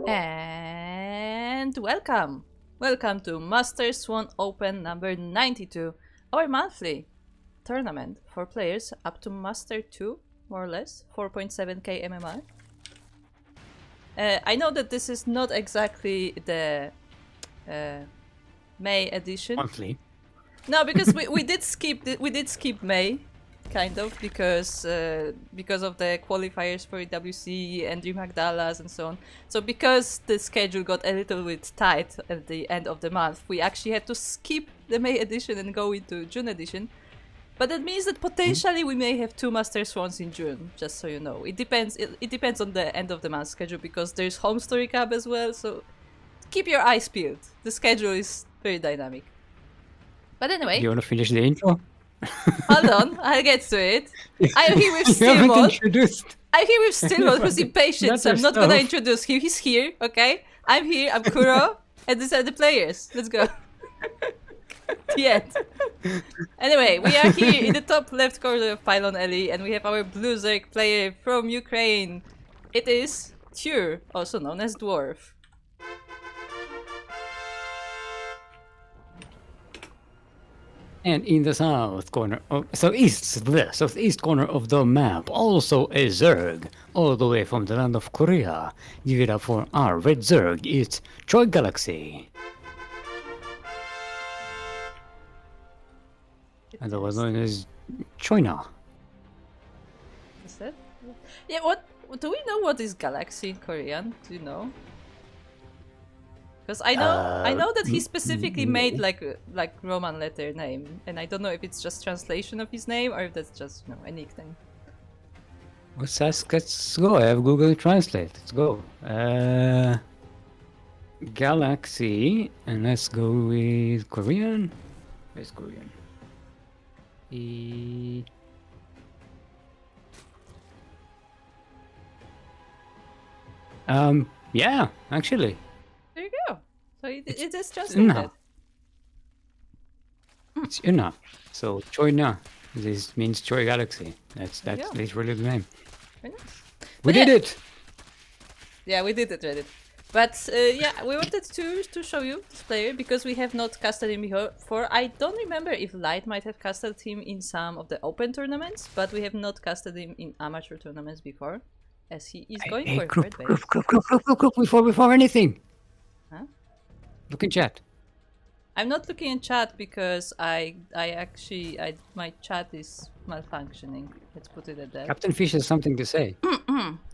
And welcome! Welcome to Master Swan Open number 92, our monthly tournament for players up to Master 2, more or less, 4.7k MMR. I know that this is not exactly the May edition. Monthly. No, because we did skip May, kind of, because of the qualifiers for WC and DreamHack Dallas and so on. So because the schedule got a little bit tight at the end of the month, we actually had to skip the May edition and go into June edition. But that means that potentially we may have 2 Master Swans in June, just so you know. It depends. It depends on the end of the month schedule because there's Home Story Cup as well. So keep your eyes peeled. The schedule is very dynamic. But anyway, You want to finish the intro? hold on, I'll get to it. I'm here with You haven't Steelmod. introduced. I'm here with Steelmod, who's impatient, so I'm not gonna introduce him. He's here, okay? I'm here, I'm Kuro, and these are the players. Let's go. The end. Anyway, we are here in the top left corner of Pylon Alley, and we have our Blue Zerg player from Ukraine. It is Tur, also known as Dwarf. And in the south corner, southeast corner of the map, also a Zerg, all the way from the land of Korea. Give it up for our red Zerg. It's Troy Galaxy. Otherwise known as China. Is that? Yeah, what? Do we know what is Galaxy in Korean? Do you know? Because I know that he specifically made like Roman letter name, and I don't know if it's just translation of his name or if that's just a nickname. Let's go. I have Google Translate. Let's go. Galaxy, and let's go with Korean. Where's Korean? Yeah, actually. There you go. So it is translated. Una. It's Una. So Choina. This means Choi Galaxy. That's There you go. literally the name. Very nice. We But did yeah, it! Yeah, we did it, Reddit. But yeah, we wanted to show you this player because we have not casted him before. I don't remember if Light might have casted him in some of the open tournaments, but we have not casted him in amateur tournaments before, as he is going Hey, for group, third group, base. group, group, group, group, group, before anything. Huh? Look in chat. I'm not looking in chat because my chat is malfunctioning. Let's put it at that. Captain Fish has something to say.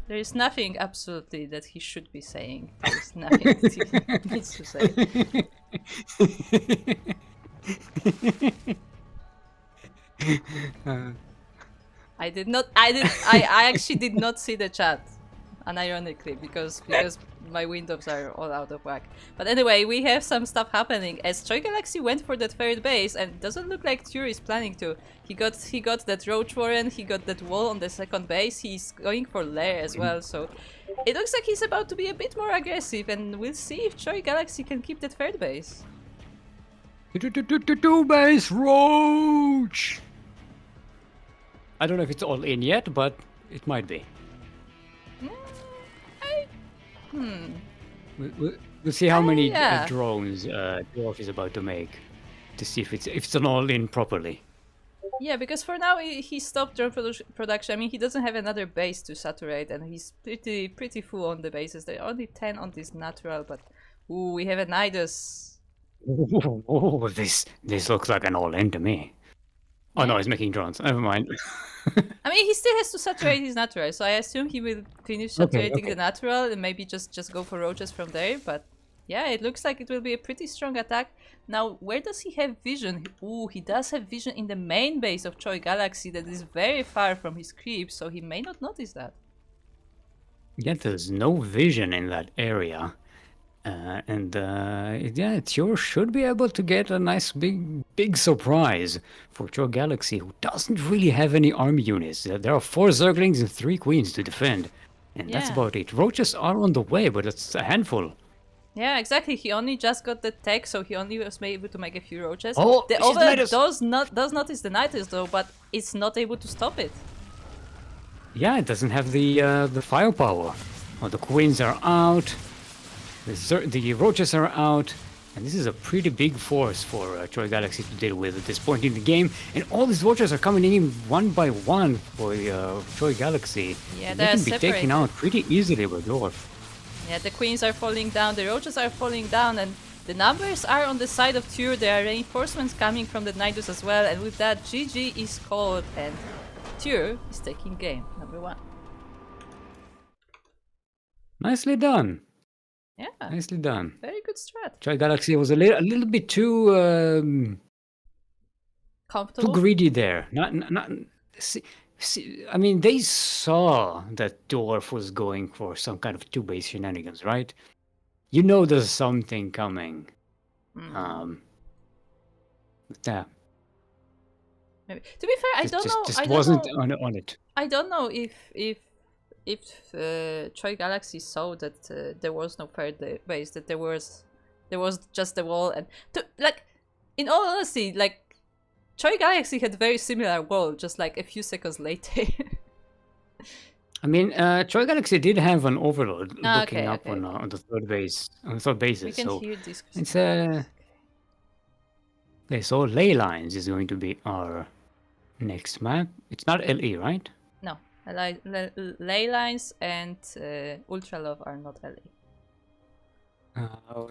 There is nothing absolutely that he should be saying. There is nothing that he needs to say. I actually did not see the chat, unironically, because my windows are all out of whack. But anyway, we have some stuff happening as Choi Galaxy went for that third base, and it doesn't look like Tyr is planning to. He got that Roach Warren, he got that wall on the second base, he's going for Lair as well, so it looks like he's about to be a bit more aggressive, and we'll see if Choi Galaxy can keep that third base. Two base Roach! I don't know if it's all in yet, but it might be. We'll see how many yeah. drones Dwarf is about to make to see if it's an all-in properly. Yeah, because for now he stopped drone production. I mean, he doesn't have another base to saturate, and he's pretty full on the bases. There are only 10 on this natural, but ooh, we have a Nidus. Oh, this looks like an all-in to me. Oh no, he's making drones. Never mind. I mean, he still has to saturate his natural, so I assume he will finish saturating the natural and maybe just go for roaches from there. But yeah, it looks like it will be a pretty strong attack. Now, where does he have vision? Ooh, he does have vision in the main base of Choi Galaxy that is very far from his creep, so he may not notice that. Yeah, there's no vision in that area. Yeah, Tyr should be able to get a nice big surprise for Choi Galaxy, who doesn't really have any army units. There are 4 Zerglings and 3 Queens to defend. And that's about it. Roaches are on the way, but it's a handful. Yeah, exactly. He only just got the tech, so he only was able to make a few roaches. Oh, the Over does notice the Nidus though, but it's not able to stop it. Yeah, it doesn't have the firepower. Oh, the Queens are out. The roaches are out, and this is a pretty big force for Choi Galaxy to deal with at this point in the game. And all these roaches are coming in one by one for Choi Galaxy. Yeah, they can be taken out pretty easily by Dwarf. Yeah, the Queens are falling down, the roaches are falling down, and the numbers are on the side of Tyr. There are reinforcements coming from the Nidus as well, and with that, GG is called, and Tyr is taking game number 1. Nicely done. Yeah. Nicely done. Very good strat. Choi Galaxy was a little bit too comfortable. Too greedy there. I mean, they saw that Dwarf was going for some kind of 2-base shenanigans, right? You know there's something coming. Yeah. Maybe. To be fair, I don't know. Just wasn't on it. I don't know if Choi Galaxy saw that there was no third base, that there was just the wall, and in all honesty, Choi Galaxy had very similar wall just like a few seconds later. I mean, Choi Galaxy did have an overload looking up on the third base, on the third bases. We can hear this. It's okay, so ley lines is going to be our next map. It's not LE, right? No, ley lines and ultra love are not LE.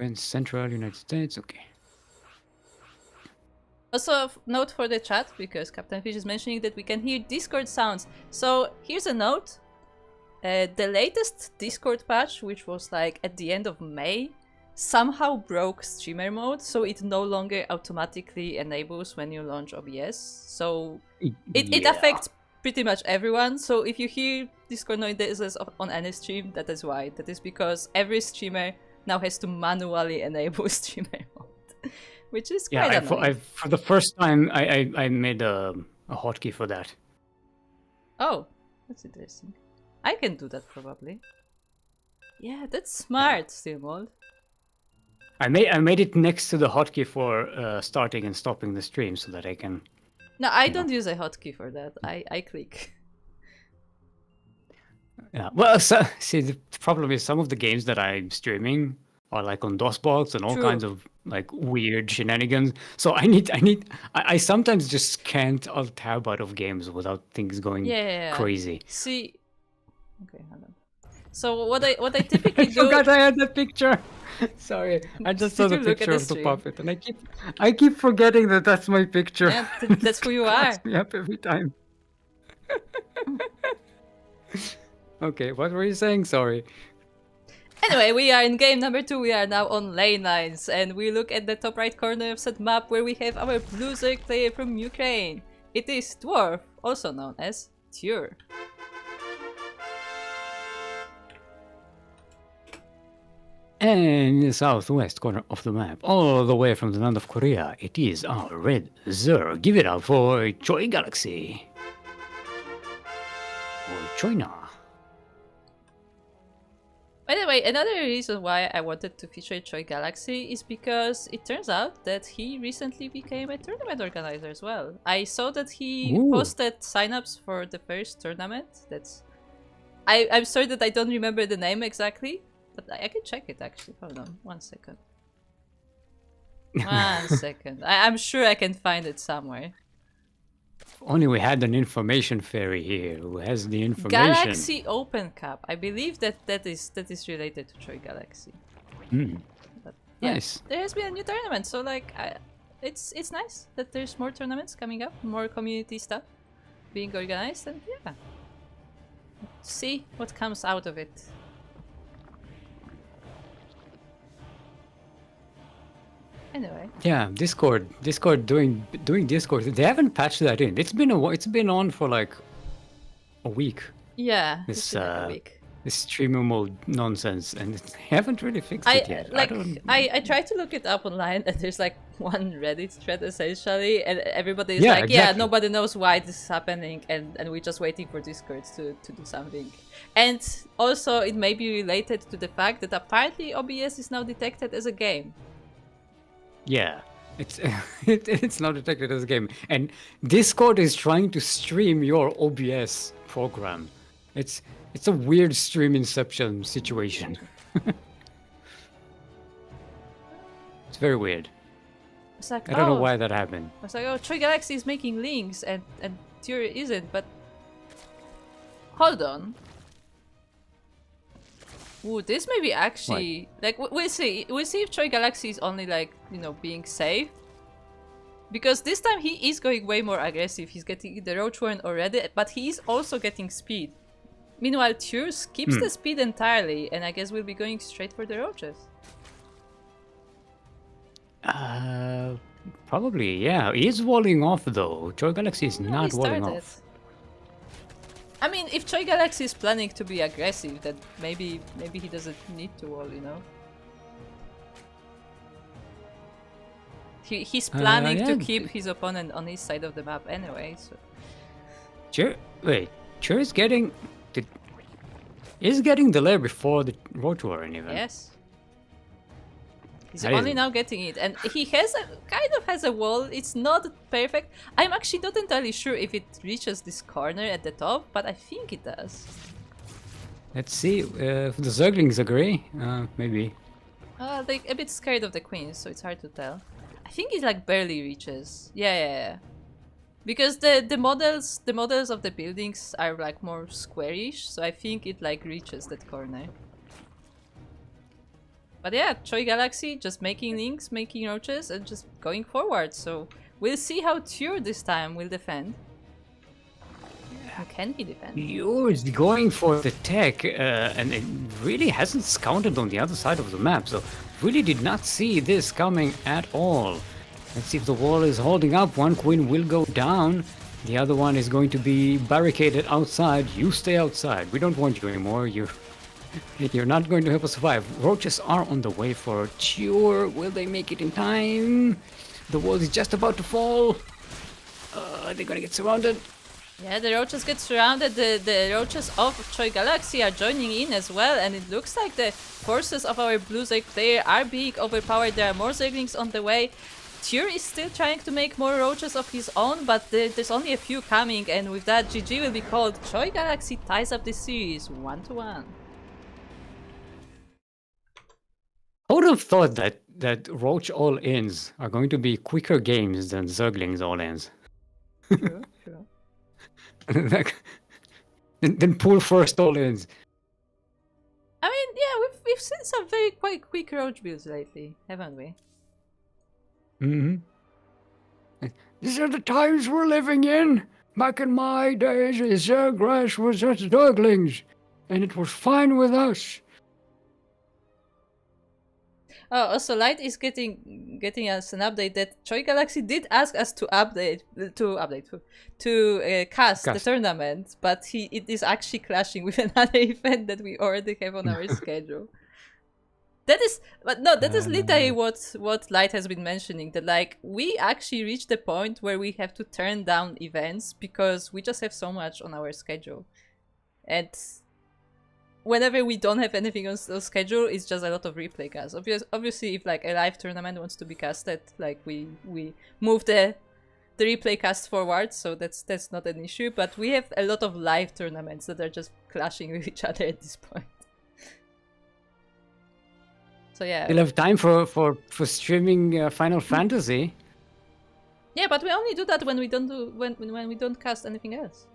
In Central United States, okay. Also, note for the chat, because Captain Fish is mentioning that we can hear Discord sounds. So here's a note. The latest Discord patch, which was at the end of May, somehow broke streamer mode, so it no longer automatically enables when you launch OBS. So it affects pretty much everyone. So if you hear Discord noises on any stream, that is why. That is because every streamer now has to manually enable streamer mode. Which is quite annoying. For the first time, I made a hotkey for that. Oh, that's interesting. I can do that probably. Yeah, that's smart, Steelmold. I made it next to the hotkey for starting and stopping the stream so that I can. No, I You know. don't use a hotkey for that. I click. Yeah. Well, so, see, the problem is some of the games that I'm streaming are like on DOSBox and all True. kinds of like weird shenanigans. So I sometimes just can't alt tab out of games without things going Yeah. crazy. See. Okay, hold on. So what I typically I do. forgot I had that picture. Sorry, I just saw Did the you look at picture the of the stream? puppet, and I keep forgetting that that's my picture. Yeah, that's who you Cracks are. me up every time. Okay, what were you saying? Sorry. Anyway, we are in game number 2. We are now on lane lines, and we look at the top right corner of said map where we have our blue Zerg player from Ukraine. It is Dwarf, also known as Tur. And in the southwest corner of the map, all the way from the land of Korea, it is our red Zerg. Give it up for Choi Galaxy. Or China. By the way, another reason why I wanted to feature Choi Galaxy is because it turns out that he recently became a tournament organizer as well. I saw that he posted signups for the first tournament. I'm sorry that I don't remember the name exactly, but I can check it actually. Hold on, 1 second. 1 second. I'm sure I can find it somewhere. Only we had an information fairy here who has the information. Galaxy Open Cup. I believe that is related to Troy Galaxy. But, yeah, Nice. there has been a new tournament, so like, it's nice that there's more tournaments coming up, more community stuff being organized, and yeah, see what comes out of it. Anyway. Yeah, Discord doing Discord. They haven't patched that in. It's been on for like a week. Yeah, This it's been like a week. This streamer mode nonsense, and they haven't really fixed it yet. I tried to look it up online, and there's like one Reddit thread essentially, and everybody's Yeah, like, exactly. yeah, nobody knows why this is happening, and we're just waiting for Discord to do something. And also, it may be related to the fact that apparently OBS is now detected as a game. Yeah, it's not detected as a game, and Discord is trying to stream your OBS program. It's a weird stream inception situation. It's very weird. It's like, I don't know why that happened. I was like, oh, Troy Galaxy is making links, and Tyr isn't, but hold on. Ooh, this may be actually like we'll see. We'll see if Troy Galaxy is only like, you know, being safe. Because this time he is going way more aggressive. He's getting the Roach Warren already, but he is also getting speed. Meanwhile, Tyr skips the speed entirely, and I guess we'll be going straight for the Roaches. Probably, yeah. He is walling off though. Troy Galaxy is not walling off. I mean, if Choi Galaxy is planning to be aggressive, then maybe he doesn't need to wall, you know? He's planning to keep his opponent on his side of the map anyway, so... Chur is getting... Is getting the lair before the Roach Warren even. Yes. He's only now getting it, and he has kind of has a wall. It's not perfect. I'm actually not entirely sure if it reaches this corner at the top, but I think it does. Let's see if the Zerglings agree. Maybe. They're a bit scared of the queens, so it's hard to tell. I think it like barely reaches. Yeah. Because the models of the buildings are like more squarish, so I think it like reaches that corner. But yeah, Choi Galaxy just making links, making roaches, and just going forward. So we'll see how Tyr this time will defend. How can he defend? You're going for the tech, and it really hasn't scouted on the other side of the map, so really did not see this coming at all. Let's see if the wall is holding up. One queen will go down. The other one is going to be barricaded outside. You stay outside. We don't want you anymore. You're not going to help us survive. Roaches are on the way for Tyr. Will they make it in time? The wall is just about to fall. They're gonna get surrounded. Yeah, the roaches get surrounded. The roaches of Troy Galaxy are joining in as well, and it looks like the forces of our blue Zerg player are being overpowered. There are more Zerglings on the way. Tyr is still trying to make more roaches of his own, but there's only a few coming, and with that, GG will be called. Troy Galaxy ties up this series 1-1. I would have thought that Roach all-ins are going to be quicker games than Zerglings all-ins. True, true. Like, then pool first all-ins. I mean, yeah, we've seen some very quite quick roach builds lately, haven't we? Mm-hmm. These are the times we're living in. Back in my days, Zergrass was just Ducklings, and it was fine with us. Oh, also Light is getting us an update that Troy Galaxy did ask us to cast the tournament, but it is actually clashing with another event that we already have on our schedule. That is literally what Light has been mentioning, that like we actually reached the point where we have to turn down events because we just have so much on our schedule, and whenever we don't have anything on schedule, it's just a lot of replay casts. Obviously, if like a live tournament wants to be casted, like we move the replay cast forward, so that's not an issue. But we have a lot of live tournaments that are just clashing with each other at this point. So yeah, we'll have time for streaming Final Fantasy. Yeah, but we only do that when we don't cast anything else.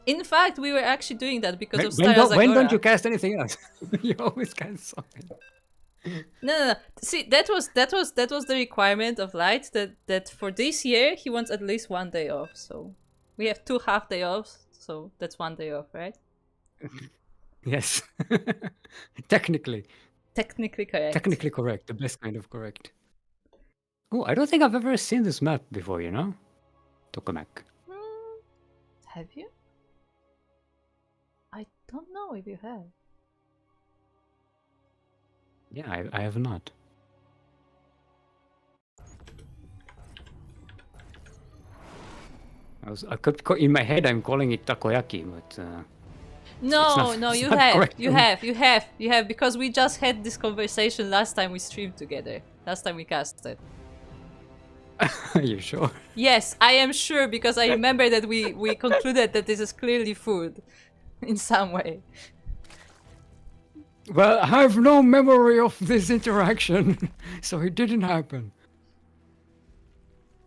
In fact, we were actually doing that because of Star Azagora. When don't you cast anything else? You always cast something. No. See, that was the requirement of Light, that for this year he wants at least 1 day off. So we have 2 half day offs, so that's 1 day off, right? Yes. Technically correct. Technically correct. The best kind of correct. Oh, I don't think I've ever seen this map before, you know? Tokamak. Have you? I don't know if you have. Yeah, I have not. In my head I'm calling it takoyaki, but no, you have, because we just had this conversation last time we streamed together. Last time we casted. Are you sure? Yes, I am sure, because I remember that we concluded that this is clearly food in some way. Well, I have no memory of this interaction, so it didn't happen.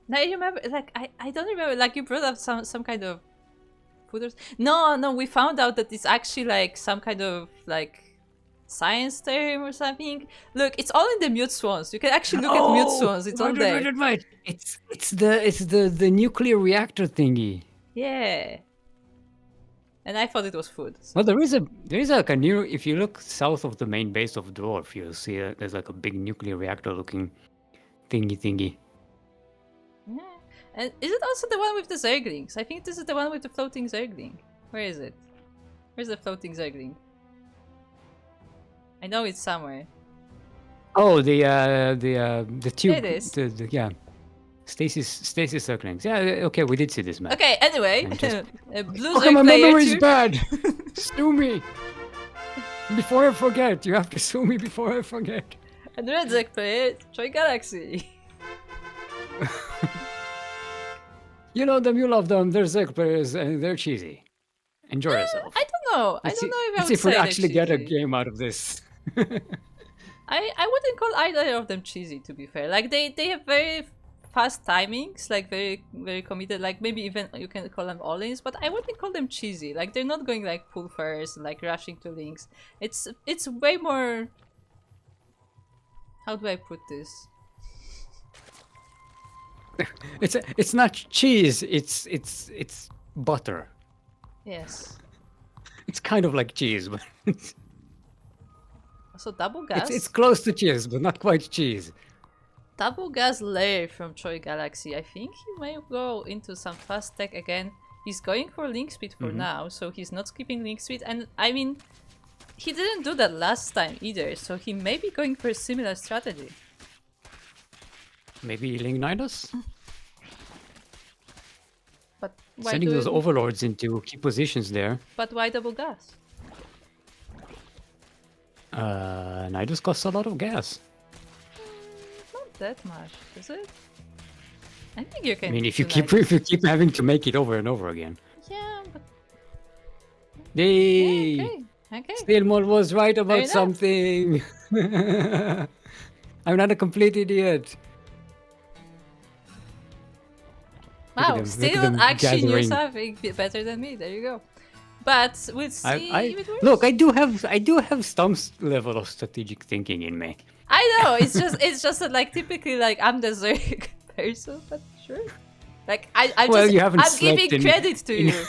Now you remember, like I don't remember, like you brought up some kind of food or... No, we found out that it's actually like some kind of like science term or something. Look, it's all in the mute swans. You can actually look at mute swans. It's on there. Right. It's the nuclear reactor thingy. Yeah. And I thought it was food. So. Well, there is like a new. If you look south of the main base of Dwarf, you'll see there's like a big nuclear reactor-looking thingy. Yeah. And is it also the one with the Zerglings? I think this is the one with the floating Zergling. Where is it? Where's the floating Zergling? I know it's somewhere. Oh, the tube. There it is. Yeah. Stasis Zerglings. Yeah, okay, we did see this map. Okay, anyway. Blue okay, my memory's bad. Sue me. Before I forget. You have to sue me before I forget. And red Zerg player, Troy Galaxy. You know them, you love them. They're Zerg players and they're cheesy. Enjoy yourself. I don't know. I don't know if I would see if we actually get a cheesy. game out of this. I wouldn't call either of them cheesy, to be fair. Like they have very fast timings, like very committed. Like maybe even you can call them all-ins, but I wouldn't call them cheesy. Like they're not going like pull first and like rushing to links. It's way more. How do I put this? It's not cheese. It's butter. Yes. It's kind of like cheese, but So double gas. it's close to cheese, but not quite cheese. Double gas layer from Troy Galaxy. I think he may go into some fast tech again. He's going for link speed for now, so he's not skipping link speed. And I mean, he didn't do that last time either, so he may be going for a similar strategy. Maybe he'll ignite us? But Why Sending those do? overlords into key positions there. But why double gas? Nidus costs a lot of gas. Not that much, does it? I think you can. I mean, if you do keep having to make it over and over again. Yeah, but Yay! yeah, okay. Steelmore was right about enough. something. I'm not a complete idiot. Look at Wow, them, still actually knew gathering. something better than me. There you go. But we'll see if it works. Look, I do have some level of strategic thinking in me. I know. It's just that, like, typically, like, I'm the Zerg person, but sure. Like I'm giving credit to you.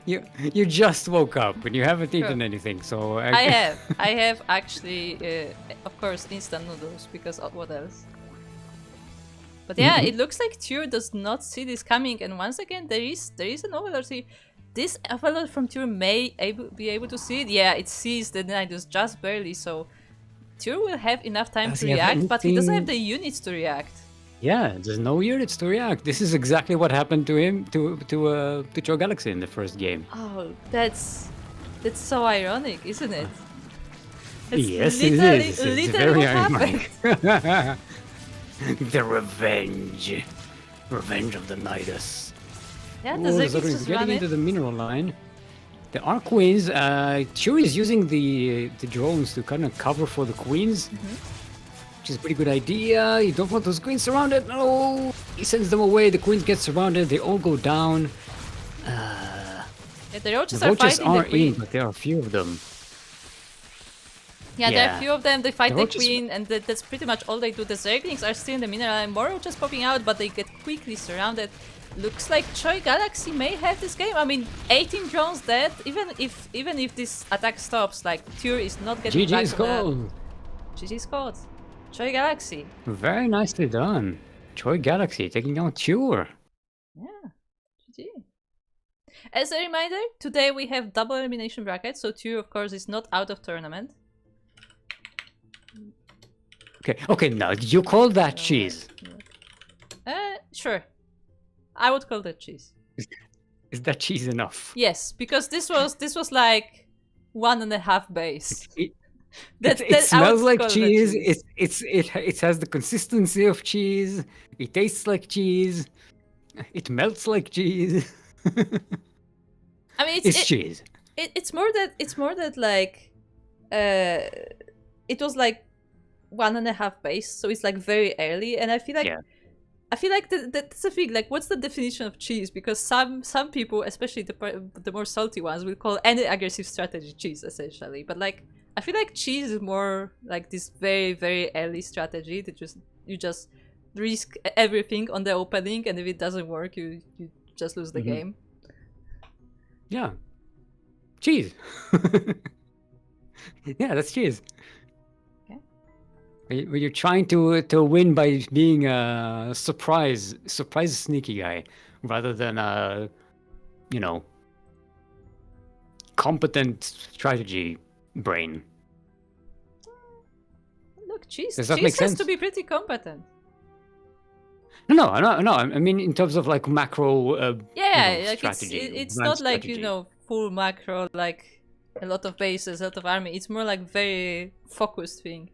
You just woke up and you haven't eaten anything, so I have actually, of course, instant noodles, because what else? But yeah, it looks like Tyr does not see this coming, and once again there is an overlord here. This overlord from Tyr may be able to see it. Yeah, it sees the Nidus just barely, so Tyr will have enough time to react, but he doesn't have the units to react. Yeah, there's no units to react. This is exactly what happened to him to Joe Galaxy in the first game. Oh, that's so ironic, isn't it? It's yes, literally, it is. Literally It's very what ironic. happened. The revenge of the Nidus. Yeah, the Zerg is just getting running into the mineral line. The Arqueens, Tyr is using the drones to kind of cover for the queens, which is a pretty good idea. You don't want those queens surrounded. No, he sends them away. The queens get surrounded. They all go down. Yeah, the roaches The are roaches fighting the are queen. in, but there are a few of them. Yeah, there are a few of them. They fight the roaches- queen, and that's pretty much all they do. The Zerglings are still in the mineral line. More roaches popping out, but they get quickly surrounded. Looks like Choi Galaxy may have this game. I mean, 18 drones dead. Even if this attack stops, like, Tyr is not getting back GG's to that. goal. GG's called. Choi Galaxy. Very nicely done. Choi Galaxy taking down Tyr. Yeah, GG. As a reminder, today we have double elimination bracket, so Tyr, of course, is not out of tournament. Okay, now you call that cheese? Sure. I would call that cheese. Is that cheese enough? Yes, because this was like 1.5 base. It smells like cheese. It has the consistency of cheese. It tastes like cheese. It melts like cheese. I mean, it's cheese. It's more that like, it was like 1.5 base, so it's like very early, and I feel like that's the thing. Like, what's the definition of cheese? Because some people, especially the more salty ones, will call any aggressive strategy cheese, essentially. But like, I feel like cheese is more like this very, very early strategy that you just risk everything on the opening, and if it doesn't work, you just lose the game. Yeah, cheese. Yeah, that's cheese. When you're trying to win by being a surprise sneaky guy, rather than competent strategy brain. Look, cheese Does that make sense? Has to be pretty competent. No. I mean, in terms of like macro. Like strategy. It's not like full macro, like a lot of bases, a lot of army. It's more like very focused thing.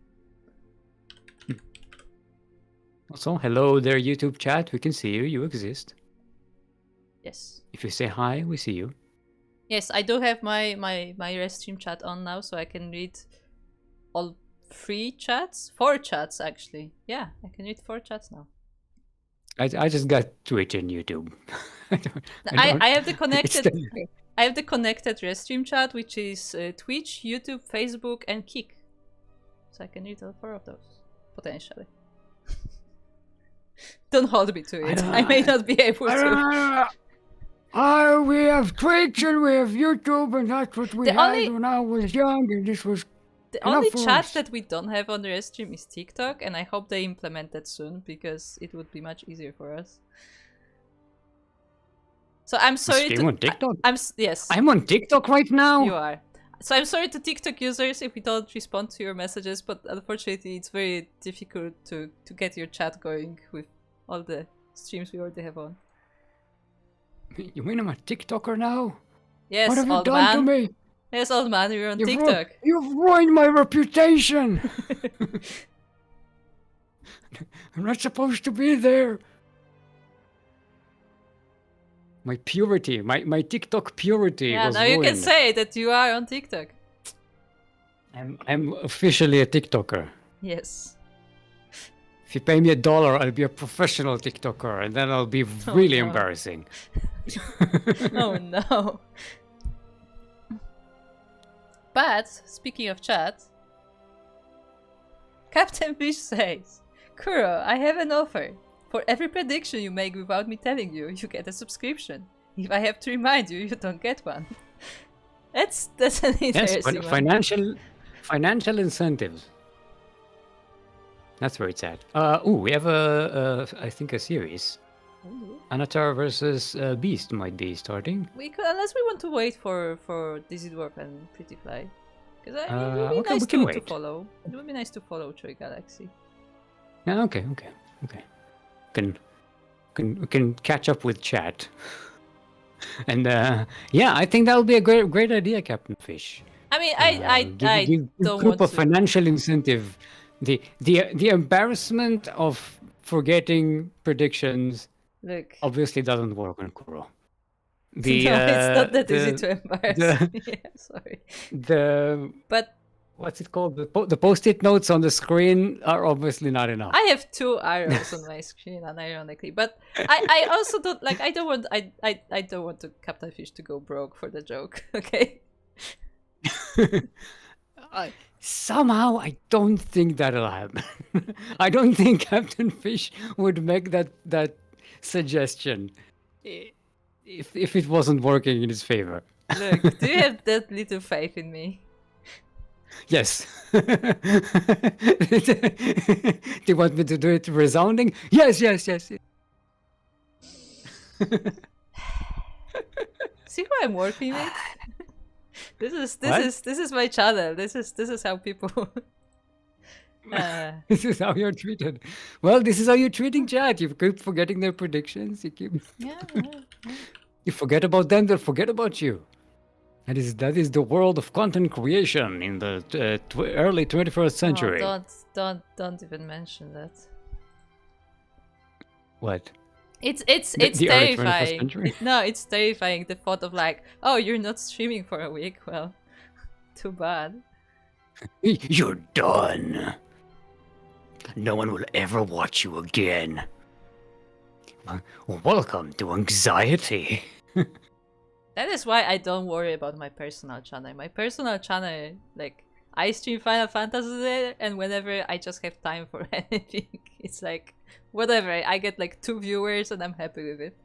Also, hello there, YouTube chat. We can see you. You exist. Yes. If you say hi, we see you. Yes, I do have my Restream chat on now, so I can read all 3 chats. 4 chats, actually. Yeah, I can read 4 chats now. I just got Twitch and YouTube. I have the connected. I have the connected Restream chat, which is Twitch, YouTube, Facebook, and Kik. So I can read all 4 of those potentially. Don't hold me to it. I may not be able to. We have Twitch and we have YouTube, and that's what we had when I was young, and this was the only chat that we don't have on the Restream is TikTok, and I hope they implement that soon, because it would be much easier for us. So I'm sorry to... on TikTok? Yes. I'm on TikTok right now? You are. So I'm sorry to TikTok users if we don't respond to your messages, but unfortunately it's very difficult to get your chat going with all the streams we already have on. You mean I'm a TikToker now? Yes, What have you old done to man. me? Yes, old man, you're on TikTok. You've ruined my reputation. I'm not supposed to be there. My purity, my TikTok purity Yeah, was now ruined. you can say that you are on TikTok. I'm officially a TikToker. Yes. If you pay me $1, I'll be a professional TikToker, and then I'll be really no. embarrassing. Oh no. But, speaking of chat, Captain Fish says, Kuro, I have an offer. For every prediction you make without me telling you, you get a subscription. If I have to remind you, you don't get one. That's an interesting one. Financial incentives. That's where it's at. We have I think a series. Anatar versus Beast might be starting. We could, unless we want to wait for Dizzy Dwarf and Pretty Fly. Because it would be okay, nice we can to wait. follow. It would be nice to follow Troy Galaxy. Yeah, okay. We can catch up with chat. And yeah, I think that would be a great idea, Captain Fish. I mean, I don't group want of to. Financial incentive. The embarrassment of forgetting predictions. Look. Obviously doesn't work on Kuro. No, it's not that easy to embarrass. Yeah, sorry. But what's it called? The post-it notes on the screen are obviously not enough. I have 2 arrows on my screen, unironically. But I also don't like. I don't want to Captain Fish to go broke for the joke. Okay. Somehow I don't think that'll happen. I don't think Captain Fish would make that suggestion if it wasn't working in his favor. Look, do you have that little faith in me? Yes. Do you want me to do it resounding? Yes. See who I'm working with? This is my channel. This is how people. This is how you're treated. Well, this is how you're treating chat. You keep forgetting their predictions. You keep. Yeah. You forget about them, they'll forget about you. That is the world of content creation in the early 21st century. Oh, don't even mention that. What? It's terrifying. It's terrifying. The thought of like, oh, you're not streaming for a week. Well, too bad. You're done. No one will ever watch you again. Welcome to anxiety. That is why I don't worry about my personal channel. My personal channel, like, I stream Final Fantasy there, and whenever I just have time for anything, it's like, whatever. I get like 2 viewers, and I'm happy with it.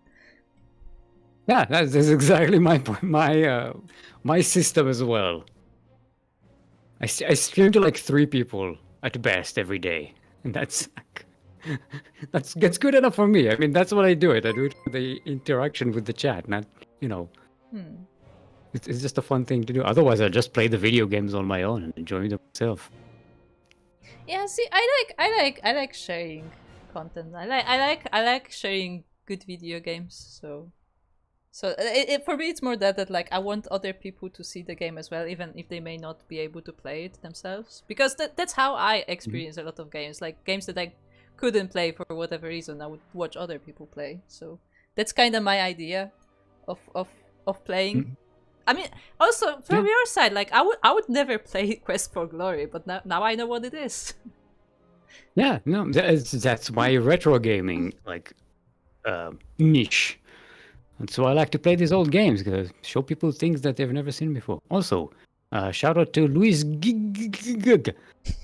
Yeah, that's exactly my system as well. I stream to like 3 people at best every day, and that's good enough for me. I mean, that's what I do. I do it for the interaction with the chat, not It's just a fun thing to do. Otherwise, I'll just play the video games on my own and enjoy them myself. Yeah, see, I like sharing content. I like sharing good video games. So for me, it's more that like I want other people to see the game as well, even if they may not be able to play it themselves. Because that's how I experience a lot of games. Like games that I couldn't play for whatever reason, I would watch other people play. So that's kind of my idea of playing. I mean, also from your side, like I would never play Quest for Glory, but now I know what it is. Yeah, no, that's my retro gaming like niche. And so I like to play these old games because show people things that they've never seen before. Also, shout out to Luis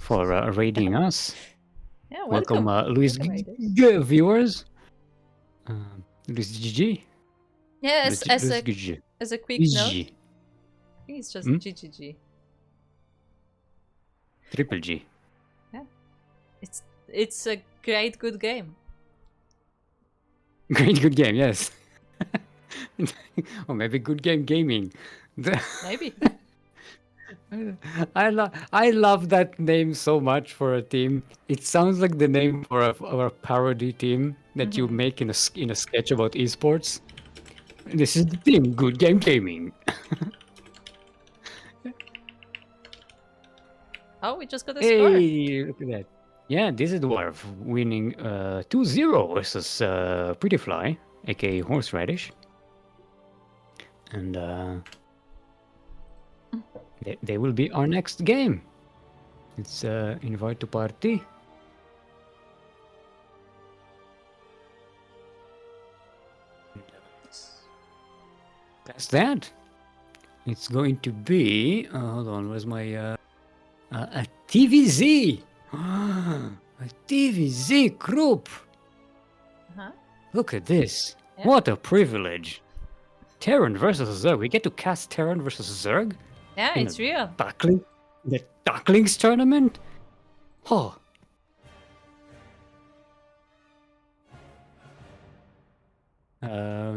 for raiding us. Yeah, welcome Luis viewers. Luis GG. Yes, as a quick note, I think it's just GGG. Triple G. Yeah, it's a great good game. Great good game, yes. Or maybe good game gaming. Maybe. I love that name so much for a team. It sounds like the name for a parody team that you make in a sketch about esports. This is the thing. Good game gaming. Oh, we just got a score. Hey, look at that. Yeah, this is Dwarf winning 2-0 versus Pretty Fly, aka Horseradish. And they will be our next game. It's invite to party. That's that. It's going to be. Hold on, where's my a TVZ? A TVZ group. Uh-huh. Look at this. Yeah. What a privilege. Terran versus Zerg. We get to cast Terran versus Zerg? Yeah, In it's real. The Ducklings tournament? Oh.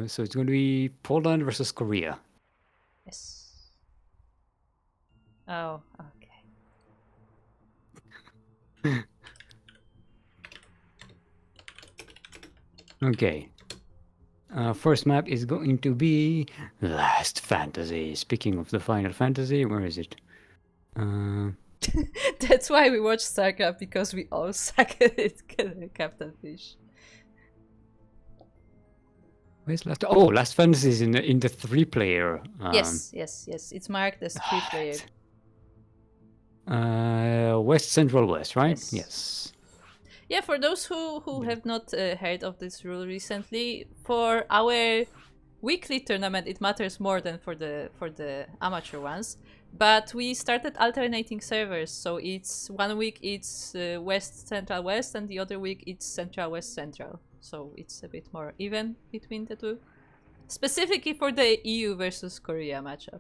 So it's going to be Poland versus Korea. Yes. Oh, okay. Okay. First map is going to be Last Fantasy. Speaking of the Final Fantasy, where is it? That's why we watch StarCraft, because we all suck at it, Captain Fish. Where's Last? Oh, Last Fantasy is in the 3-player. Yes. It's marked as 3-player. West Central West, right? Yes. Yeah, for those who have not heard of this rule recently, for our weekly tournament it matters more than for the amateur ones. But we started alternating servers, so it's 1 week it's West Central West, and the other week it's Central West Central. So it's a bit more even between the two. Specifically for the EU versus Korea matchup.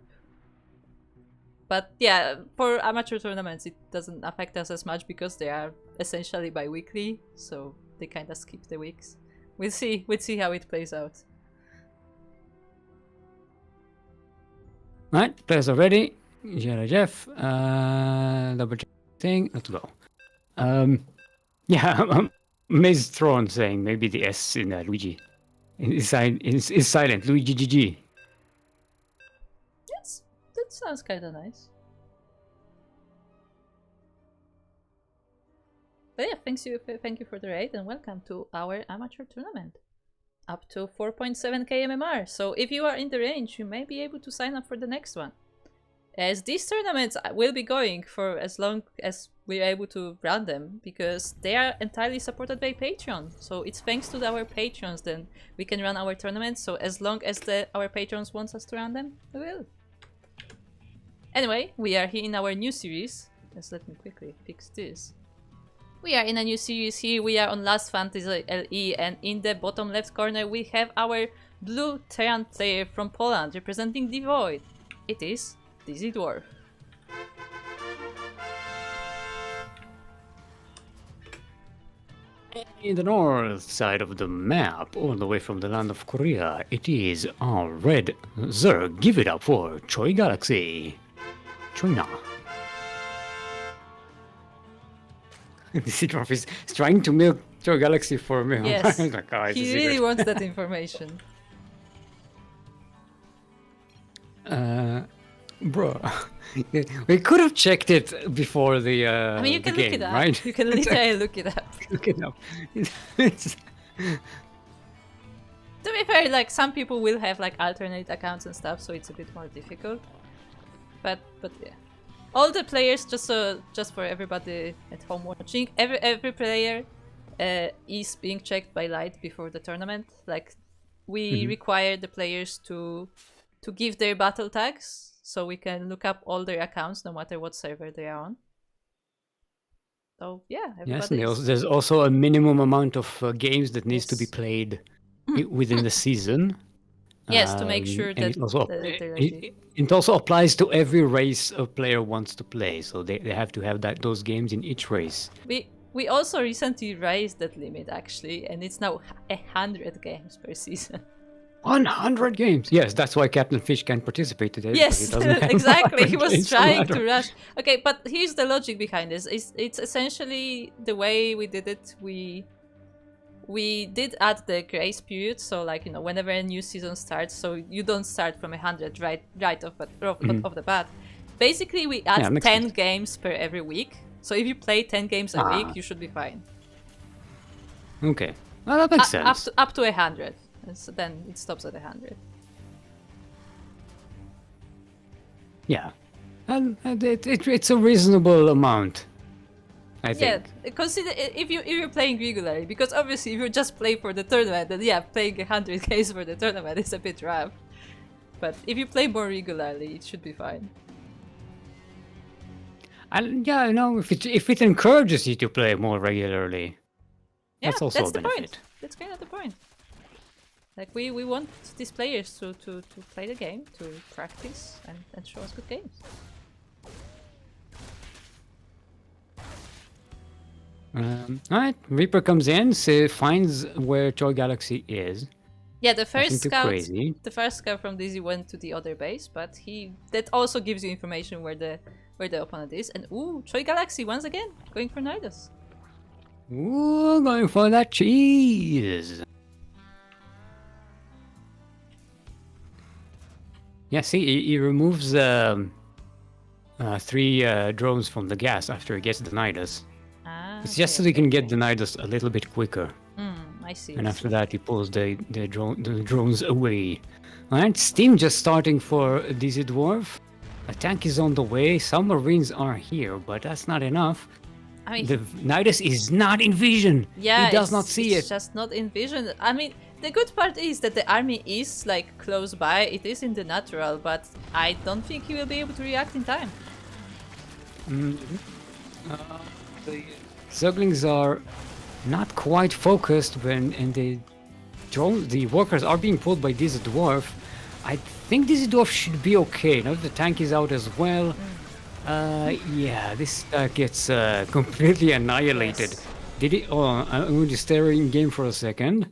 But yeah, for amateur tournaments it doesn't affect us as much because they are essentially bi-weekly, so they kind of skip the weeks. We'll see how it plays out. Right, players are ready. Jeff, double check thing. Let's go. Yeah, Maze Throne saying maybe the S in Luigi is silent. Luigi GG. Yes, that sounds kind of nice. But yeah, thank you for the raid and welcome to our amateur tournament. Up to 4.7k MMR. So if you are in the range, you may be able to sign up for the next one. As these tournaments will be going for as long as we're able to run them, because they are entirely supported by Patreon. So it's thanks to our patrons then we can run our tournaments. So as long as our patrons want us to run them, we will. Anyway, we are here in our new series. Just let me quickly fix this. We are in a new series here. We are on Last Fantasy LE, and in the bottom left corner we have our blue Terran player from Poland representing the Void. It is Dizzy Dwarf. In the north side of the map, all the way from the land of Korea, it is our red Zerg. Give it up for Choi Galaxy. China. Dizzy Dwarf is trying to milk Choi Galaxy for me. Yes, like, oh, he really wants that information. Bro, we could have checked it before the I mean, you can look game, it up. right? You can literally look it up. Look it up. To be fair, like some people will have like alternate accounts and stuff, so it's a bit more difficult. But yeah, all the players, just for everybody at home watching, every player is being checked by Light before the tournament. Like we require the players to give their battle tags, so we can look up all their accounts no matter what server they are on. So yeah, yes, and there's also a minimum amount of games that needs to be played within the season. Yes, to make sure that it also applies to every race a player wants to play, so they have to have those games in each race. We also recently raised that limit actually, and it's now 100 games per season. 100 games. Yes, that's why Captain Fish can't participate today. Yes, exactly. He was trying to rush. Okay, but here's the logic behind this. It's essentially the way we did it. We we did add the grace period, so like, whenever a new season starts, so you don't start from 100 right off the bat. Basically, we add 10 sense. games per every week. So if you play 10 games a week, you should be fine. Okay. Well, that makes sense. Up to 100. And so then it stops at 100. Yeah. And it's a reasonable amount, I think. Yeah, consider if you're playing regularly, because obviously if you just play for the tournament, then yeah, playing 100 games for the tournament is a bit rough. But if you play more regularly, it should be fine. Yeah, if it encourages you to play more regularly, Yeah, that's also a the benefit. point. That's kind of the point. Like we want these players to play the game, to practice and show us good games. Alright, Reaper comes in, finds where Toy Galaxy is. Yeah, the first crazy. the first scout from Dizzy went to the other base, but that also gives you information where the opponent is. And ooh, Toy Galaxy once again going for Nidus. Ooh, going for that cheese. Yeah, see, he removes 3 drones from the gas after he gets the Nidus. It's just so he can get the Nidus a little bit quicker. I see. And after that, he pulls the drones away. Alright, Steam just starting for Dizzy Dwarf. A tank is on the way. Some Marines are here, but that's not enough. I mean, the Nidus is not in vision. Yeah, he does not see it's just not in vision. I mean, the good part is that the army is like close by. It is in the natural, but I don't think he will be able to react in time. The Zerglings are not quite focused and the workers are being pulled by Dizzy Dwarf. I think Dizzy Dwarf should be okay. Now the tank is out as well. Yeah, this gets completely annihilated. Yes. Did it? Oh, I'm going to stay in game for a second.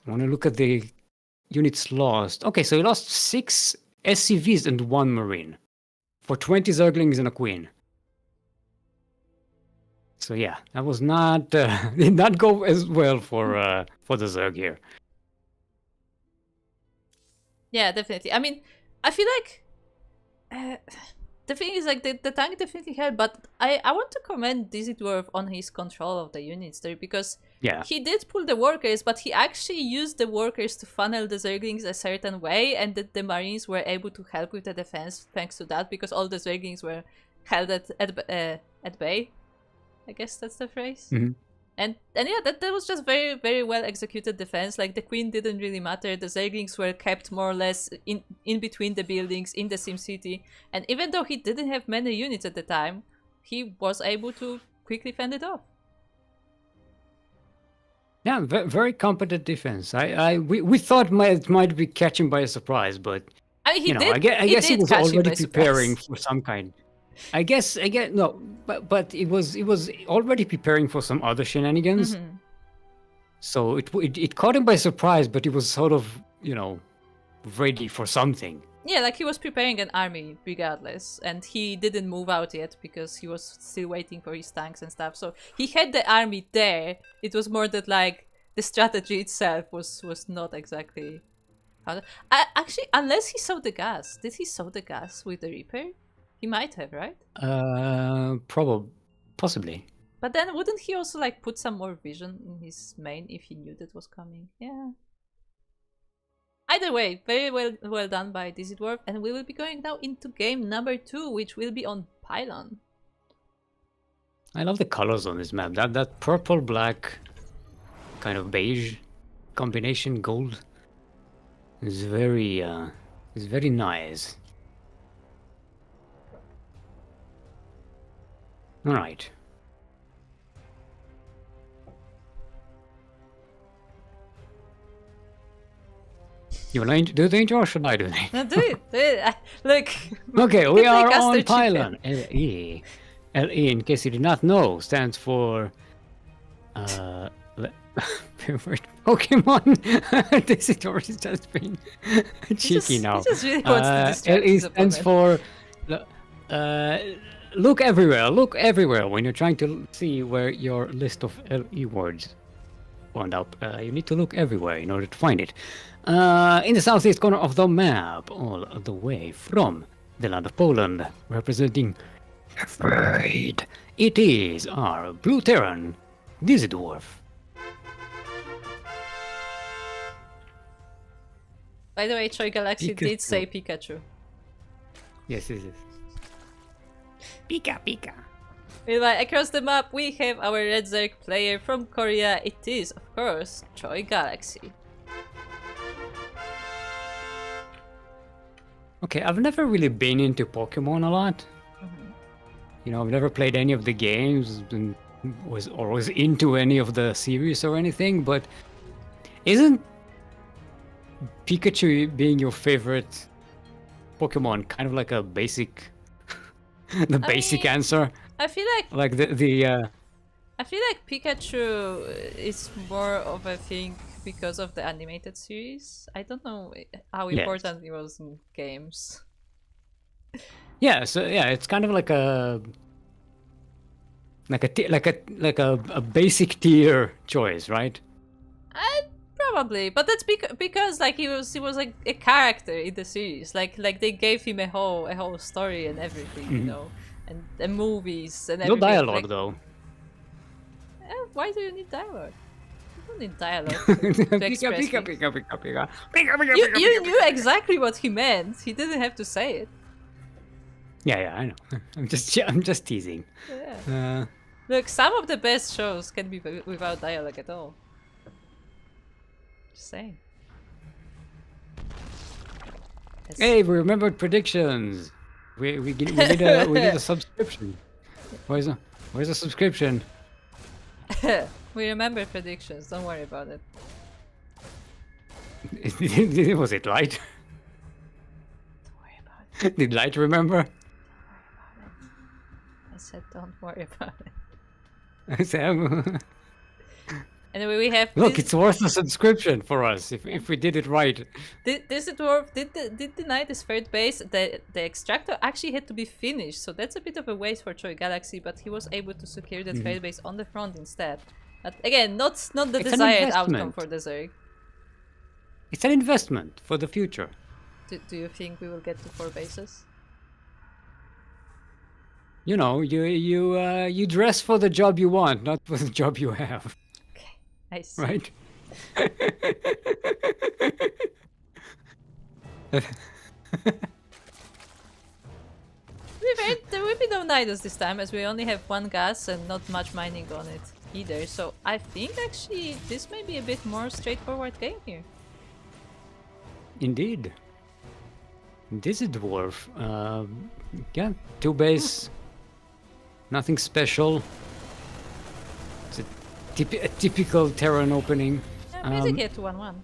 I want to look at the units lost. Okay, so he lost 6 SCVs and 1 Marine for 20 Zerglings and a Queen. So yeah, that was not did not go as well for the Zerg here. Yeah, definitely. I mean, I feel like the thing is like the tank definitely helped, but I want to commend Dizzy Dwarf on his control of the units there, because he did pull the workers, but he actually used the workers to funnel the Zerglings a certain way, and the Marines were able to help with the defense thanks to that, because all the Zerglings were held at bay. I guess that's the phrase. And yeah, that was just very, very well executed defense. Like the Queen didn't really matter. The Zerglings were kept more or less in between the buildings in the Sim City. And even though he didn't have many units at the time, he was able to quickly fend it off. Yeah, very competent defense. We thought it might be catching by a surprise, but I mean, I guess he was already preparing for some kind. I guess no, but it was already preparing for some other shenanigans. So it caught him by surprise, but he was sort of ready for something. Yeah, like he was preparing an army regardless, and he didn't move out yet because he was still waiting for his tanks and stuff. So he had the army there. It was more that like the strategy itself was not exactly how. Actually, unless he saw the gas, did he saw the gas with the Reaper? He might have, right? Possibly. But then wouldn't he also like put some more vision in his main if he knew that was coming? Yeah. Either way, very well done by Dizzy Dwarf, and we will be going now into game number 2, which will be on Pylon. I love the colors on this map. That purple, black, kind of beige combination, gold is very nice. All right. You want to do the intro or should I do the intro? No, do it. Look. Okay, we are on Pylon. LE. LE, in case you did not know, stands for favorite Pokemon. This is already just being cheeky now. He just really wants to distract LE stands for look everywhere. Look everywhere when you're trying to see where your list of LE words. found out you need to look everywhere in order to find it. In the southeast corner of the map, all the way from the land of Poland, representing Afraid, it is our Blue Terran, Dizzy Dwarf. By the way, Troy Galaxy did say Pikachu. Yes, yes, yes. Pika, Pika. Meanwhile, across the map, we have our Red Zerg player from Korea. It is, of course, Troy Galaxy. Okay, I've never really been into Pokemon a lot. You know, I've never played any of the games and was into any of the series or anything, but isn't Pikachu being your favorite Pokemon kind of like a basic basic answer? I feel like I feel like Pikachu is more of a thing because of the animated series. I don't know how important it was in games. Yeah, so yeah, it's kind of like a basic tier choice, right? Probably, but that's because like he was like a character in the series. Like they gave him a whole story and everything, you know, and movies and everything. No dialogue like, though. Why do you need dialogue? You don't need dialogue to express things. You knew exactly what he meant. He didn't have to say it. Yeah, I know. I'm just teasing. Yeah. Look, some of the best shows can be without dialogue at all. Just saying. Hey, we remembered predictions. We need a subscription. Where's the subscription? We remember predictions. Don't worry about it. Was it Light? Don't worry about it. Did Light remember? I said don't worry about it. I said, anyway, we have. Look, it's worth a subscription for us if we did it right. This dwarf did deny this third base. The extractor actually had to be finished, so that's a bit of a waste for Troy Galaxy. But he was able to secure the third base on the front instead. But again, not the desired outcome for the Zerg. It's an investment for the future. Do you think we will get to 4 bases? You know, you dress for the job you want, not for the job you have. Okay, I see. Right? There will be no Nidus this time, as we only have 1 gas and not much mining on it either. So I think actually this may be a bit more straightforward game here. Indeed. This is dwarf. Yeah, 2 base. Nothing special. It's a typical Terran opening. Yeah, basically at 1-1.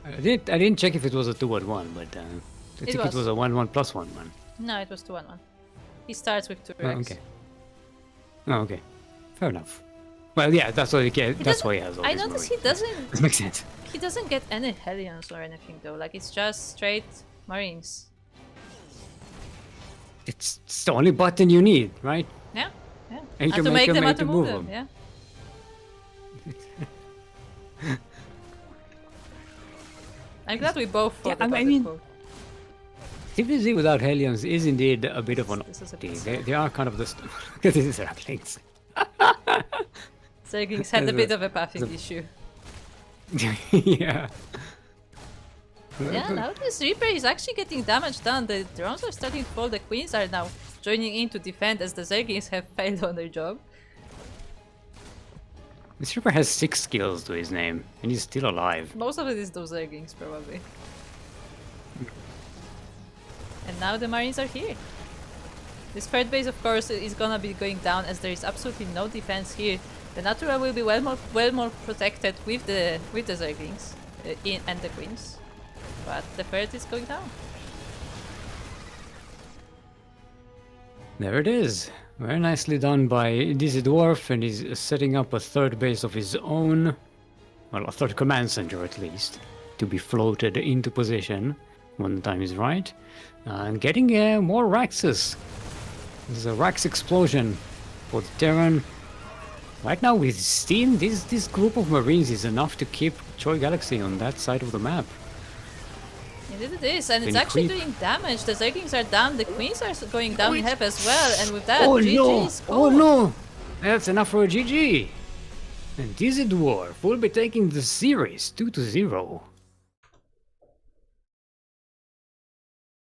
I didn't check if it was a 2-1, but I think it was a 1-1 plus 1-1. No, it was 2-1-1. He starts with 2 Rex. Okay. Oh, okay. Fair enough. Well, yeah, that's why that's why he has all I these notice Marines. he doesn't. This makes sense. He doesn't get any Hellions or anything though. Like it's just straight Marines. It's the only button you need, right? Yeah, yeah. And to make them, to move them. Yeah. I'm glad we both thought about it both. TVZ without Hellions is indeed a bit of an oddity. They are kind of the... Look at these Ducklings. Zerglings had a bit of a pathing issue. Yeah. Yeah, now this Reaper is actually getting damage done. The drones are starting to fall. The Queens are now joining in to defend as the Zerglings have failed on their job. This Reaper has 6 skills to his name, and he's still alive. Most of it is those Zerglings, probably. And now the Marines are here. This third base, of course, is gonna be going down as there is absolutely no defense here. The Natural will be well more protected with the Zerglings and the Queens, but the third is going down. There it is. Very nicely done by Dizzy Dwarf, and he's setting up a third base of his own. Well, a third command center at least, to be floated into position when the time is right. And getting more Raxes. There's a Rax explosion for the Terran. Right now with Steam, this group of Marines is enough to keep Troy Galaxy on that side of the map. Indeed it is, and it's Can actually creep. doing damage. The Zerglings are down, the Queens are going down in half as well, and with that, Oh GG no! score. Oh no! That's enough for a GG! And Dizzy Dwarf will be taking the series 2-0.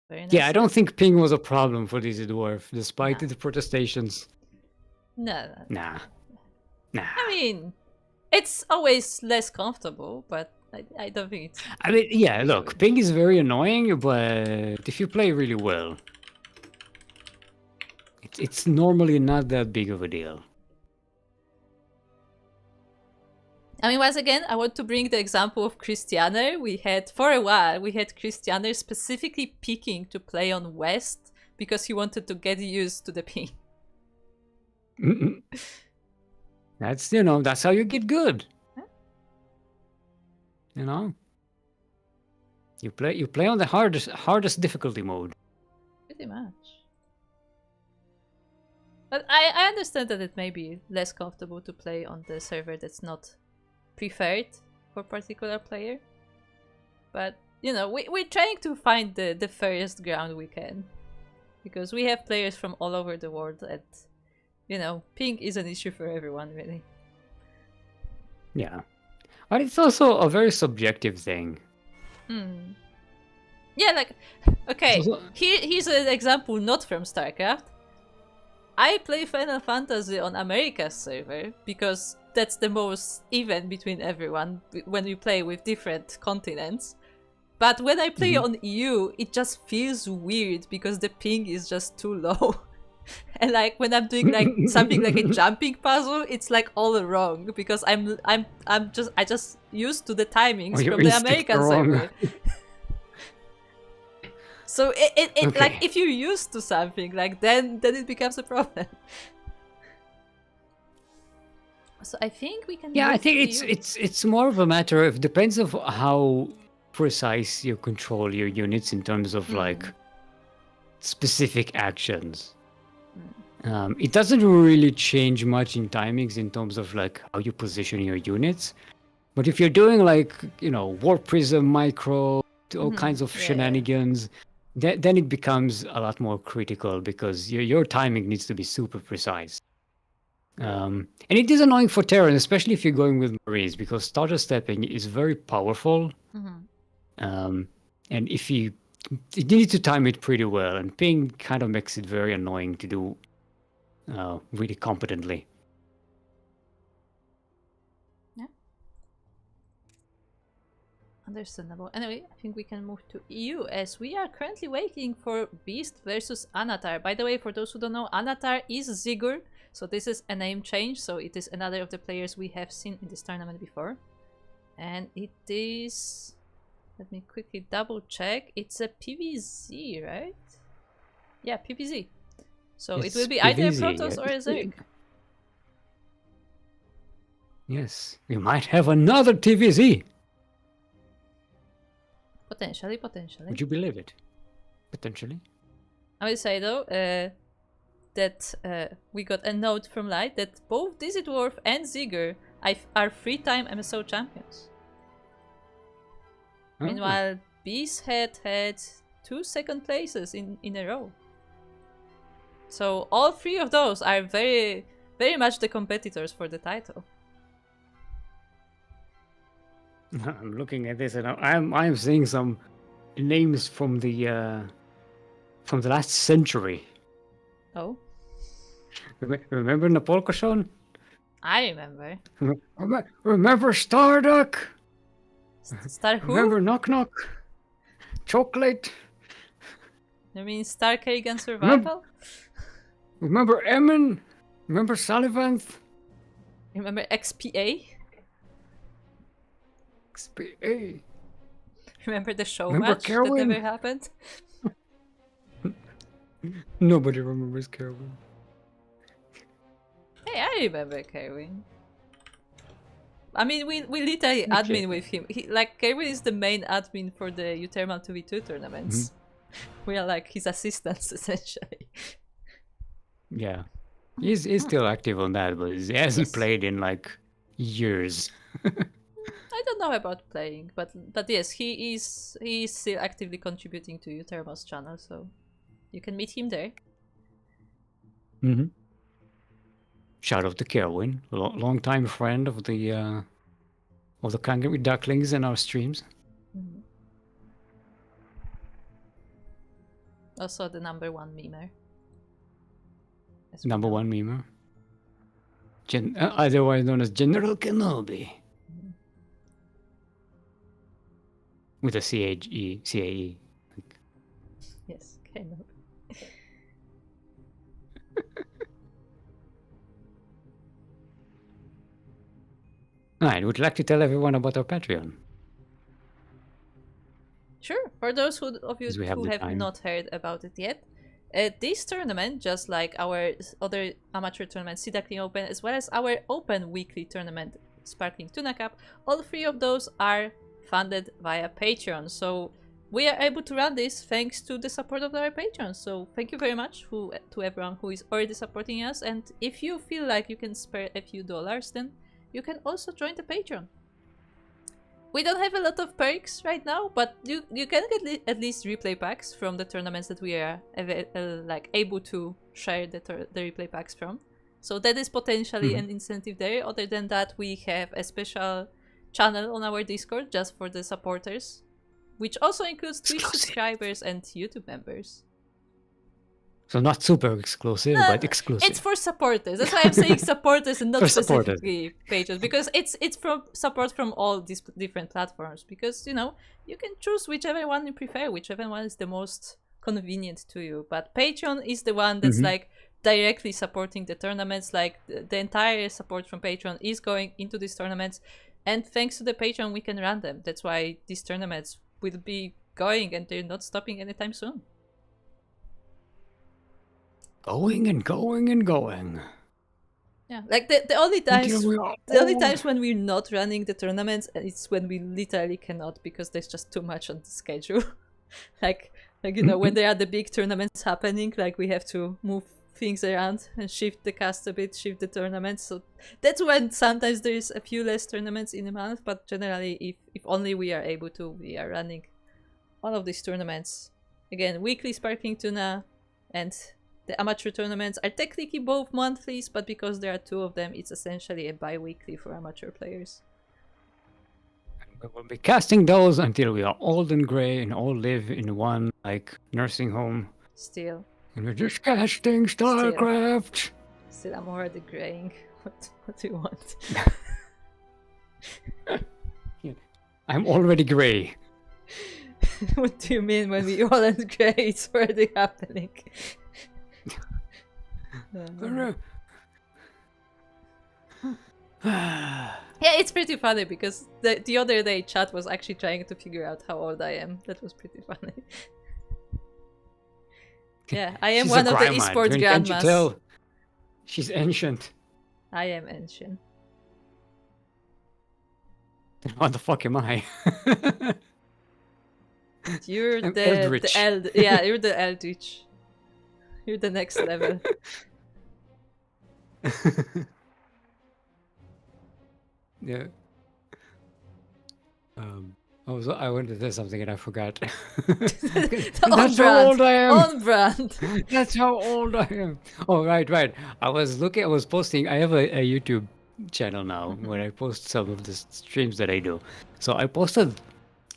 Very Yeah, I nice. don't think ping was a problem for Dizzy Dwarf, despite Nah. the protestations. No. Nah. Nah. I mean, it's always less comfortable, but I don't think it's... I mean, yeah, look, ping is very annoying, but if you play really well, it's normally not that big of a deal. I mean, once again, I want to bring the example of Christianer. For a while, we had Christianer specifically picking to play on West because he wanted to get used to the ping. That's, you know, that's how you get good. Huh? You know? You play on the hardest difficulty mode. Pretty much. But I understand that it may be less comfortable to play on the server that's not preferred for particular player. But, you know, we're trying to find the fairest ground we can. Because we have players from all over the world and, you know, ping is an issue for everyone, really. Yeah. But it's also a very subjective thing. Yeah, like, okay, here's an example not from StarCraft. I play Final Fantasy on America's server because that's the most even between everyone when we play with different continents. But when I play on EU, it just feels weird because the ping is just too low. And like when I'm doing like something like a jumping puzzle, it's like all wrong because I just used to the timings from the American server. So it Okay. like if you're used to something, like then it becomes a problem. So I think we can. Yeah, I think it's more of a matter of depends of how precise you control your units in terms of like specific actions. It doesn't really change much in timings in terms of like how you position your units. But if you're doing like, you know, Warp Prism, Micro, all kinds of shenanigans, then it becomes a lot more critical because your timing needs to be super precise. And it is annoying for Terran, especially if you're going with Marines, because starter stepping is very powerful. And if you need to time it pretty well, and ping kind of makes it very annoying to do really competently. Yeah. Understandable. Anyway, I think we can move to EU as we are currently waiting for Beast versus Anatar. By the way, for those who don't know, Anatar is Zigur, so this is a name change, so it is another of the players we have seen in this tournament before. And it is... Let me quickly double check. It's a PVZ, right? Yeah, PVZ. So it will be either a Protoss or a Zerg. Yes, we might have another TVZ. Potentially. Would you believe it? Potentially. I will say though that we got a note from Light that both Dizzy Dwarf and Zigur are 3-time MSO champions. Oh. Meanwhile, Beast had 2 second places in a row. So all 3 of those are very, very much the competitors for the title. I'm looking at this and I'm seeing some names from the last century. Oh, Remember Napolkoshon? I remember. Remember Starduck? Star who? Remember Knock Knock? Chocolate? You mean Star Kerrigan Survival? Remember Emin? Remember Sullivanth? Remember XPA? XPA. Remember the show Remember match Kerwin? that never happened? Nobody remembers Kerwin. Hey, I remember Kerwin. I mean, we literally admin with him. Kerwin is the main admin for the Uthermal 2v2 tournaments. We are like his assistants, essentially. Yeah. He's still active on that, but he hasn't Yes. played in like years. I don't know about playing, but yes, he is still actively contributing to Uthermo's channel, so you can meet him there. Mm-hmm. Shout out to Kerwin, long-time friend of the CranKy Ducklings in our streams. Mm-hmm. Also the number one memer. Number one memer. Otherwise known as General Kenobi. Mm-hmm. With a CAE. Yes, Kenobi. Alright, would you like to tell everyone about our Patreon? Sure. For those of you who have time. not heard about it yet, this tournament, just like our other amateur tournament, Duckling Open, as well as our open weekly tournament, Sparkling Tuna Cup, all three of those are funded via Patreon. So we are able to run this thanks to the support of our patrons. So thank you very much to everyone who is already supporting us. And if you feel like you can spare a few dollars, then you can also join the Patreon. We don't have a lot of perks right now, but you can get at least replay packs from the tournaments that we are able to share the replay packs from. So that is potentially an incentive there. Other than that, we have a special channel on our Discord just for the supporters, which also includes Twitch subscribers and YouTube members. So not super exclusive, but exclusive. It's for supporters. That's why I'm saying supporters and not specifically patrons, because it's from support from all these different platforms. Because you can choose whichever one you prefer, whichever one is the most convenient to you. But Patreon is the one that's like directly supporting the tournaments. Like the entire support from Patreon is going into these tournaments, and thanks to the Patreon, we can run them. That's why these tournaments will be going, and they're not stopping anytime soon. Going and going and going. Yeah, like the only times when we're not running the tournaments, it's when we literally cannot, because there's just too much on the schedule. like when there are the big tournaments happening, like we have to move things around and shift the cast a bit, shift the tournaments. So that's when sometimes there's a few less tournaments in a month, but generally if only we are able to, we are running all of these tournaments. Again, weekly Sparkling Tuna, and the amateur tournaments are technically both monthlies, but because there are two of them, it's essentially a bi-weekly for amateur players. We will be casting those until we are old and grey and all live in one nursing home. Still. And we're just casting StarCraft. Still, I'm already graying. What do you want? I'm already grey. What do you mean when we all end grey? It's already happening. Yeah, it's pretty funny because the other day chat was actually trying to figure out how old I am. That was pretty funny. Yeah, I am one of the esports grandmas. Can't you tell? She's ancient. I am ancient. What the fuck am I? You're you're the Eldritch. You're the next level. Yeah. I wanted to say something and I forgot. That's how old I am. On brand. That's how old I am. Oh, right. I was posting. I have a YouTube channel now where I post some of the streams that I do. So I posted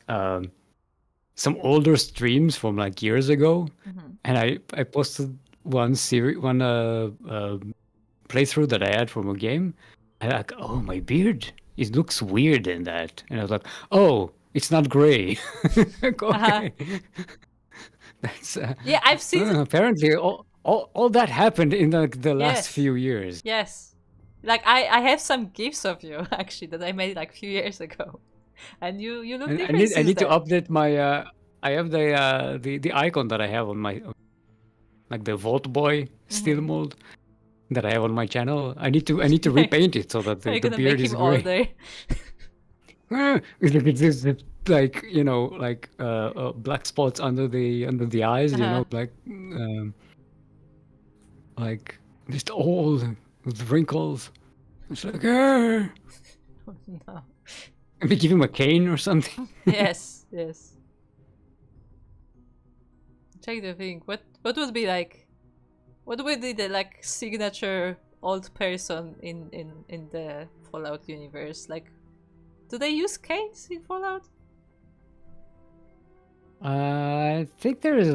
some older streams from like years ago, and I posted one playthrough that I had from a game. I like, oh, my beard, it looks weird in that, and I was like, oh, it's not gray. Okay. That's yeah, I've seen. Apparently, all that happened in the last few years. Yes, like I have some gifs of you actually that I made like a few years ago, and you look different. I need to update my. I have the icon that I have on my, like the Vault Boy steel mold that I have on my channel. I need to repaint it so that the beard is gray. It's like black spots under the eyes, like Just old with wrinkles. It's like, ah. No. Maybe give him a cane or something. Yes, yes. Trying to think. What would be like? What would be the like signature old person in the Fallout universe? Like, do they use canes in Fallout? I think there is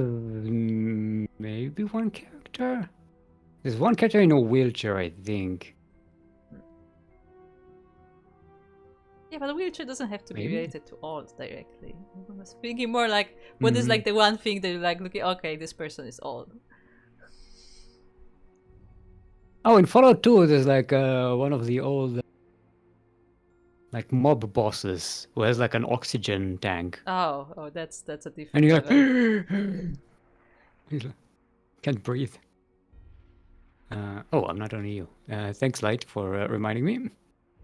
maybe one character. There's one character in a wheelchair, I think. Yeah, but a wheelchair doesn't have to be Maybe? related to old directly. I was thinking more like, what is like the one thing that you're like looking? Okay, this person is old. Oh, in Fallout 2, there's like one of the old like mob bosses who has like an oxygen tank. Oh, that's a different. And you're like, level. he's like, can't breathe. Oh, I'm not only you. Thanks, Light, for reminding me.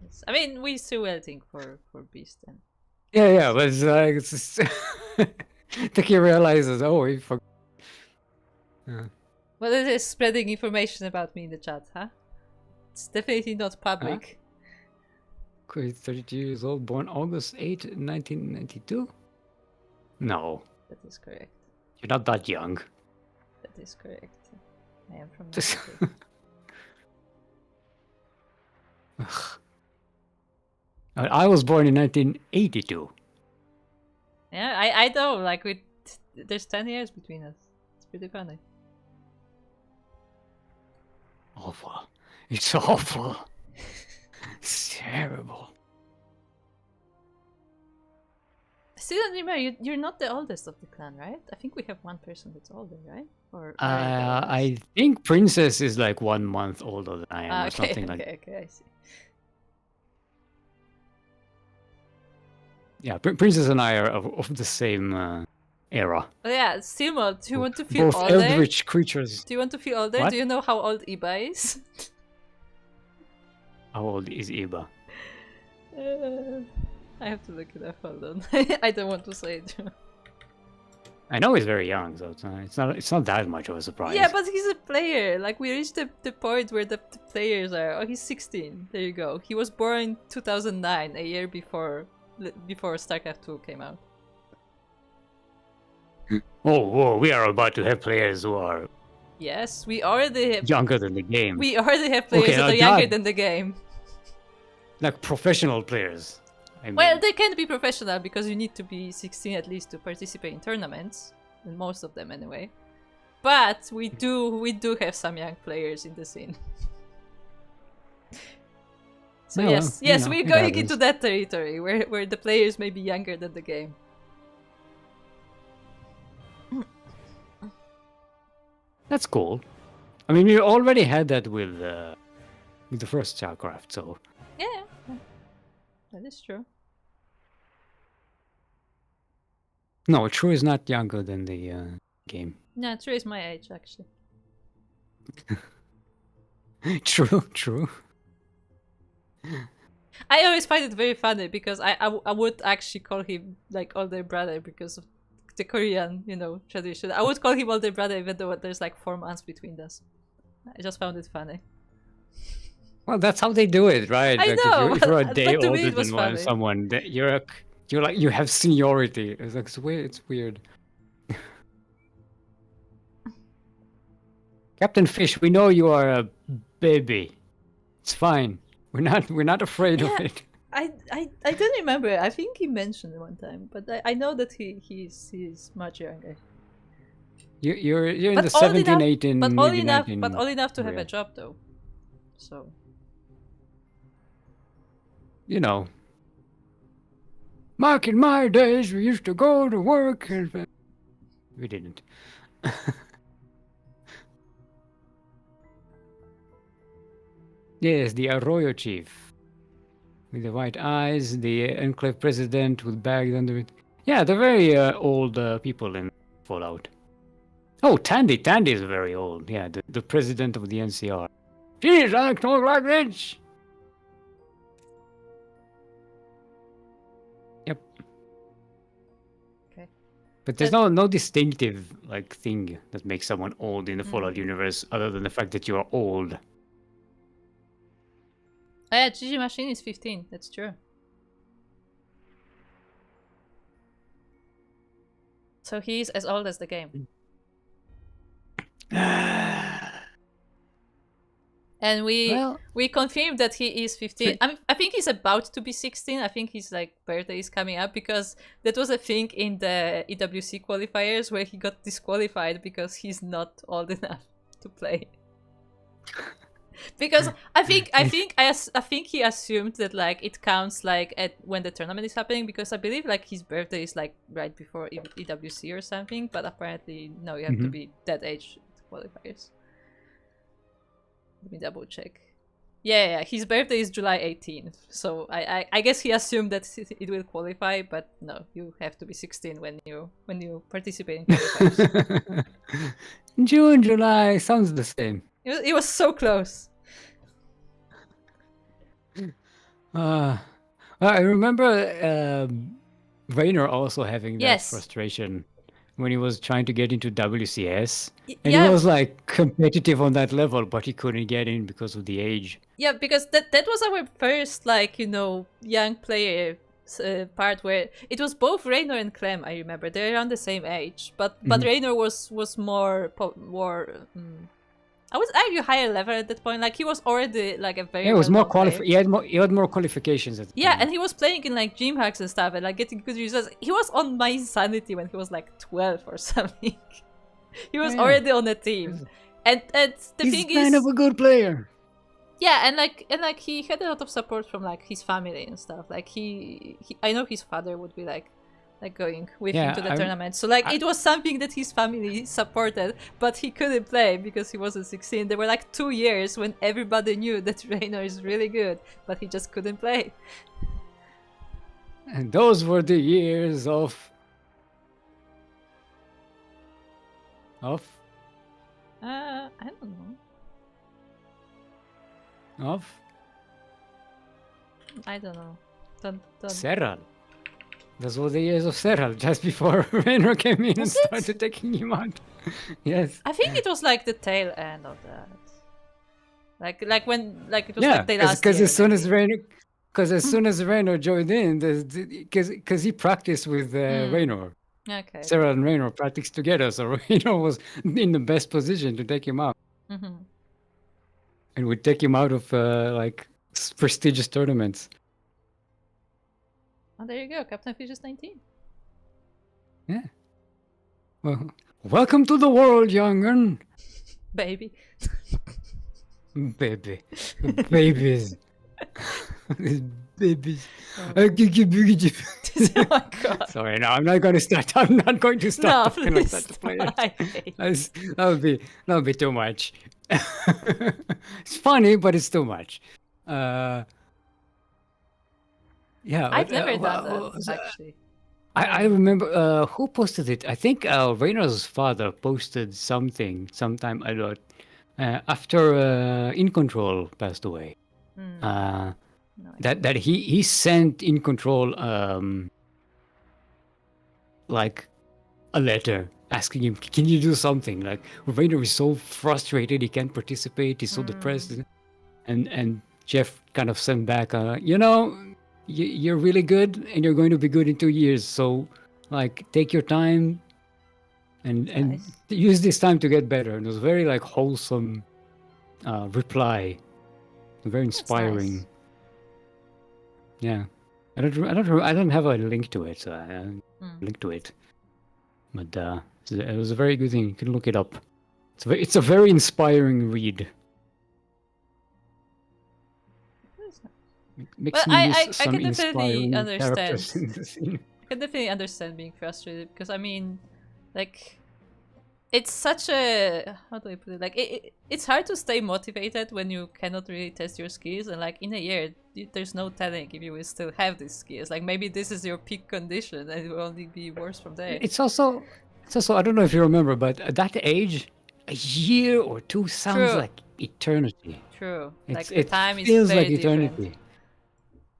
Yes. I mean, we still waiting for Beast then. Yeah, but it's like it's just Taki realizes, oh, he forgot. Well, it is spreading information about me in the chat, huh? It's definitely not public. He's 32 years old, born August 8, 1992? No. That is correct. You're not that young. That is correct. I am from Just- 92. I was born in 1982. Yeah, I know. Like, there's 10 years between us. It's pretty funny. Awful. It's awful. It's terrible. I still don't remember. You're not the oldest of the clan, right? I think we have one person that's older, right? Or I think Princess is like 1 month older than I am, or something like that. Okay, I see. Yeah, Princess and I are of the same era. Oh yeah, Simo, do you want to feel Both older? eldritch creatures. Do you want to feel older? What? Do you know how old Iba is? How old is Iba? I have to look it up. Hold on. I don't want to say it. I know he's very young, so it's not that much of a surprise. Yeah, but he's a player. Like, we reached the point where the players are. Oh, he's 16. There you go. He was born 2009, a year before StarCraft 2 came out. Whoa, we are about to have players who are Yes, we already have. younger than the game. We already have players Okay, that are now younger God. than the game. Like professional players. I mean, Well, they can't be professional because you need to be 16 at least to participate in tournaments, in most of them anyway. But we do have some young players in the scene. So Yeah, yes, well, yes, you know, we're it going happens. into that territory where the players may be younger than the game. that's cool. I mean, we already had that with the first StarCraft, so Yeah, that is true. no, True is not younger than the game. No, True is my age actually. True. I always find it very funny because I would actually call him like older brother because of the Korean, tradition. I would call him older brother even though there's like 4 months between us. I just found it funny. Well, that's how they do it, right? I Like know, if you're a but day to me older it was than funny. someone, that you're like you have seniority. It's like it's weird. Captain Fish, we know you are a baby. It's fine. We're not afraid of Yeah. it. I don't remember. I think he mentioned it one time, but I know that he's much younger. You're in But the old 17, enough, 18, but old maybe enough, 19. but old enough to have a area. job though. So You know. Back in my days, we used to go to work and we didn't. Yes, the Arroyo chief. With the white eyes, the enclave president with bags under it. Yeah, they're very old people in Fallout. Oh, Tandy. Tandy is very old. Yeah, the president of the NCR. Jeez, I talk like this. Yep. okay. But there's no distinctive like thing that makes someone old in the Fallout universe, other than the fact that you are old. Oh yeah, GG Machine is 15. That's true. So he's as old as the game. And we confirmed that he is 15. I think he's about to be 16. I think his like birthday is coming up, because that was a thing in the EWC qualifiers where he got disqualified because he's not old enough to play. Because I think he assumed that like it counts like at when the tournament is happening, because I believe like his birthday is like right before EWC or something, but apparently no, you have to be that age qualifiers. Let me double check. Yeah, his birthday is July 18th, so I guess he assumed that it will qualify, but no, you have to be 16 when you participate in qualifiers. June, July sounds the same. It was so close. I remember Raynor also having that Yes. frustration when he was trying to get into WCS. And Yeah. he was like competitive on that level, but he couldn't get in because of the age. Yeah, because that was our first like, young player part where it was both Raynor and Clem. I remember they're around the same age, but Raynor was more I was argue higher level at that point. Like he was already like a very it was more qualified. he had more qualifications at the time. And he was playing in like dream hacks and stuff and like getting good results. He was on my Insanity when he was like 12 or something. He was already on a team, and the thing is, he's kind of a good player. Yeah, and like he had a lot of support from like his family and stuff. Like he I know his father would be like going with him to the tournament. So like it was something that his family supported, but he couldn't play because he wasn't 16. There were like 2 years when everybody knew that Raynor is really good, but he just couldn't play. And those were the years of I don't know. Of? I don't know. Don't. Serral. Those were the years of Serral, just before Raynor came in and started taking him out. Yes. I think it was like the tail end of that. Like when it was like the last because year, as soon as Raynor joined in, because he practiced with Raynor. Okay. Serral and Raynor practiced together, so Raynor was in the best position to take him out. And would take him out of like prestigious tournaments. Oh, there you go, Captain Fish is 19. Yeah. Well, welcome to the world, young'un. Baby. Baby. Babies. Babies. Oh my god. Sorry, no, I'm not going to start. I'm not going to start talking like that to players. That would be too much. It's funny, but it's too much. Yeah, I've never done that, actually. I remember who posted it. I think Raynor's father posted something sometime after In Control passed away. That he sent In Control like a letter asking him, can you do something? Like Raynor is so frustrated, he can't participate, he's so depressed, and Jeff kind of sent back, you're really good and you're going to be good in 2 years, so like take your time and use this time to get better. And it was very like wholesome reply, very inspiring. Nice. Yeah, I don't have a link to it, so I don't link to it, but it was a very good thing. You can look it up. It's a very inspiring read. I can definitely understand. I can definitely understand being frustrated, because I mean, like, it's such a, how do I put it? Like, it's hard to stay motivated when you cannot really test your skills, and like in a year, there's no telling if you will still have these skills. Like maybe this is your peak condition, and it will only be worse from there. It's also I don't know if you remember, but at that age, a year or two sounds like eternity. True. Like the time is feels very like eternity. different.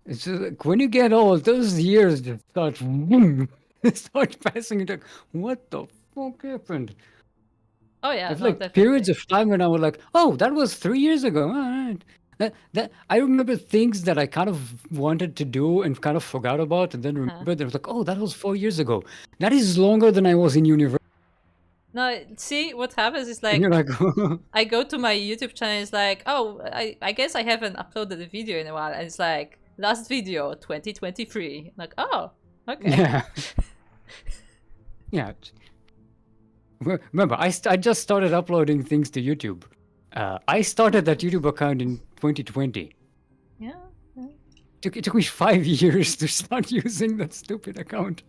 It's just like when you get old, those years just start. start passing it like, what the fuck happened? Oh yeah, There's no, like periods definitely. of time when I was like, oh, that was 3 years ago. All right. That I remember things that I kind of wanted to do and kind of forgot about, and then Uh-huh. remembered. I was like, oh, that was 4 years ago. That is longer than I was in university. No, see what happens is And you're like like, I go to my YouTube channel. It's like, oh, I guess I haven't uploaded a video in a while, and it's like last video 2023. Like, oh, okay. yeah, yeah. Remember, I just started uploading things to YouTube. I started that YouTube account in 2020. Yeah. Yeah. It took me 5 years to start using that stupid account.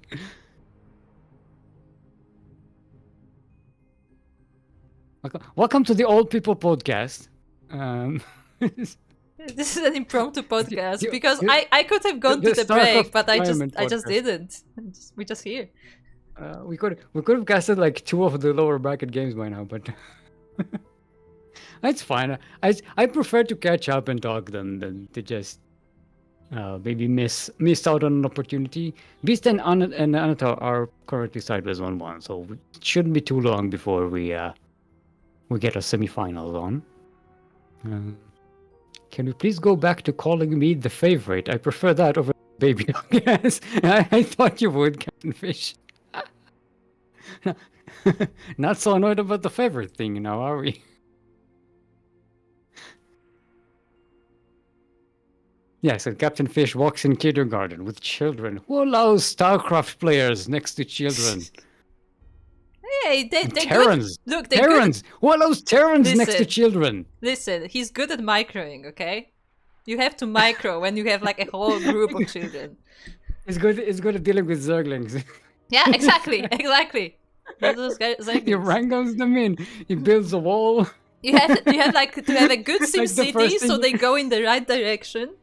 Welcome to the Old People Podcast. This is an impromptu podcast the, because the, I could have gone to the the StarCraft break, but I just Retirement I just Podcast. didn't. We're just here. We could have casted like 2 of the lower bracket games by now, but that's fine. I prefer to catch up and talk than to just maybe miss out on an opportunity. Beast and Anata are currently sideways 1-1, so it shouldn't be too long before we get our semifinals on. Can we please go back to calling me the favorite? I prefer that over baby dog. Yes, I thought you would, Captain Fish. Not so annoyed about the favorite thing now, are we? Yes, and Captain Fish walks in kindergarten with children. Who allows StarCraft players next to children? Hey, they're good. Terrans! Look, they're good. Terrans! Who allows Terrans next to Listen. children? Listen, he's good at microing. Okay, you have to micro when you have like a whole group of children. It's good at dealing with Zerglings. Yeah, exactly, exactly. Those guys, He wrangles them in. He builds a wall. you have like to have a good sim Like the city first so thing- they go in the right direction.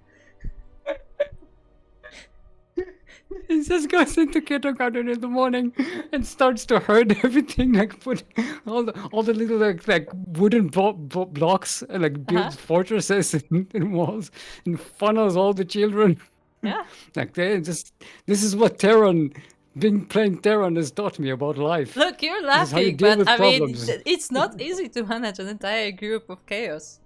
He just goes into kindergarten in the morning and starts to herd everything, like put all the little like wooden blocks, like builds fortresses and walls, and funnels all the children. Yeah. Like this is what playing Terran has taught me about life. Look, you're This is how you laughing, deal but with I mean, problems. it's not easy to manage an entire group of chaos.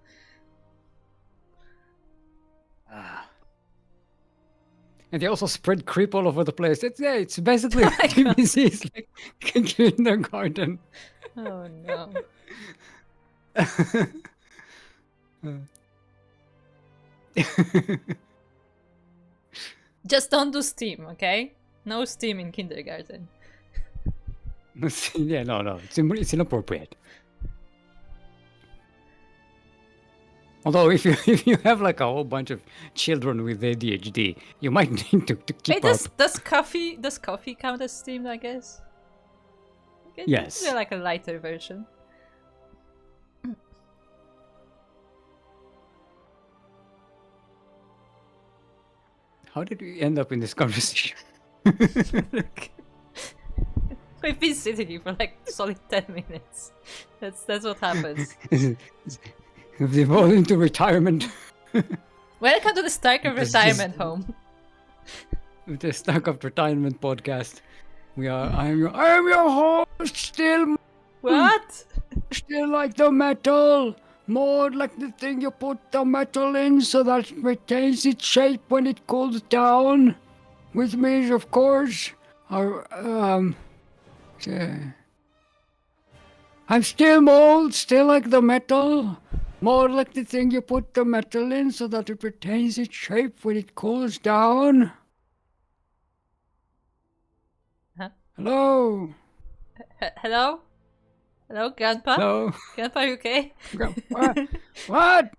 And they also spread creep all over the place. It's basically PvC is like kindergarten. Oh no. Just don't do Steam, okay? No Steam in kindergarten. Yeah, no, it's inappropriate. Although if you have like a whole bunch of children with ADHD, you might need to keep Wait, up. does coffee count as Steam? I guess. Yes. It's like a lighter version. How did we end up in this conversation? We've been sitting here for like solid 10 minutes. That's what happens. We've evolved into retirement. Welcome to the StarCraft This is- retirement home. With the StarCraft Retirement Podcast. I am your host, still What? like the metal. More like the thing you put the metal in so that it retains its shape when it cools down. With me, of course, are I'm still mold, still like the metal. More like the thing you put the metal in so that it retains its shape when it cools down. Huh? Hello? Hello? Hello, Grandpa? Hello? Grandpa, you okay? What? What?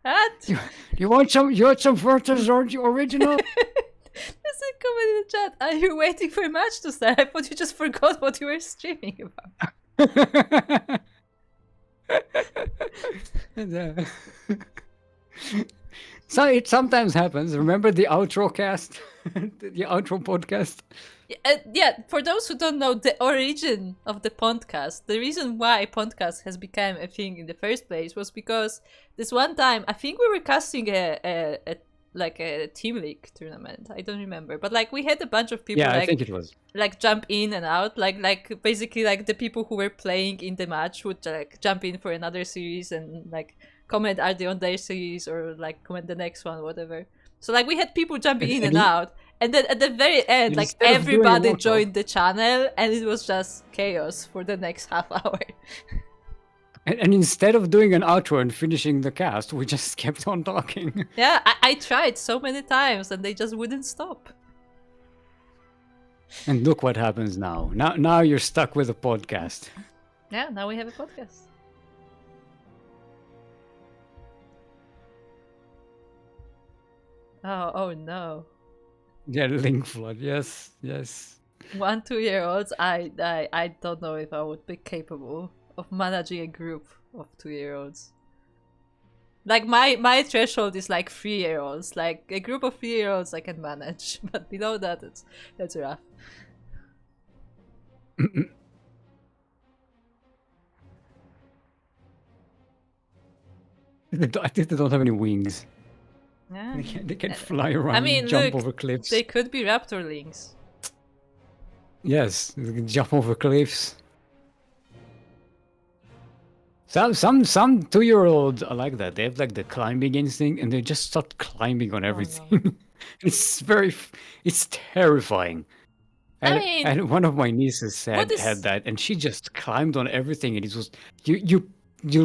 What? You want some Vertus original? There's a comment in the chat. Are you waiting for a match to start? I thought you just forgot what you were streaming about. So it sometimes happens. Remember the outro cast? The outro podcast? Yeah, for those who don't know the origin of the podcast, the reason why podcast has become a thing in the first place was because this one time, I think we were casting a like a team league tournament. I don't remember, but like we had a bunch of people Yeah, like I think it was. like jump in and out, like basically like the people who were playing in the match would like jump in for another series and like comment are they on their series or like comment the next one, whatever. So like we had people jumping in and And out, and then at the very end, like instead of doing a everybody walk-off- joined the channel, and it was just chaos for the next half hour. And instead of doing an outro and finishing the cast, we just kept on talking. Yeah, I tried so many times, and they just wouldn't stop. And look what happens now. Now you're stuck with a podcast. Yeah, now we have a podcast. Oh no. Yeah, link flood. Yes, yes. 1 2-year-olds, I don't know if I would be capable of managing a group of 2-year-olds. Like my threshold is like 3-year-olds. Like a group of 3-year-olds I can manage, but below that that's rough. I think they don't have any wings. Yeah. They can fly around, I mean, jump look, over cliffs. they could be raptorlings. Yes, they can jump over cliffs. Some 2-year-olds are like that. They have like the climbing instinct, and they just start climbing on everything. It's terrifying. I mean, And one of my nieces what is- had that, and she just climbed on everything, and it was you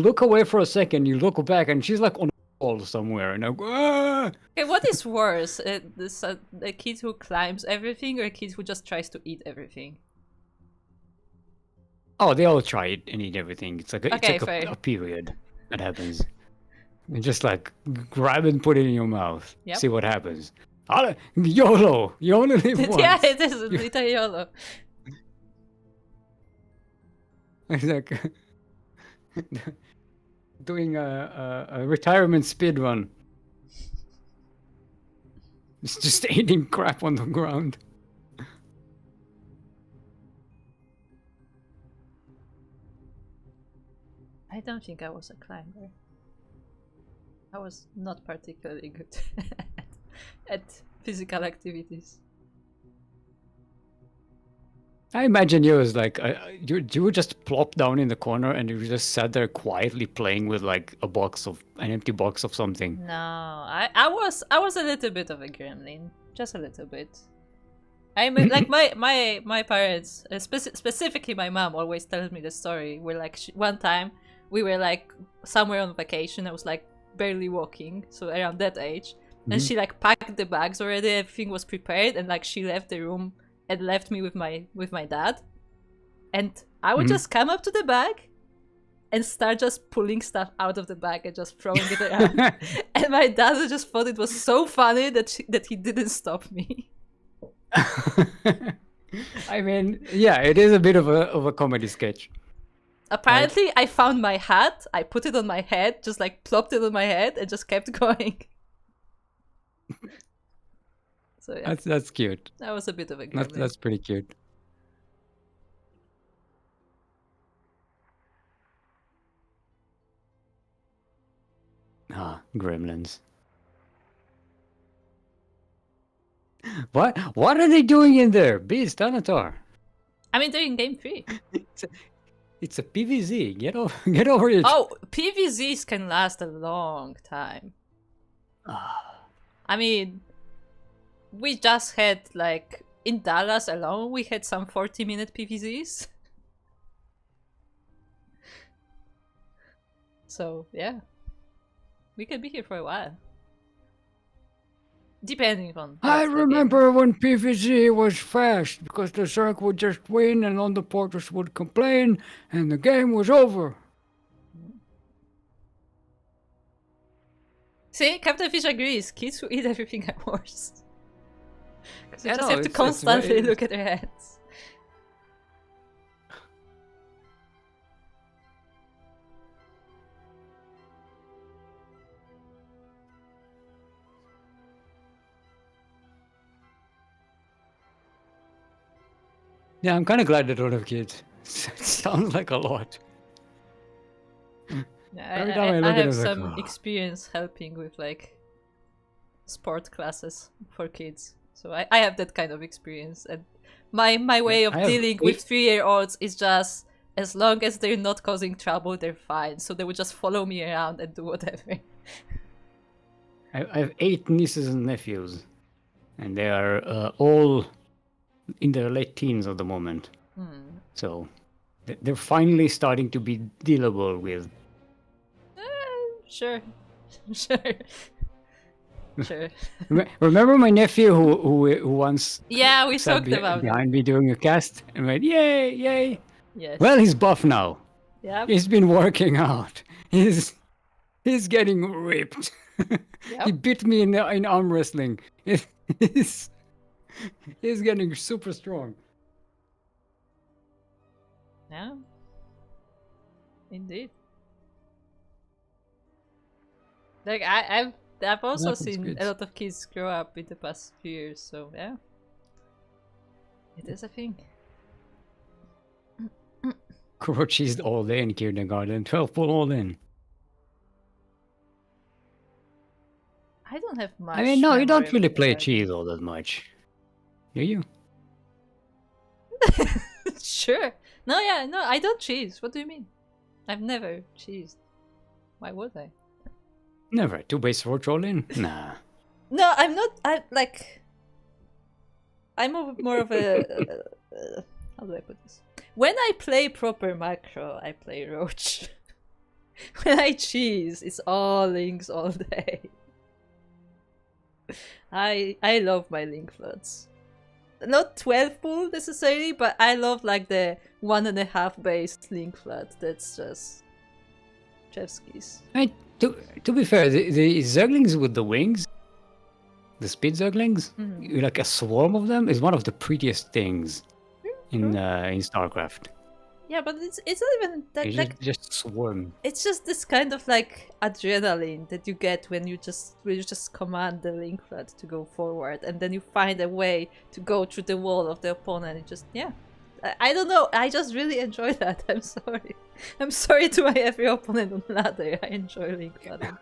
look away for a second, you look back, and she's like on a wall somewhere, and I go, ah! Okay, what is worse? A kid who climbs everything or a kid who just tries to eat everything? Oh, they all try it and eat everything. It's like Okay, it's like fair. a period that happens. You just like grab and put it in your mouth. Yep. See what happens. YOLO! You only live once. Yeah, it is a little YOLO. It's like doing a retirement speed run. It's just eating crap on the ground. I don't think I was a climber. I was not particularly good at physical activities. I imagine you was like you would just plop down in the corner and you just sat there quietly playing with like an empty box of something. No, I was a little bit of a gremlin, just a little bit. I mean, like my parents, specifically my mom, always tells me the story where like one time we were like somewhere on vacation. I was like barely walking, so around that age, and she like packed the bags already. Everything was prepared, and like she left the room and left me with my dad. And I would just come up to the bag and start just pulling stuff out of the bag and just throwing it around. And my dad just thought it was so funny that he didn't stop me. I mean, yeah, it is a bit of a comedy sketch. Apparently, I found my hat, I put it on my head, just like plopped it on my head, and just kept going. So yeah, That's cute. that was a bit of a gremlin. That's pretty cute. Ah, gremlins. What are they doing in there? Beast, Anatar. I mean, they're in game 3. It's a PVZ. Get over it. Oh, PVZs can last a long time. I mean, we just had like in Dallas alone, we had some 40-minute PVZs. So yeah, we can be here for a while, depending on. I what's the remember when PVZ was fast because the Zerg would just win and underporters would complain and the game was over. See, Captain Fish agrees. Kids who eat everything are worse. Because you Yeah, just no, have to it's constantly very- look at their hands. Yeah, I'm kind of glad they don't have kids. It sounds like a lot. Yeah, Every time I I look at have it, I'm like, some "Oh." experience helping with like sport classes for kids. So I have that kind of experience, and my way of I have dealing with 3-year-olds is just as long as they're not causing trouble, they're fine. So they would just follow me around and do whatever. I have 8 nieces and nephews, and they are all in their late teens at the moment. So they're finally starting to be dealable with. Sure. Sure. Sure. Remember my nephew who once Yeah, we sat talked about it. behind me doing a cast and went, yay, yay. Yes. Well, he's buff now. Yeah. He's been working out. He's getting ripped. He bit me in arm wrestling. He's getting super strong. Yeah. Indeed. Like I've also seen good. a lot of kids grow up in the past few years, so yeah. It is a thing. Crochie's all day in kindergarten. 12 pull all in. I don't have much. I mean, no, you don't memory of really play kindergarten. cheese all that much. Do you? Sure. No, yeah, no, I don't cheese. What do you mean? I've never cheesed. Why would I? Never. 2-base roach all in? Nah. No, I'm not. I'm more of a. How do I put this? When I play proper macro, I play roach. When I cheese, it's all links all day. I love my link floods. Not 12 pull necessarily, but I love like the 1.5 base link flood. That's just chef's kiss. I mean, to be fair, the Zerglings with the wings, the speed Zerglings, like a swarm of them, is one of the prettiest things in StarCraft. Yeah, but it's not even that They like just swarm. it's just this kind of like adrenaline that you get when you just command the link flood to go forward, and then you find a way to go through the wall of the opponent. It just I don't know. I just really enjoy that. I'm sorry. I'm sorry to my every opponent on ladder. I enjoy link flooding.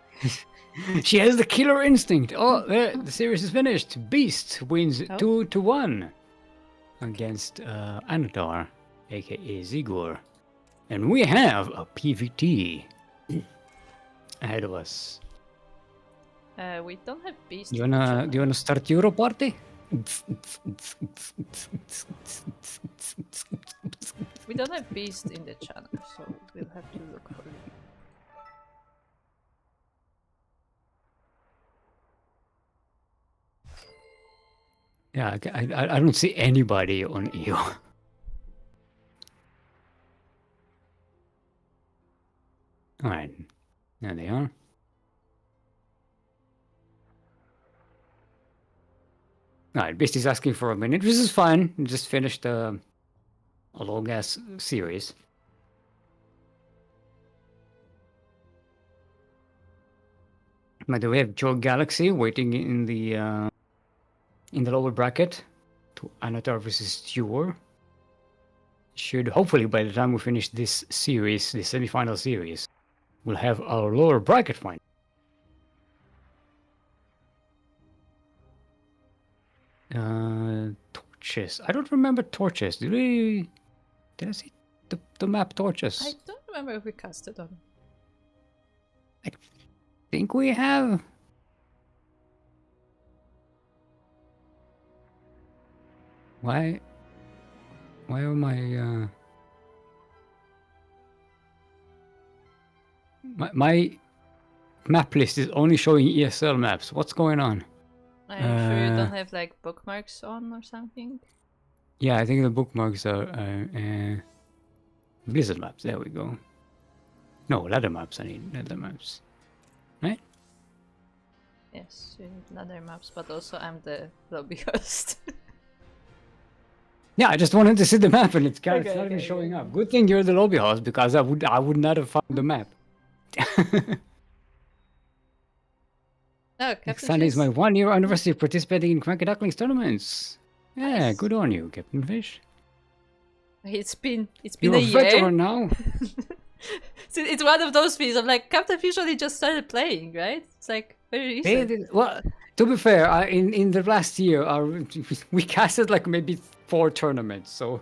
She has the killer instinct. Oh, there, the series is finished. Beast wins 2-1 against Anatar, aka Zigor. And we have a PvT ahead of us. We don't have beast. Do you wanna start Euro party? We don't have beast in the channel, so we'll have to look for it. Yeah, I don't see anybody on EU. Alright, there they are. Alright, Beast is asking for a minute, which is fine. We just finished a long-ass series. But we have Joe Galaxy waiting in the lower bracket to Anatar versus Stewart. Should hopefully by the time we finish this series, the semi-final series, we'll have our lower bracket final. Torches. I don't remember torches. Did I see the map torches? I don't remember if we casted on. I think we have. Why are my my map list is only showing ESL maps? What's going on? Are you sure you don't have like bookmarks on or something? Yeah, I think the bookmarks are Blizzard maps. There we go. No, ladder maps. I need ladder maps. Right? Yes, you need ladder maps, but also I'm the lobby host. Yeah, I just wanted to see the map, and it's not Okay, even showing up. Good thing you're the lobby host, because I would not have found the map. No, Next Captain Sunday is Cheese. my 1-year anniversary of participating in CranKy Ducklings tournaments. Yeah, Nice. good on you, Captain Fish. It's been You're a a year. veteran now. So it's one of those things. I'm like, Captain Fish only just started playing, right? It's like very recent. Well, To be fair, in the last year, we casted like maybe 4 tournaments. So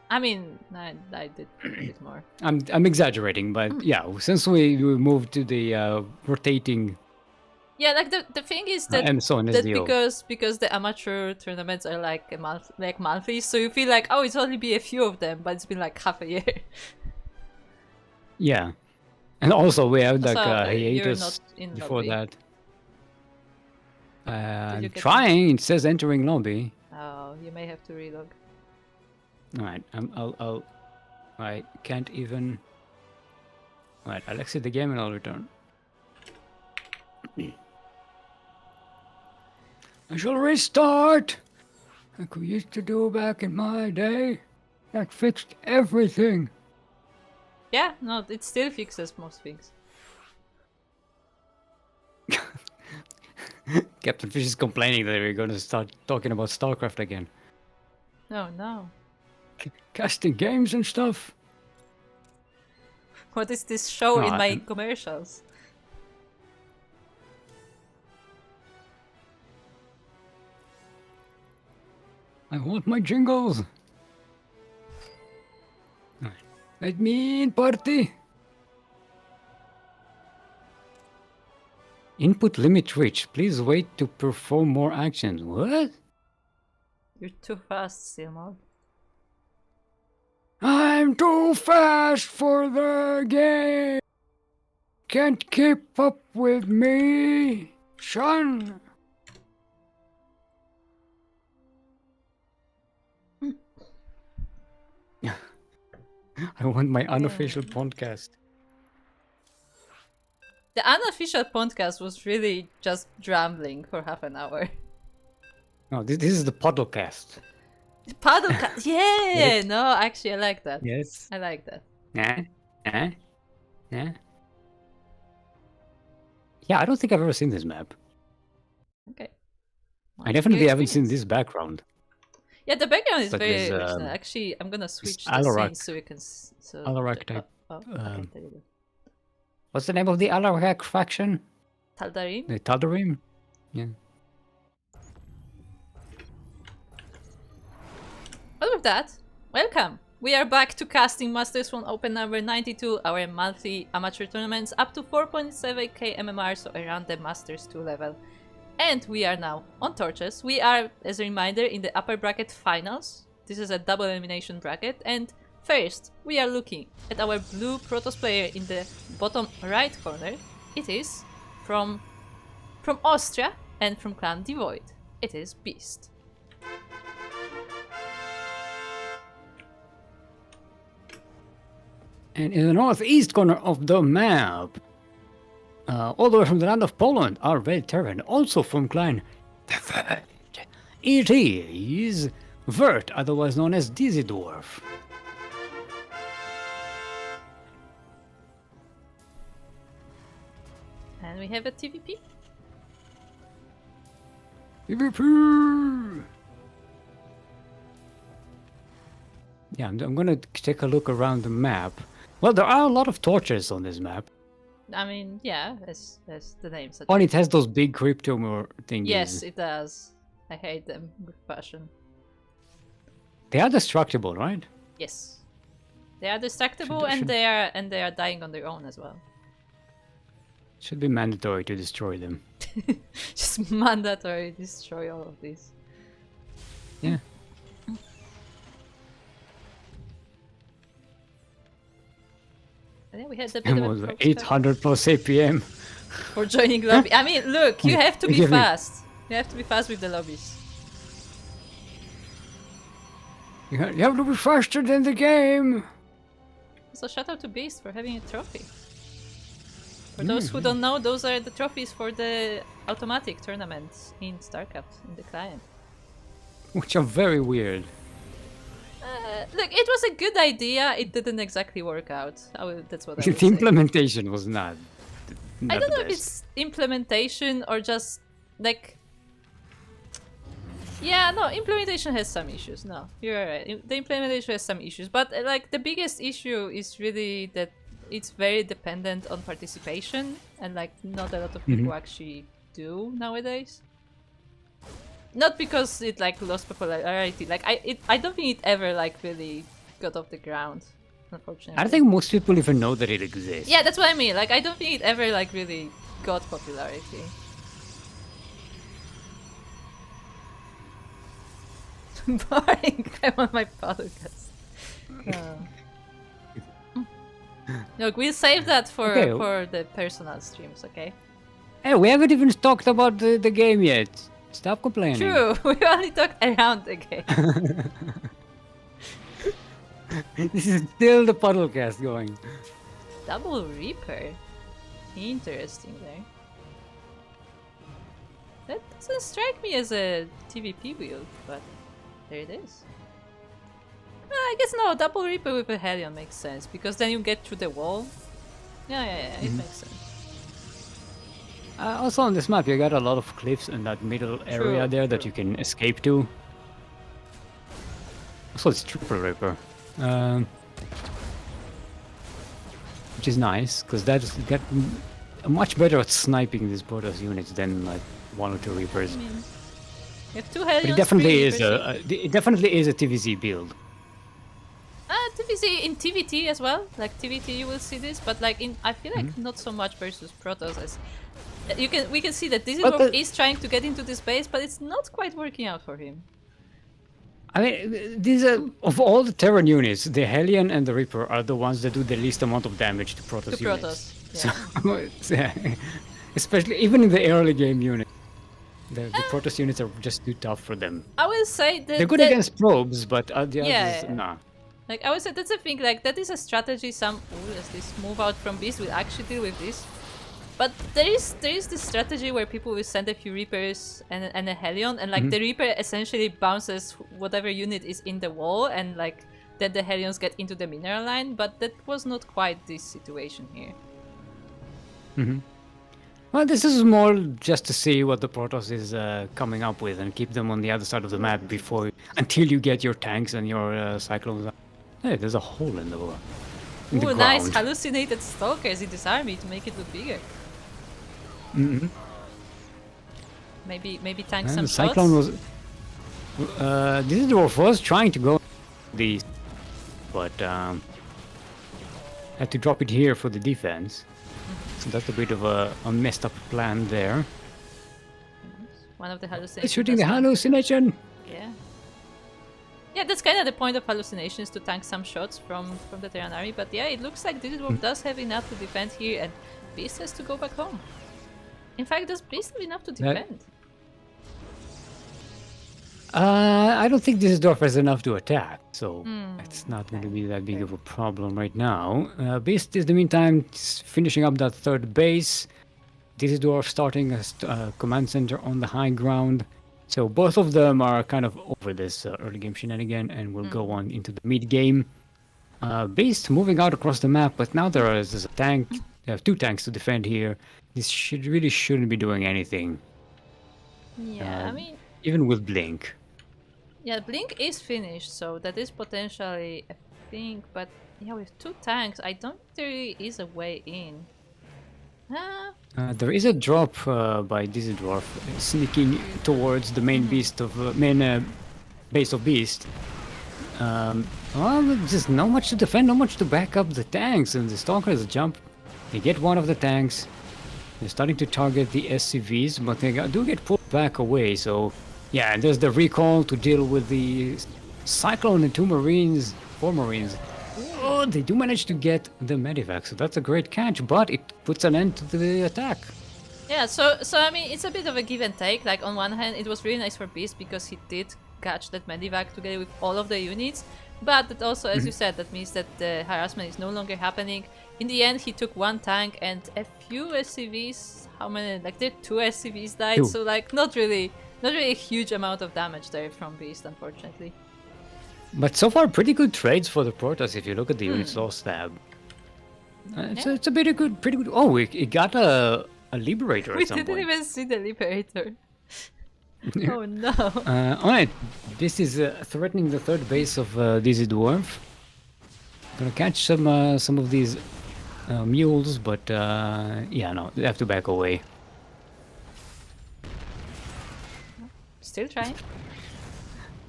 I mean, I did a bit more. I'm exaggerating, but yeah, since we moved to the rotating. Yeah, like the thing is that And so on that SDO. because the amateur tournaments are like a month, like monthly, so you feel like, oh, it's only be a few of them, but it's been like half a year. Yeah, and also we had like Also, a you're hiatus not in before lobby. that. you get Trying. It says entering lobby. Oh, you may have to relog. All right, I'll. I can't even. All right, I'll exit the game and I'll return. I shall restart, like we used to do back in my day. That fixed everything. Yeah, no, it still fixes most things. Captain Fish is complaining that we're going to start talking about StarCraft again. No, no. Casting games and stuff. What is this show No, in my commercials? I want my jingles. Let me in, party. Input limit reached. Please wait to perform more actions. What? You're too fast, Silmar. I'm too fast for the game. Can't keep up with me, son. I want my unofficial podcast. The unofficial podcast was really just rambling for half an hour. No, this is the podcast. Paddlecast. Yeah, no, actually, I like that. Yes. I like that. Yeah. Yeah, I don't think I've ever seen this map. Okay. I definitely haven't seen experience. this background. Yeah, the background is Like very this, original. Actually, I'm gonna switch the Alarak. scene so you can. Alarak type. Okay, there you go. What's the name of the Alarak faction? Taldarim? The Taldarim? Yeah. But with that, welcome! We are back to casting Master Swan Open number 92, our monthly amateur tournaments up to 4.7k MMR, so around the Masters 2 level. And we are now on Torches. We are, as a reminder, in the upper bracket finals. This is a double elimination bracket, and first we are looking at our blue Protoss player in the bottom right corner. It is from Austria and from Clan Devoid. It is Beast. And in the northeast corner of the map, all the way from the land of Poland, are Red Terran, also from Clan Devoid. It is Vert, otherwise known as Dizzy Dwarf. And we have a TVP. PvP! Yeah, I'm gonna take a look around the map. Well, there are a lot of torches on this map. I mean, yeah, as the name suggests. Oh, and it has those big crypto thingies. Yes, it does. I hate them with passion. They are destructible, right? Yes, they are destructible, and they are dying on their own as well. Should be mandatory to destroy them. Just mandatory destroy all of these. Yeah. And then we had a bit of a 800 plus APM. for joining lobby. I mean, look, you have to be fast. You have to be fast with the lobbies. You have to be faster than the game. So shout out to Beast for having a trophy. For those who don't know, those are the trophies for the automatic tournaments in StarCraft, in the client. Which are very weird. Look, it was a good idea, it didn't exactly work out. That's what I would The say. implementation was not I don't know the if best. it's implementation or just, like... Yeah, no, implementation has some issues, no, you're right. The implementation has some issues, but like the biggest issue is really that it's very dependent on participation, and like not a lot of people actually do nowadays. Not because it like lost popularity. Like I don't think it ever like really got off the ground. Unfortunately. I don't think most people even know that it exists. Yeah, that's what I mean. Like I don't think it ever like really got popularity. Boring. I'm on my podcast. Look, we'll save that for the personal streams, okay? Hey, we haven't even talked about the game yet. Stop complaining. True, we only talked around the game. This is still the Puddlecast going. Double Reaper. Interesting there. That doesn't strike me as a TVP build, but there it is. I guess no, Double Reaper with a Hellion makes sense, because then you get through the wall. Yeah, it makes sense. Also on this map, you got a lot of cliffs in that middle area there that you can escape to. Also, it's Triple Reaper. Which is nice, because that is much better at sniping these Protoss units than like 1 or 2 Reapers. I mean, you have 2 Hellions, but it definitely is a TVZ build. TVZ in TVT as well. Like TVT, you will see this, but like I feel like not so much versus Protoss as we can see that Dizzydorf is trying to get into this base, but it's not quite working out for him. I mean, these are, of all the Terran units, the Hellion and the Reaper are the ones that do the least amount of damage to Protoss units. Yeah. So, especially even in the early game unit, the Protoss units are just too tough for them. I will say that they're good against probes, but the others, nah. Like I would say that's the thing. Like that is a strategy. As this move out from Beast will actually deal with this. But there is this strategy where people will send a few Reapers and a Hellion, and like the Reaper essentially bounces whatever unit is in the wall, and like then the Hellions get into the mineral line. But that was not quite this situation here. Well, this is more just to see what the Protoss is coming up with and keep them on the other side of the map until you get your tanks and your Cyclones. Hey, there's a hole in the wall. Ooh, nice hallucinated stalkers in this army to make it look bigger. Maybe tank some Cyclone shots. Was this dwarf was trying to go these, but had to drop it here for the defense. So that's a bit of a messed up plan there. One of the hallucinations. Shooting the hallucination. Yeah, that's kind of the point of hallucinations, to tank some shots from the Terran army. But yeah, it looks like Dizzydorf does have enough to defend here, and Beast has to go back home. In fact, does Beast have enough to defend? I don't think Dizzydorf has enough to attack, so it's not going to be that big of a problem right now. Beast is, in the meantime, finishing up that third base. Dizzydorf starting a command center on the high ground. So both of them are kind of over this early game shenanigan and will go on into the mid game. Beast moving out across the map, but now there is a tank. They have 2 tanks to defend here. This really shouldn't be doing anything. Yeah, I mean... Even with Blink. Yeah, Blink is finished, so that is potentially a thing, but yeah, with 2 tanks, I don't think there really is a way in. There is a drop by Dizzydorf sneaking towards the main base of Beast. Well, just not much to defend, not much to back up the tanks, and the Stalkers jump. They get one of the tanks. They're starting to target the SCVs, but they do get pulled back away. So, yeah, and there's the recall to deal with the Cyclone and 4 Marines. Oh, they do manage to get the Medivac, so that's a great catch, but it puts an end to the attack. Yeah, so I mean, it's a bit of a give and take. Like, on one hand, it was really nice for Beast because he did catch that Medivac together with all of the units, but that also, as you said, that means that the harassment is no longer happening. In the end, he took 1 tank and a few SCVs. How many? Like, there 2 SCVs died, 2. so like, not really a huge amount of damage there from Beast, unfortunately. But so far, pretty good trades for the Protoss if you look at the units lost tab. It's a pretty good. Oh, it got a Liberator at some point. We didn't even see the Liberator. Oh no. Alright, this is threatening the third base of Dizzydorf. Gonna catch some of these mules, but yeah, no, they have to back away. Still trying.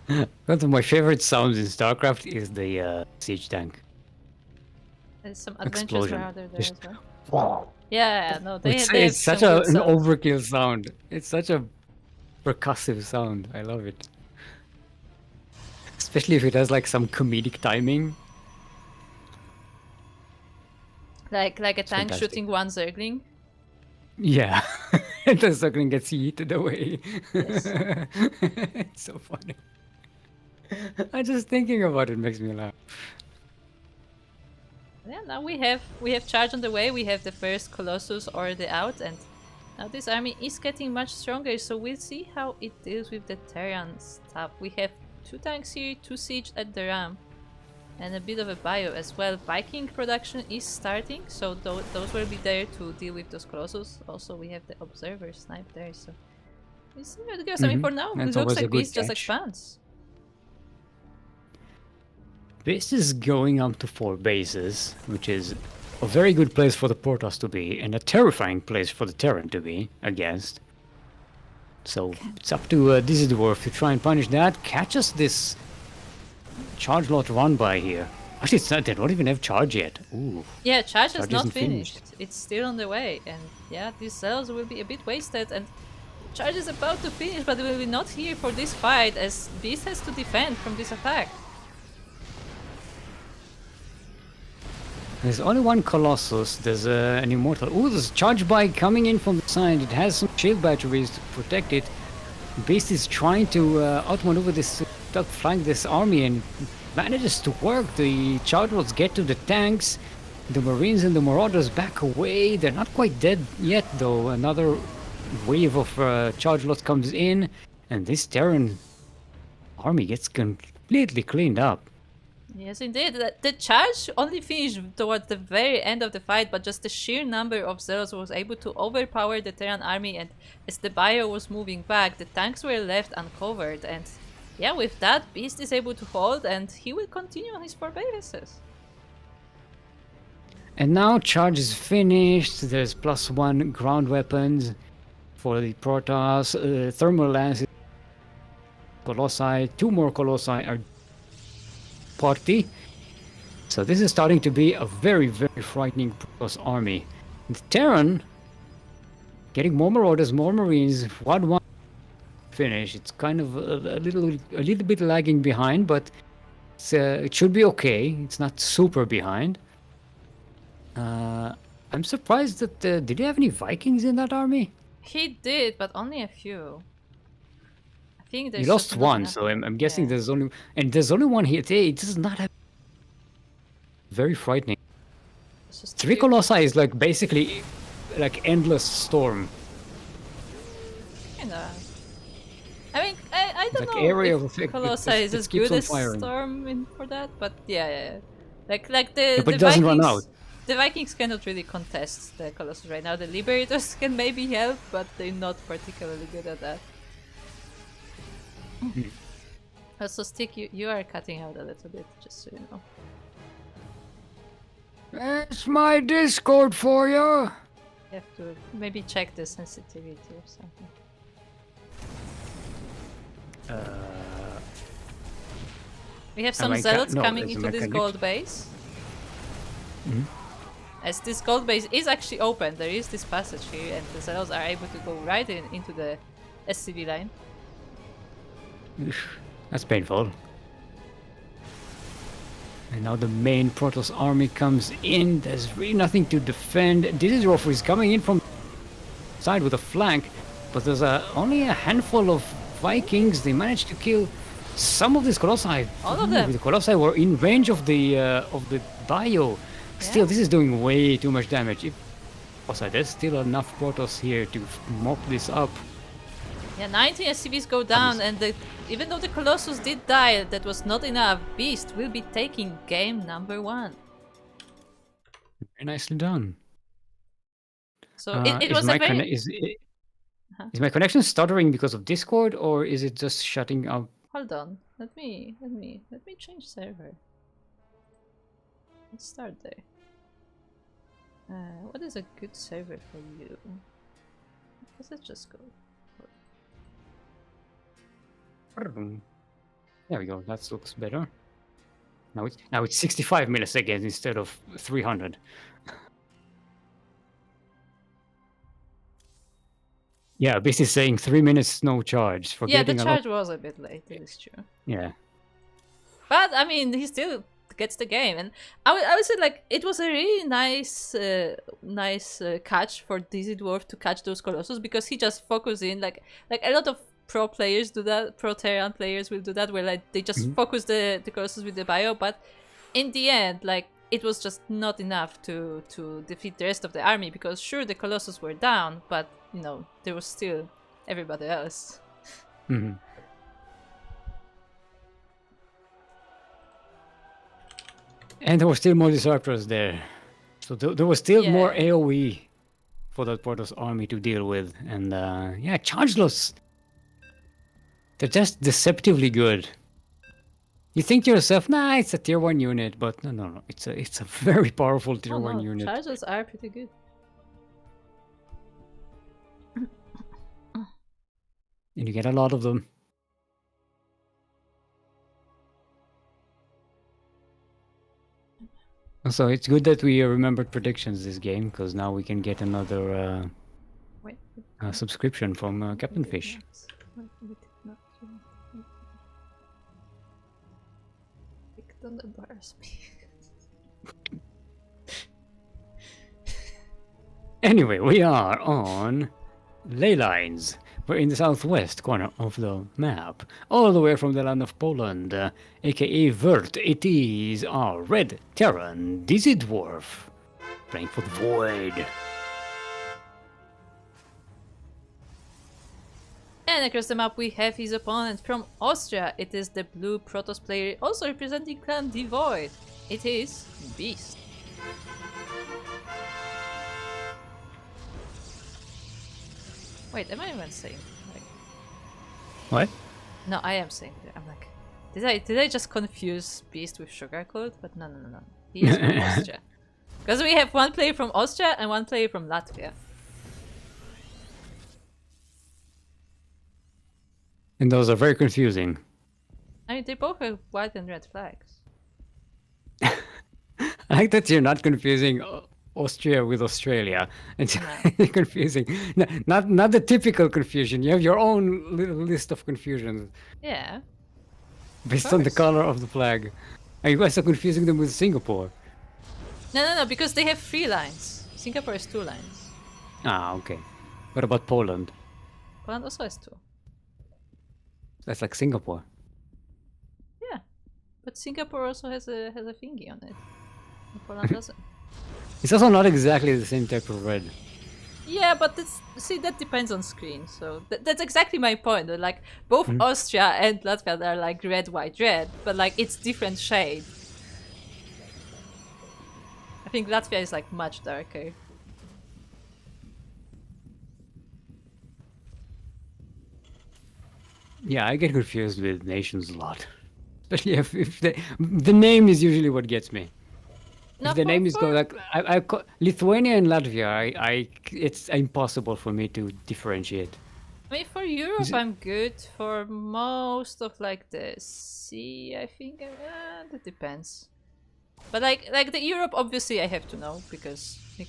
One of my favorite sounds in StarCraft is the siege tank There's some adventures explosion. Marauder there Just as well. wow. Yeah, no, they have It's such some good an sounds. overkill sound. It's such a percussive sound. I love it. Especially if it has like some comedic timing. Like a It's tank fantastic. shooting one Zergling. Yeah. And the second gets yeeted away. Yes. It's so funny. I'm just thinking about it makes me laugh. Yeah, now we have charge on the way. We have the first Colossus already out, and now this army is getting much stronger. So we'll see how it deals with the Terran stuff. We have 2 tanks here, 2 siege at the ram, and a bit of a bio as well. Viking production is starting, so those will be there to deal with those Colossus. Also, we have the Observer snipe there, so we'll see how it goes. I mean, for now, it That's looks always a like good Beast just catch. expands. This is going up to 4 bases, which is a very good place for the Protoss to be, and a terrifying place for the Terran to be against. So it's up to Dizzy Dwarf to try and punish that. Catches this charge lot run by here. Actually, it's not, they don't even have charge yet. Ooh. Yeah, charge is Charge not isn't finished. finished. It's still on the way, and yeah, these cells will be a bit wasted, and charge is about to finish, but will be not here for this fight, as Beast has to defend from this attack. There's only one Colossus. There's an Immortal. Ooh, there's a charge bike coming in from the side. It has some shield batteries to protect it. Beast is trying to outmaneuver this, flank this army, and manages to work. The charge lots get to the tanks. The Marines and the Marauders back away. They're not quite dead yet, though. Another wave of charge lots comes in, and this Terran army gets completely cleaned up. Yes, indeed. The charge only finished towards the very end of the fight, but just the sheer number of zealots was able to overpower the Terran army, and as the bio was moving back, the tanks were left uncovered, and yeah, with that, Beast is able to hold, and he will continue on his 4 bases. And now charge is finished. There's +1 ground weapons for the Protoss. Thermal lances, Colossi. 2 more Colossi are party. So this is starting to be a very, very frightening Protoss army. The Terran getting more Marauders, more Marines. 1-1 finish. It's kind of a little bit lagging behind, but it should be okay. It's not super behind. I'm surprised that did he have any Vikings in that army? He did, but only a few. I think there's He lost just not one, enough. so I'm guessing Yeah. there's only one here. It does not have very frightening. It's just 3 Colossi is like basically like endless storm. Kinda. I mean, I don't Like know area if of effect Colossi that is as keeps good on as firing. Storm for that, but yeah. Like the But it doesn't Vikings. run out. The Vikings cannot really contest the Colossus right now. The Liberators can maybe help, but they're not particularly good at that. Also, Stick, you are cutting out a little bit, just so you know. That's my Discord for you. You have to maybe check the sensitivity or something. We have some zealots coming into this gold base. As this gold base is actually open, there is this passage here, and the zealots are able to go right into the SCV line. That's painful. And now the main Protoss army comes in. There's really nothing to defend. Dizzy is coming in from side with a flank, but there's only a handful of Vikings. They managed to kill some of these Colossi. All of them. The Colossi were in range of the bio. Still, this is doing way too much damage. There's still enough Protoss here to mop this up. Yeah, 19 SCVs go down, and even though the Colossus did die, that was not enough. Beast will be taking game number 1. Very nicely done. So it was a very... Is my connection stuttering because of Discord, or is it just shutting up? Hold on. Let me change server. Let's start there. What is a good server for you? Let's just go. There we go. That looks better. Now it's 65 milliseconds instead of 300. Yeah, this is saying 3 minutes no charge for Yeah, the getting a lot. charge was a bit late, it is true. Yeah. But I mean, he still gets the game, and I would say like it was a really nice catch for Dizzy Dwarf to catch those Colossus, because he just focused in like a lot of pro players do that, pro Terran players will do that, where like they just focus the Colossus with the bio, but in the end, like it was just not enough to defeat the rest of the army, because sure the Colossus were down, but you know there was still everybody else. Mm-hmm. And there were still more disruptors there. So there was still more AoE for that Protoss army to deal with. And yeah, chargeless. They're just deceptively good. You think to yourself, nah, it's a tier 1 unit, but no. It's a very powerful tier 1 unit. Chargers are pretty good. And you get a lot of them. So it's good that we remembered predictions this game, because now we can get another subscription from Captain Fish. Don't embarrass me. Anyway, we are on ley lines. We're in the southwest corner of the map, all the way from the land of Poland, aka Vert. It is our red Terran, Dizzy Dwarf, playing for the Void. And across the map we have his opponent from Austria. It is the blue Protoss player, also representing Clan Devoid. It is Beast. Wait, am I even saying like... What? No, I am saying that. I'm like, did I just confuse Beast with Sugarcoat? But no. He is from Austria. Because we have one player from Austria and one player from Latvia. And those are very confusing. I mean, they both have white and red flags. I like that you're not confusing Austria with Australia. It's confusing. Not the typical confusion. You have your own little list of confusions. Yeah. Based on the color of the flag. Are you guys are confusing them with Singapore? No, because they have 3 lines. Singapore has 2 lines. Ah, okay. What about Poland? Poland also has 2. That's like Singapore. Yeah, but Singapore also has a thingy on it. Poland doesn't. It's also not exactly the same type of red. Yeah, but that depends on screen. So that's exactly my point. Like both Austria and Latvia are like red, white, red, but like it's different shade. I think Latvia is like much darker. Yeah, I get confused with nations a lot. Especially if the name is usually what gets me. If the name is like Lithuania and Latvia, it's impossible for me to differentiate. I mean, for Europe, I'm good. For most of like the sea, I think that depends. But like the Europe, obviously, I have to know because you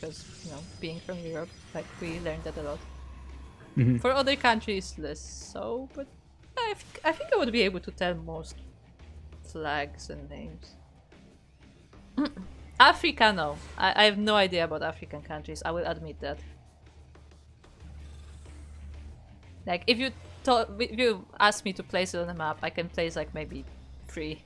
know, being from Europe, like we learned that a lot. For other countries, less so. But I think I would be able to tell most flags and names. Africa, no. I have no idea about African countries. I will admit that. Like, if you ask me to place it on a map, I can place like maybe 3.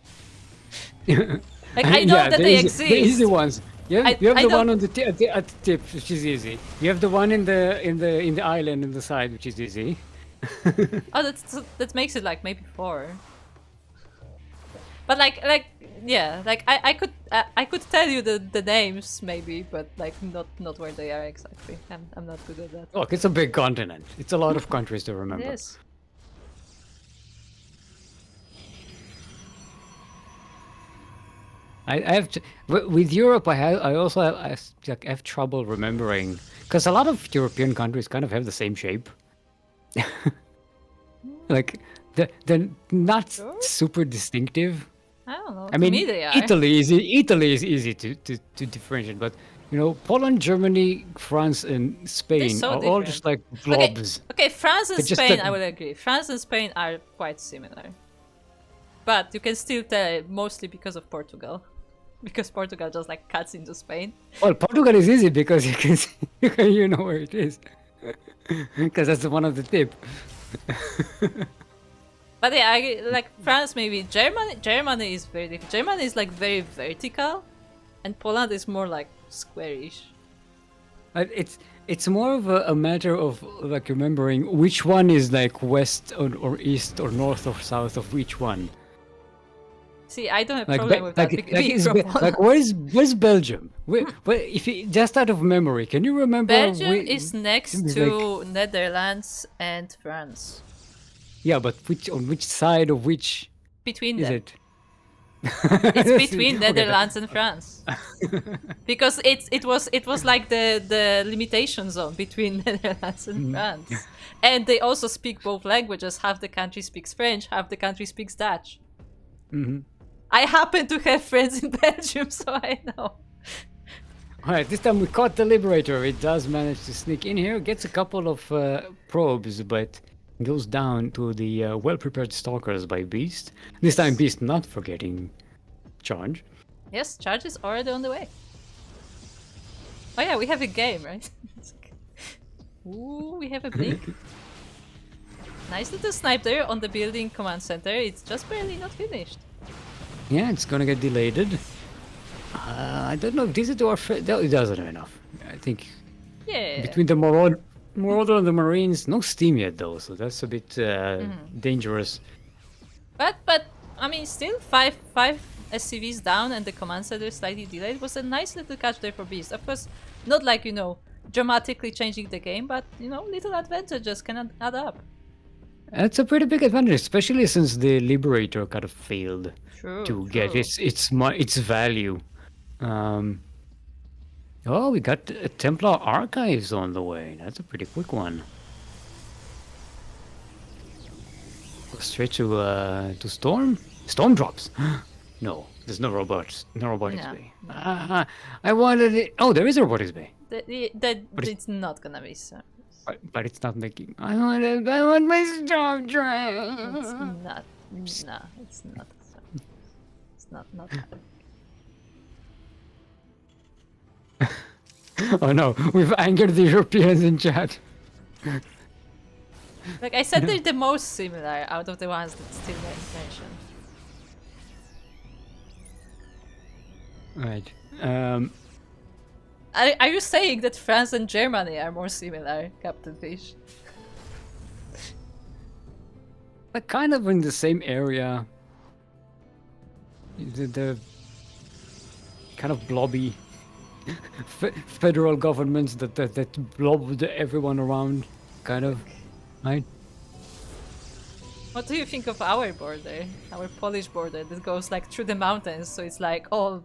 Like I know that they exist. The easy ones. You have the one on at the tip, which is easy. You have the one in the island in the side, which is easy. Oh, that makes it like maybe 4. But like yeah, like I could tell you the names maybe, but like not where they are exactly. I'm not good at that. Look, it's a big continent. It's a lot of countries to remember. Yes. I have with Europe. I also have trouble remembering because a lot of European countries kind of have the same shape. Like they're not Sure? super distinctive. I don't know. I To mean, me they are. Italy is easy to differentiate, but you know, Poland, Germany, France, and They're Spain so are all different. just like Okay, blobs. okay. France and They're just Spain, like I will agree. France and Spain are quite similar, but you can still tell mostly because of Portugal, because Portugal just like cuts into Spain. well, Portugal is easy because you can see, you know where it is, because that's one of the tip. But yeah, like France maybe. Germany is very different. Germany is like very vertical, and Poland is more like squarish. It's more of a matter of like remembering which one is like west or east or north or south of which one. See, I don't have Like, problem with that. Being is from Poland. like where's Belgium? Where, if you, just out of memory, can you remember? Belgium where- is next seems to Netherlands and France. Yeah, but on which side of which Between is them. it? It's between Okay, Netherlands and France. Because it was like the limitation zone between Netherlands and France. And they also speak both languages. Half the country speaks French, half the country speaks Dutch. I happen to have friends in Belgium, so I know. Alright, this time we caught the Liberator. It does manage to sneak in here, gets a couple of probes, but goes down to the well-prepared Stalkers by Beast. This time Beast not forgetting charge. Yes, charge is already on the way. Oh yeah, we have a game, right? Ooh, we have a blink. Nice little snipe there on the building command center. It's just barely not finished. Yeah, it's gonna get delayed. I don't know if this is our it doesn't have enough. I think Yeah. between the Marauder and the Marines, no steam yet though, so that's a bit dangerous. But I mean, still five SCVs down and the command center slightly delayed was a nice little catch there for Beast. Of course, not like dramatically changing the game, but little advantages can add up. That's a pretty big advantage, especially since the Liberator kind of failed True. get its value. Oh, we got Templar Archives on the way. That's a pretty quick one. Go straight to Storm. Storm drops. No, there's no robots. No robotics No, bay. I wanted it. Oh, there is a robotics bay, It's not gonna be so. but it's not making. I want my Storm It's drone. not. No, it's not. So. It's not happening. Oh no, we've angered the Europeans in chat. Like I said, they're the most similar out of the ones that still get mentioned. Right. Are you saying that France and Germany are more similar, Captain Fish? They're kind of in the same area. The kind of blobby federal governments that blob everyone around, kind of, right? What do you think of our border, our Polish border that goes like through the mountains, so it's like all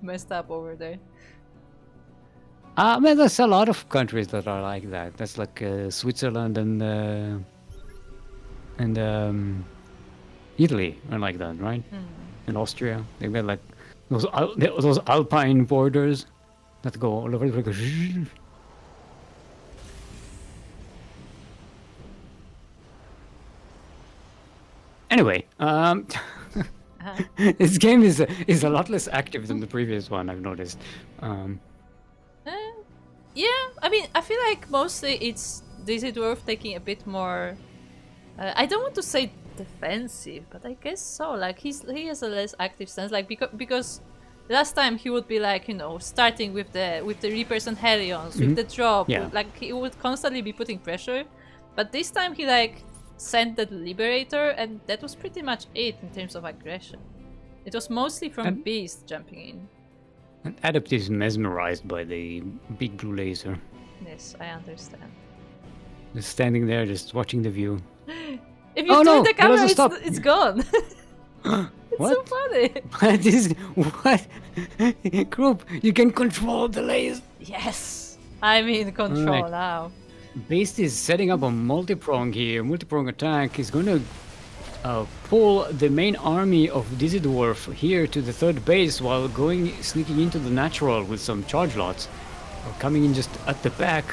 messed up over there? I mean, there's a lot of countries that are like that. That's like Switzerland and Italy are like that, right? And Austria, they've got like those alpine borders that go all over. Like, anyway, this game is a lot less active than the previous one. I've noticed. Yeah, I mean, I feel like mostly it's Daisy Dwarf taking a bit more. I don't want to say defensive, but I guess so. Like he has a less active stance, like because last time he would be like starting with the Reapers and Hellions with the drop, Yeah. like he would constantly be putting pressure. But this time he like sent the Liberator, and that was pretty much it in terms of aggression. It was mostly from Beast jumping in. And Adept is mesmerized by the big blue laser. Yes, I understand. Just standing there, just watching the view. If you Oh, turn no, the it camera, doesn't stop. it's gone. It's so What? funny. What is what? Group, you can control the laser. Yes, I'm in control Right. now. Beast is setting up a multi-prong here. Multi-prong attack is going to pull the main army of Dizzy Dwarf here to the third base while sneaking into the natural with some charge lots, or coming in just at the back.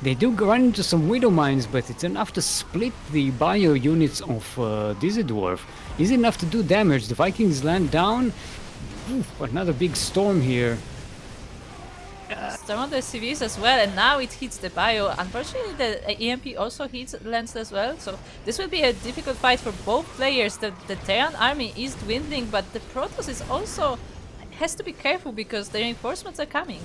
They do run into some Widow Mines, but it's enough to split the bio units of Dizzy Dwarf. Is it enough to do damage? The Vikings land down. Oof, another big storm here. Some of the CVs as well, and now it hits the bio. Unfortunately, the EMP also lands as well, so this will be a difficult fight for both players. The Terran army is dwindling, but the Protoss is also has to be careful because the reinforcements are coming.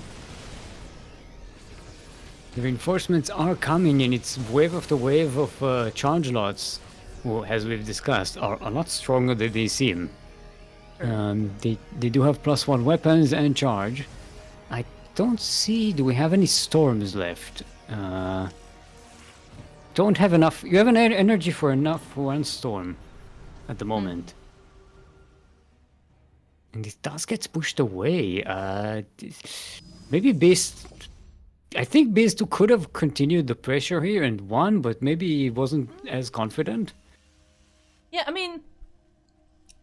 The reinforcements are coming, and it's wave after wave of charge lots, who, as we've discussed, are a lot stronger than they seem. They do have +1 weapons and charge. I don't see. Do we have any storms left? Don't have enough. You have an energy for one storm at the moment. And it does get pushed away. Maybe Beast. I think Beast 2 could have continued the pressure here and won, but maybe he wasn't as confident. Yeah, I mean,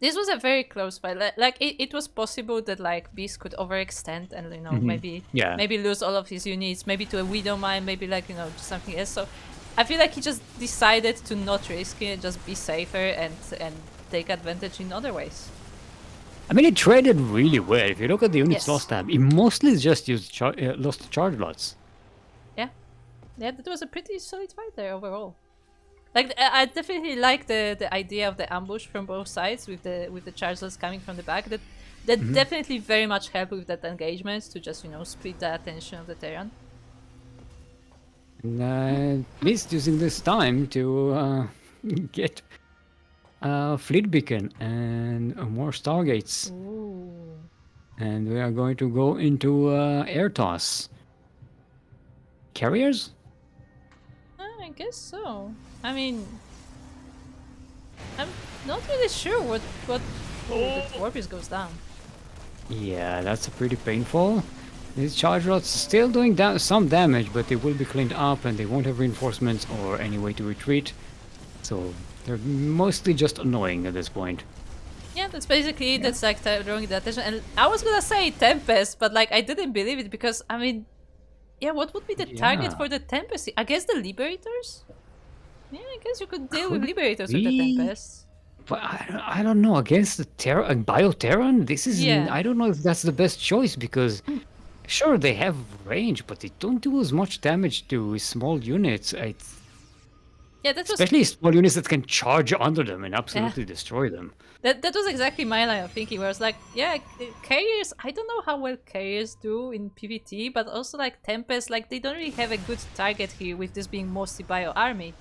this was a very close fight. Like it was possible that like Beast could overextend and maybe lose all of his units, maybe to a Widow Mine, maybe like something else. So I feel like he just decided to not risk it, just be safer and take advantage in other ways. I mean, it traded really well. If you look at the units lost tab, it mostly just used lost charge lots. Yeah, that was a pretty solid fight there overall. Like I definitely like the idea of the ambush from both sides with the charge lots coming from the back. That definitely very much helped with that engagement to just split the attention of the Terran. And Beast using this time to get fleet beacon and more stargates. Ooh. And we are going to go into air toss. Carriers? I guess so. I mean, I'm not really sure what the Dwarfis goes down. Yeah, that's pretty painful. These charge rods still doing some damage, but they will be cleaned up and they won't have reinforcements or any way to retreat. So they're mostly just annoying at this point. Yeah, that's basically it. That's like drawing the attention. And I was gonna say Tempest, but like I didn't believe it because I mean, yeah, what would be the target for the Tempest? I guess the Liberators? Yeah, I guess you could deal with Liberators with the Tempest. But I don't know, against the Bio Terran, this is I don't know if that's the best choice because sure they have range, but they don't do as much damage to small units. Yeah, that was especially small units that can charge under them and absolutely destroy them. That was exactly my line of thinking, where I was like, yeah, carriers, I don't know how well carriers do in PvT, but also like Tempest, like they don't really have a good target here with this being mostly bio army.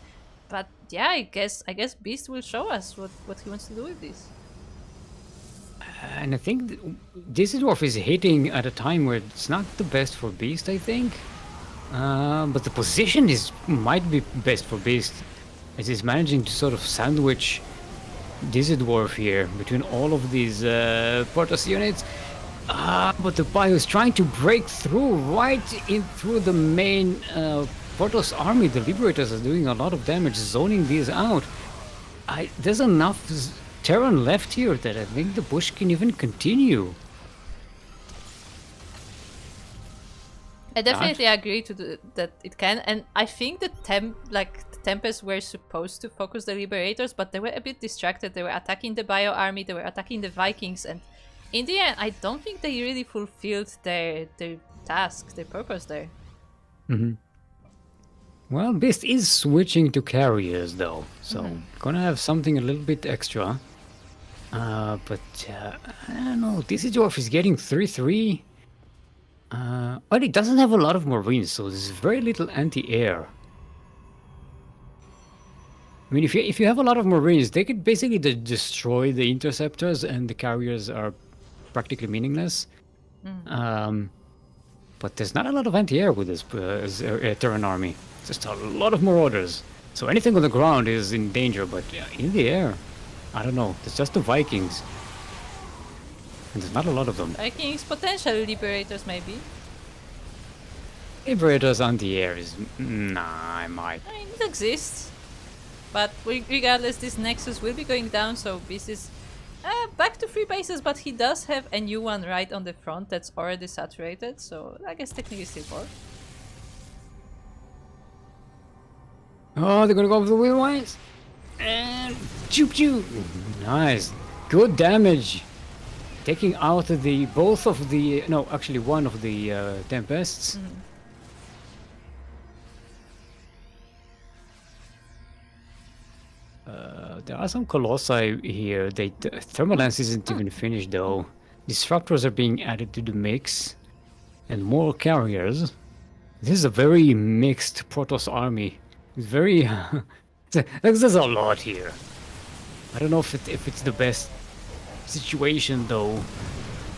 But yeah, I guess Beast will show us what he wants to do with this. And I think Dizzy Dwarf is hitting at a time where it's not the best for Beast, I think. But the position might be best for Beast, as he's managing to sort of sandwich Dizzy Dwarf here between all of these Protoss units. But the Bio is trying to break through right in through the main Protoss army. The Liberators are doing a lot of damage, zoning these out. There's enough Terran left here that I think the push can even continue. I definitely agree that it can, and I think the Tempest were supposed to focus the Liberators, but they were a bit distracted. They were attacking the Bio army, they were attacking the Vikings, and in the end, I don't think they really fulfilled their task, their purpose there. Well, Beast is switching to carriers though, so gonna have something a little bit extra. But I don't know, Dizzy Dwarf is getting 3-3. But it doesn't have a lot of Marines, so there's very little anti-air. I mean, if you have a lot of Marines, they could basically destroy the interceptors, and the carriers are practically meaningless. But there's not a lot of anti-air with this Terran army. Just a lot of Marauders. So anything on the ground is in danger, but in the air, I don't know. It's just the Vikings. And there's not a lot of them. Vikings, potential Liberators maybe. Liberators anti-air is... Nah, I might. I mean, it exists. But regardless, this Nexus will be going down, so Beast is back to 3 bases, but he does have a new one right on the front that's already saturated, so I guess technically still 4. Oh, they're gonna go for the wheelwise. And choop choop. Nice. Good damage. Taking out the both of the no, actually one of the tempests. There are some colossi here. Thermal Lance isn't even finished though. Disruptors are being added to the mix, and more carriers. This is a very mixed Protoss army. It's very there's a lot here. I don't know if it's the best situation though.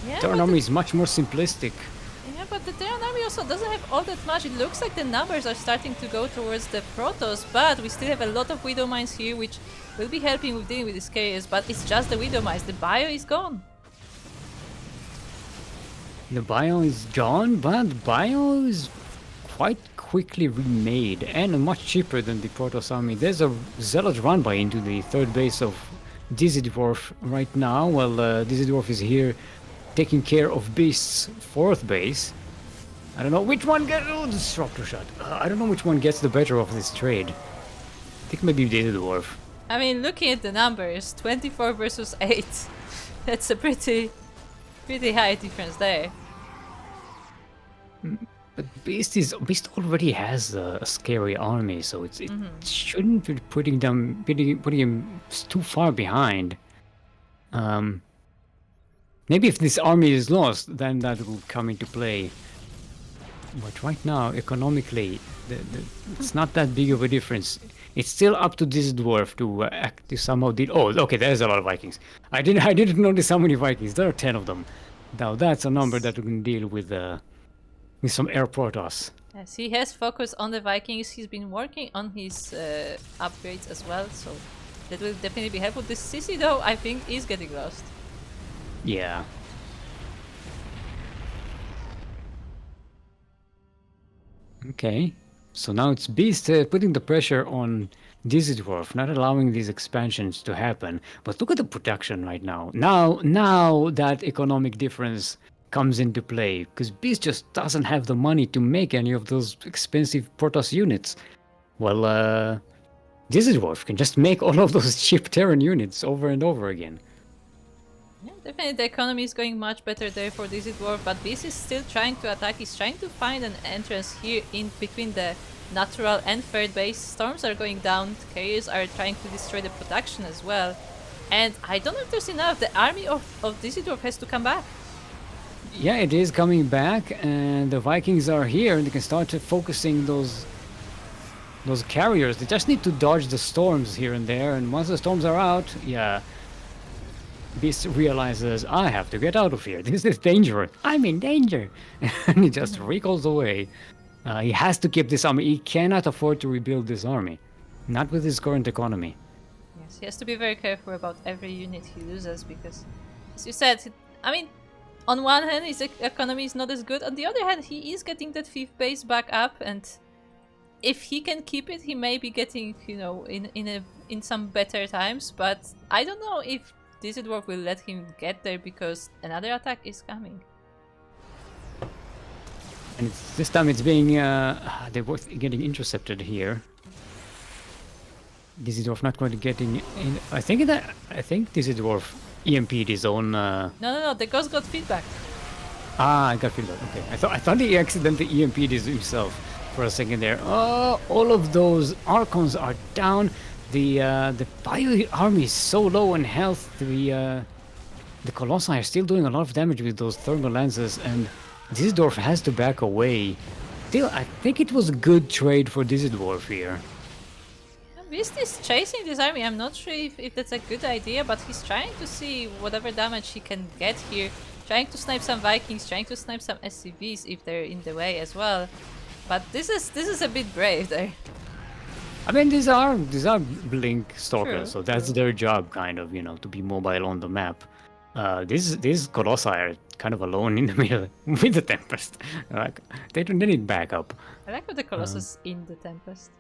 Yeah, Terran army is much more simplistic. yeah, but the Terran army also doesn't have all that much. It looks like the numbers are starting to go towards the Protoss, but we still have a lot of Widow Mines here, which will be helping with dealing with these carriers, but it's just the Widow Mines. The bio is gone. The bio is gone, but bio is quite quickly remade and much cheaper than the Protoss army. There's a zealot run by into the third base of Dizzy Dwarf right now, while Dizzy Dwarf is here taking care of Beast's fourth base. I don't know which one gets... Oh, Disruptor shot. I don't know which one gets the better of this trade. I think maybe Dizzy Dwarf. I mean, looking at the numbers, 24 versus 8. That's a pretty high difference there. But Beast already has a scary army, so it shouldn't be putting him too far behind. Maybe if this army is lost, then that will come into play. But right now, economically, it's not that big of a difference. It's still up to this dwarf to somehow deal. Oh, okay, there's a lot of Vikings. I didn't notice how many Vikings. There are 10 of them. Now that's a number that we can deal with some air Protoss. Yes, he has focused on the Vikings. He's been working on his upgrades as well, so that will definitely be helpful. This CC though, I think, is getting lost. Yeah. Okay. So now it's Beast putting the pressure on Dizzy Dwarf, not allowing these expansions to happen. But look at the production right now. Now that economic difference comes into play, because Beast just doesn't have the money to make any of those expensive Protoss units. Well, Dizzy Dwarf can just make all of those cheap Terran units over and over again. Yeah, definitely the economy is going much better there for Dizzy Dwarf, but Beast is still trying to attack. He's trying to find an entrance here in between the natural and third base. Storms are going down, carriers are trying to destroy the production as well. And I don't know if there's enough. The army of Dizzy Dwarf has to come back. Yeah, it is coming back, and the Vikings are here, and they can start focusing those carriers. They just need to dodge the storms here and there, and once the storms are out, yeah, Beast realizes, I have to get out of here. This is dangerous. I'm in danger. And he just recalls away. He has to keep this army. He cannot afford to rebuild this army. Not with his current economy. Yes, he has to be very careful about every unit he loses because, as you said, I mean, on one hand, his economy is not as good. On the other hand, he is getting that fifth base back up, and if he can keep it, he may be getting, you know, in some better times. But I don't know if Dizzy Dwarf will let him get there because another attack is coming. And this time it's being they're both getting intercepted here. Dizzy Dwarf not quite getting in. I think Dizzy Dwarf EMP'd his own. No, the ghost got feedback. I got feedback. Okay, I thought he accidentally EMP'd himself for a second there. Oh, all of those Archons are down. The Bio army is so low in health. The Colossi are still doing a lot of damage with those thermal lances, and Dizzy Dwarf has to back away. Still, I think it was a good trade for Dizzy Dwarf here. Beast is chasing this army. I'm not sure if that's a good idea, but he's trying to see whatever damage he can get here. Trying to snipe some Vikings, trying to snipe some SCVs if they're in the way as well. But this is a bit brave there. I mean, these are Blink Stalkers, True, so that's their job, kind of, you know, to be mobile on the map. These Colossi are kind of alone in the middle with the Tempest. Like, they need backup. I like what the Colossus in the Tempest.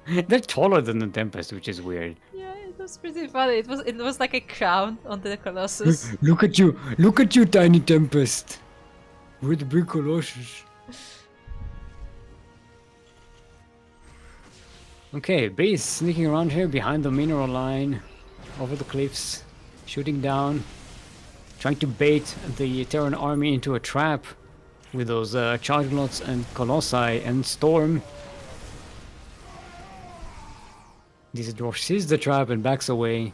They're taller than the Tempest, which is weird. Yeah, it was pretty funny. It was like a crown on the Colossus. Look at you! Look at you, tiny Tempest! We're the big Colossus. Okay, base sneaking around here behind the mineral line, over the cliffs, shooting down, trying to bait the Terran army into a trap with those Charglots and Colossi and Storm. This dwarf sees the trap and backs away.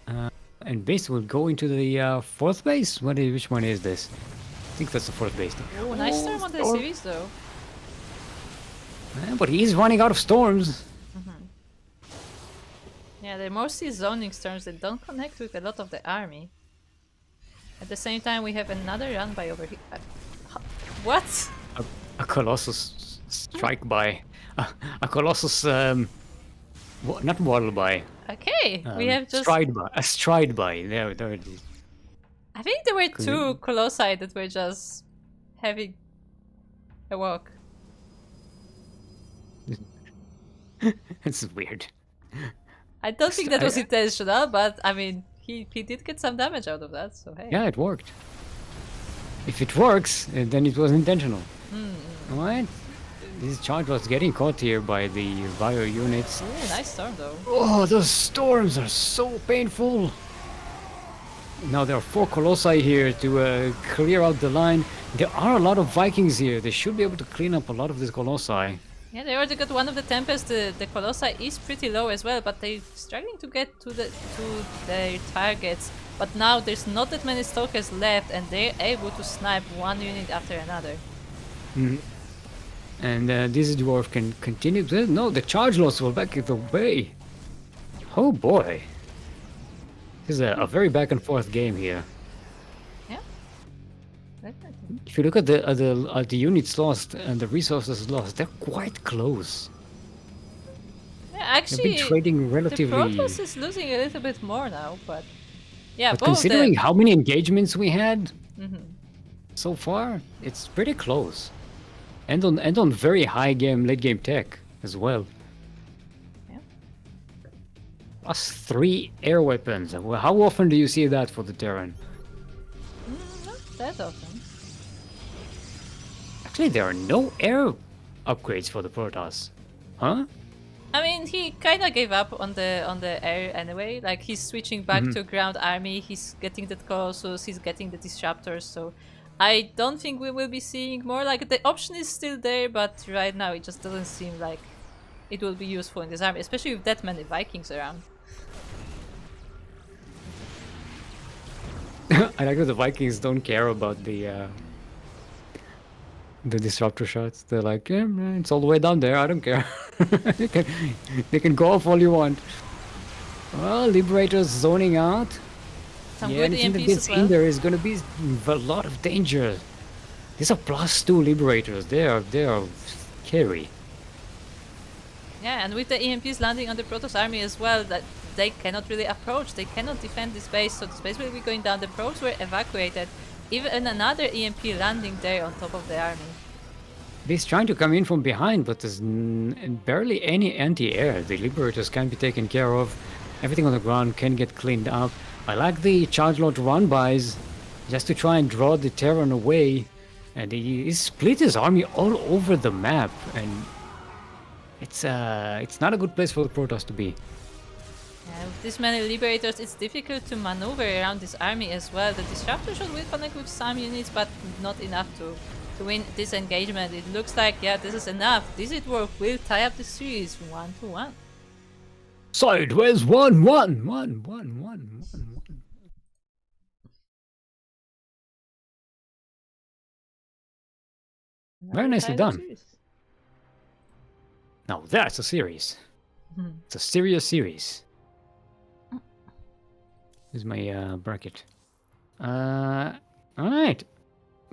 And base will go into the fourth base? Which one is this? I think that's the fourth base. Oh, nice storm on the Storm. series though. But he's running out of storms. Yeah, they're mostly zoning storms that don't connect with a lot of the army. At the same time, we have another run by over here. What? A Colossus strike by. A Colossus, not waddle by. Okay, we have just. A stride by. There it is. I think there were two colossi that were just having a walk. It's weird. I don't think that was intentional, but I mean, he did get some damage out of that, so hey. Yeah, it worked. If it works, then it was intentional. Alright? This charge was getting caught here by the bio units. Ooh, nice storm though. Oh, those storms are so painful! Now there are 4 Colossi here to clear out the line. There are a lot of Vikings here. They should be able to clean up a lot of these Colossi. Yeah, they already got one of the Tempest. The Colossi is pretty low as well, but they're struggling to get to their targets. But now there's not that many Stalkers left, and they're able to snipe one unit after another. And this dwarf can continue. No, the charge loss will back it away. Oh boy. This is a very back and forth game here. Yeah, definitely. If you look at the units lost and the resources lost, they're quite close. Yeah, They've actually, been trading relatively. the Protoss is losing a little bit more now, but yeah, But both of considering them. how many engagements we had so far, it's pretty close. And on very high late game tech as well. Yeah. +3 air weapons. Well, how often do you see that for the Terran? Not that often. Actually, there are no air upgrades for the Protoss. Huh? I mean, he kind of gave up on the air anyway. Like he's switching back to ground army. He's getting the Colossus. He's getting the Disruptors. So I don't think we will be seeing more. Like the option is still there, but right now it just doesn't seem like it will be useful in this army, especially with that many Vikings around. I like that the Vikings don't care about the disruptor shots. They're like, yeah, it's all the way down there. I don't care. they can go off all you want. Well, Liberators zoning out. Some Yeah, good anything that EMPs gets as well. in there is gonna be a lot of danger. These are +2 Liberators. They are scary. Yeah, and with the EMPs landing on the Protoss army as well, that they cannot really approach. They cannot defend this base, so this base will be going down. The probes were evacuated. Even another EMP landing there on top of the army. He's trying to come in from behind, but there's barely any anti-air. The Liberators can be taken care of. Everything on the ground can get cleaned up. I like the Charge Lord run-bys, just to try and draw the Terran away. And he split his army all over the map, and it's not a good place for the Protoss to be. Yeah, with this many Liberators, it's difficult to maneuver around this army as well. The Disruptor shot will connect with some units, but not enough to win this engagement. It looks like, yeah, this is enough. This dwarf will tie up the series 1-1. Sideways 1-1. Very nicely done. Now that's a series. It's a serious series. Here's my bracket. Alright.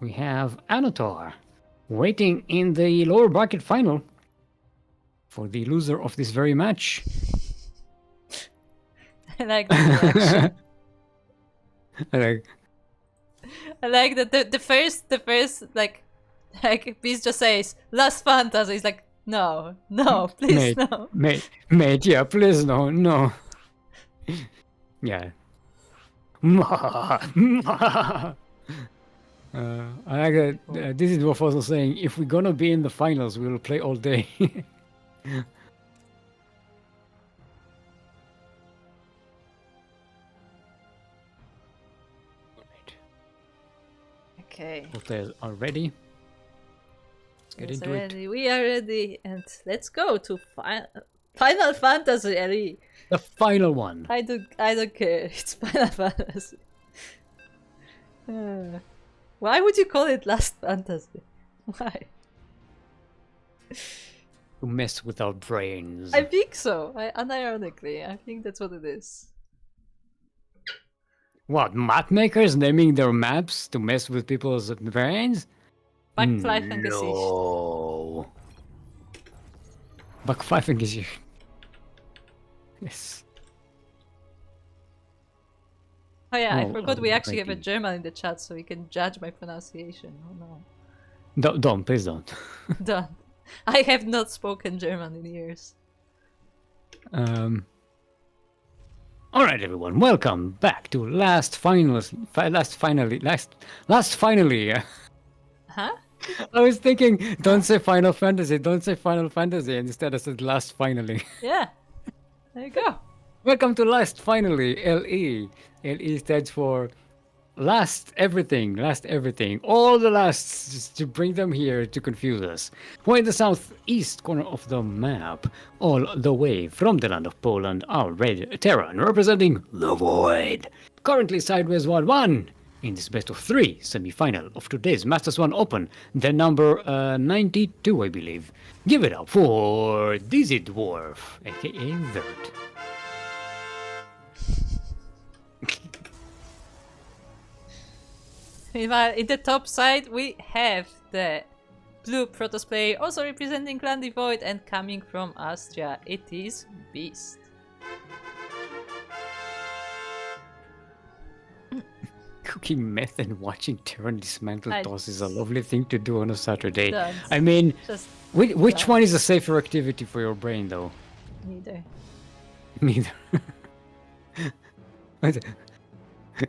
We have Anotar waiting in the lower bracket final for the loser of this very match. I like that reaction. Like, I like that the first like Beast just says Last Phantasm. He's like, No, no, please Mate, no. mate, yeah, please no. Yeah. I like that. This is what also saying. If we're gonna be in the finals, we will play all day. Okay. Hotels are ready. Let's get into it. Ready. We are ready, and let's go to Final Fantasy, Ellie. The final one. I don't care. It's Final Fantasy. Why would you call it Last Fantasy? Why? To mess with our brains. I think so. Unironically, I think that's what it is. What, map makers naming their maps to mess with people's brains? Backfly Fantasy. No. Backfly Fantasy. Yes. Oh yeah, I forgot we actually have a thank you. German in the chat, so we can judge my pronunciation. Oh no. Don't, please don't. Done. I have not spoken German in years. All right, everyone, welcome back to last finally. Huh? I was thinking, don't say Final Fantasy, and instead I said last finally. Yeah. There you go. Welcome to last finally, LE. LE stands for last everything, all the lasts, just to bring them here to confuse us. We're in the southeast corner of the map, all the way from the land of Poland, our red Terran representing the Void. Currently sideways 1-1 in this best of 3 semi-final of today's Masters 1 Open, the number 92, I believe. Give it up for Dizzy Dwarf, aka Vert. Meanwhile, in the top side, we have the blue Protoss player, also representing Clan Void and coming from Austria. It is Beast. Cooking meth and watching Terran dismantle DOS is a lovely thing to do on a Saturday. Don't. I mean, Just which one is a safer activity for your brain, though? neither. Neither.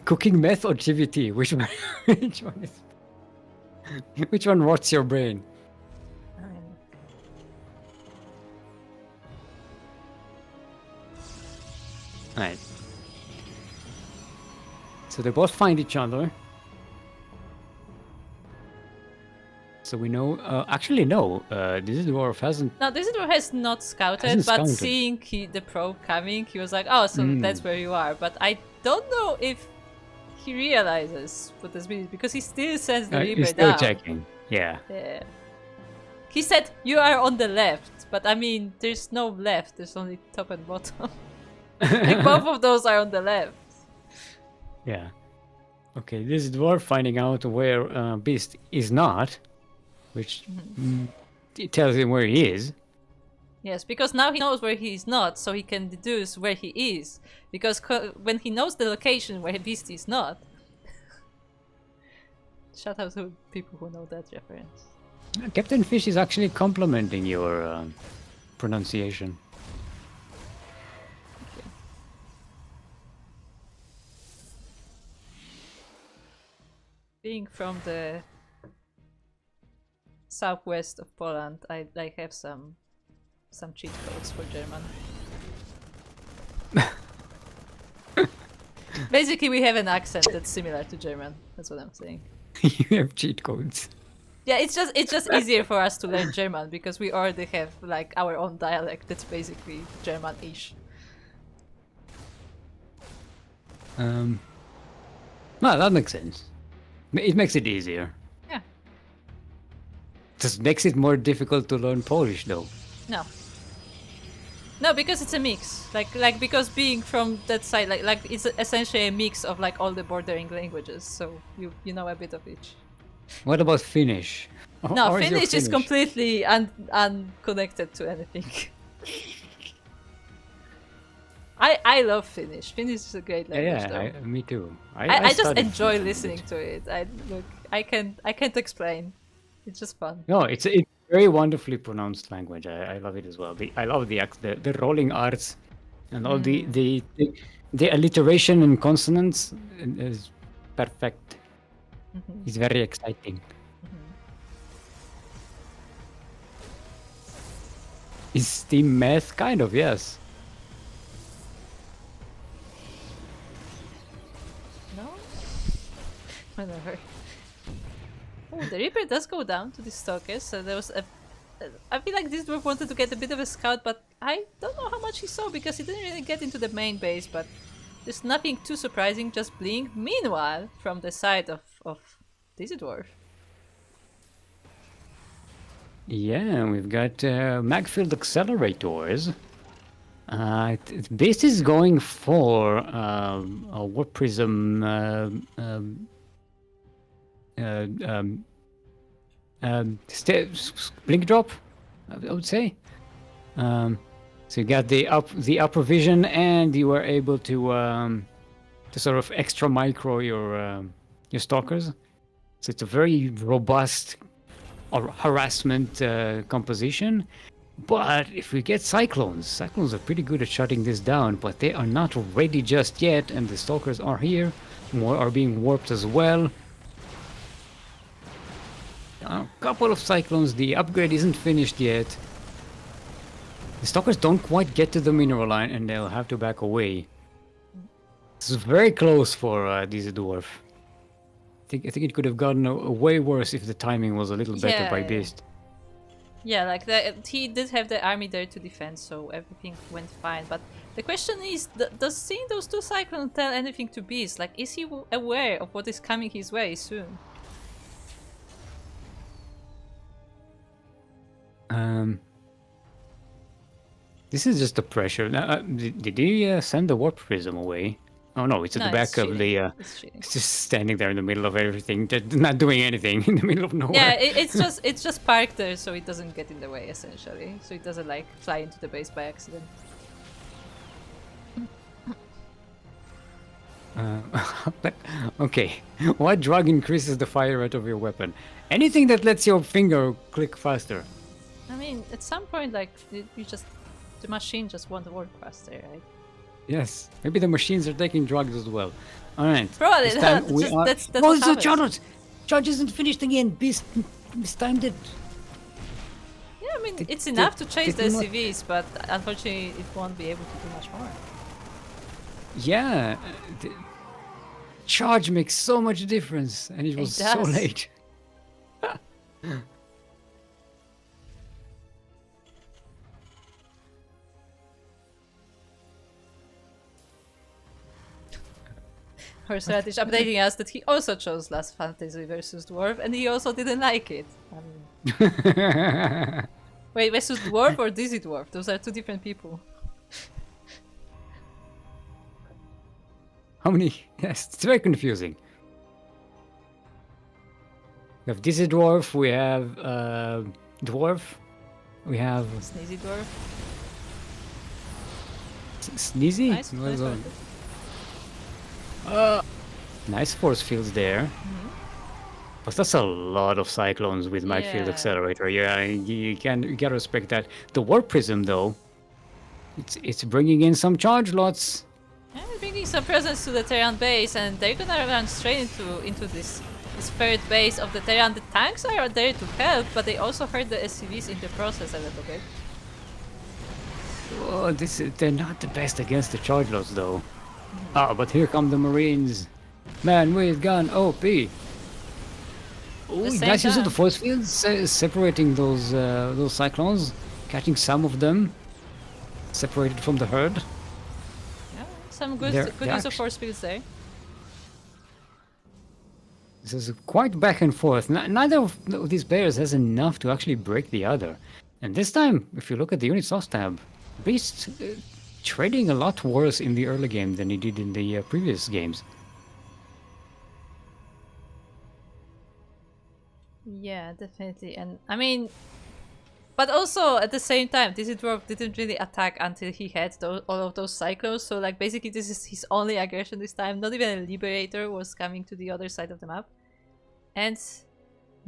Cooking meth or GVT? Which one? Which one rots your brain? I mean, Right. So they both find each other. So we know. Actually, no. This dwarf hasn't. no, this dwarf has not scouted, Hasn't but scouted. seeing the probe coming, he was like, "Oh, so that's where you are." But I don't know if he realizes what this means because he still sends the Reaper He's still down. checking. Yeah. Yeah. He said you are on the left, but I mean, there's no left. There's only top and bottom. Like both of those are on the left. Yeah. Okay, this dwarf finding out where Beast is not, which it tells him where he is. Yes, because now he knows where he is not, so he can deduce where he is. Because when he knows the location where Beast is not... Shout out to people who know that reference. Captain Fish is actually complimenting your pronunciation. Being from the southwest of Poland, I have some cheat codes for German. Basically, we have an accent that's similar to German. That's what I'm saying. You have cheat codes. Yeah, it's just easier for us to learn German because we already have like our own dialect that's basically German-ish. Well, that makes sense. It makes it easier. Yeah. Just makes it more difficult to learn Polish, though. No. No, because it's a mix. Like because being from that side, like it's essentially a mix of like all the bordering languages. So you know a bit of each. What about Finnish? No, How is your Finnish is completely unconnected to anything. I love Finnish. Finnish is a great language. Yeah, though. me too. I just studied enjoy Finnish. listening to it. I can't explain. It's just fun. No, very wonderfully pronounced language. I love it as well. I love the rolling arts and all the alliteration and consonants is perfect. It's very exciting. Is Steam math? Kind of, yes. No? Whatever. Oh, the Reaper does go down to the Stalkers, so there was a... I feel like this dwarf wanted to get a bit of a scout, but I don't know how much he saw because he didn't really get into the main base, but there's nothing too surprising, just Blink. Meanwhile, from the side of this dwarf. Yeah, we've got Magfield accelerators. Base is going for a Warp Prism blink drop, I would say. So you got the upper vision, and you were able to sort of extra micro your stalkers. So it's a very robust harassment composition. But if we get cyclones are pretty good at shutting this down, but they are not ready just yet, and the stalkers are here. More are being warped as well. A couple of cyclones, the upgrade isn't finished yet. The stalkers don't quite get to the mineral line, and they'll have to back away. This is very close for this dwarf. I think it could have gotten way worse if the timing was a little better by Beast. Yeah, like he did have the army there to defend, so everything went fine. But the question is, does seeing those two cyclones tell anything to Beast? Like, is he aware of what is coming his way soon? This is just the pressure. Did he send the warp prism away? Oh no, it's at the back of the. It's just standing there in the middle of everything, just not doing anything in the middle of nowhere. Yeah, it's just parked there, so it doesn't get in the way essentially. So it doesn't like fly into the base by accident. Okay, what drug increases the fire rate of your weapon? Anything that lets your finger click faster. I mean, at some point, like the machine just won't work faster, right? Yes, maybe the machines are taking drugs as well. All right. Probably. That's what happens. Charge isn't finished again. Beast mistimed it. Yeah, I mean, it's enough to chase the SCVs, but unfortunately, it won't be able to do much more. Yeah, charge makes so much difference, and it was so late. Horseradish updating us that he also chose Last Fantasy versus Dwarf, and he also didn't like it. I mean... Wait, versus Dwarf or Dizzy Dwarf? Those are two different people. How many? Yes, it's very confusing. We have Dizzy Dwarf, we have Dwarf, we have... Sneezy Dwarf. Sneezy? Nice, nice force fields there. But that's a lot of cyclones with Magfield Accelerator. Yeah, you gotta respect that. The Warp Prism, though, it's bringing in some charge lots. Yeah, bringing some presence to the Terran base, and they're gonna run straight into this third base of the Terran. The tanks are there to help, but they also hurt the SCVs in the process a little bit. Oh, they're not the best against the charge lots, though. Ah, but here come the Marines. Man with gun, OP. Oh, nice use of the force fields, separating those cyclones, catching some of them, separated from the herd. Yeah, some good use of force fields there. This is quite back and forth. Neither of these players has enough to actually break the other. And this time, if you look at the unit source tab, Beast trading a lot worse in the early game than he did in the previous games. Yeah, definitely. And I mean, but also at the same time, Dizzy Dwarf didn't really attack until he had all of those cyclones. So like basically this is his only aggression this time. Not even a Liberator was coming to the other side of the map. And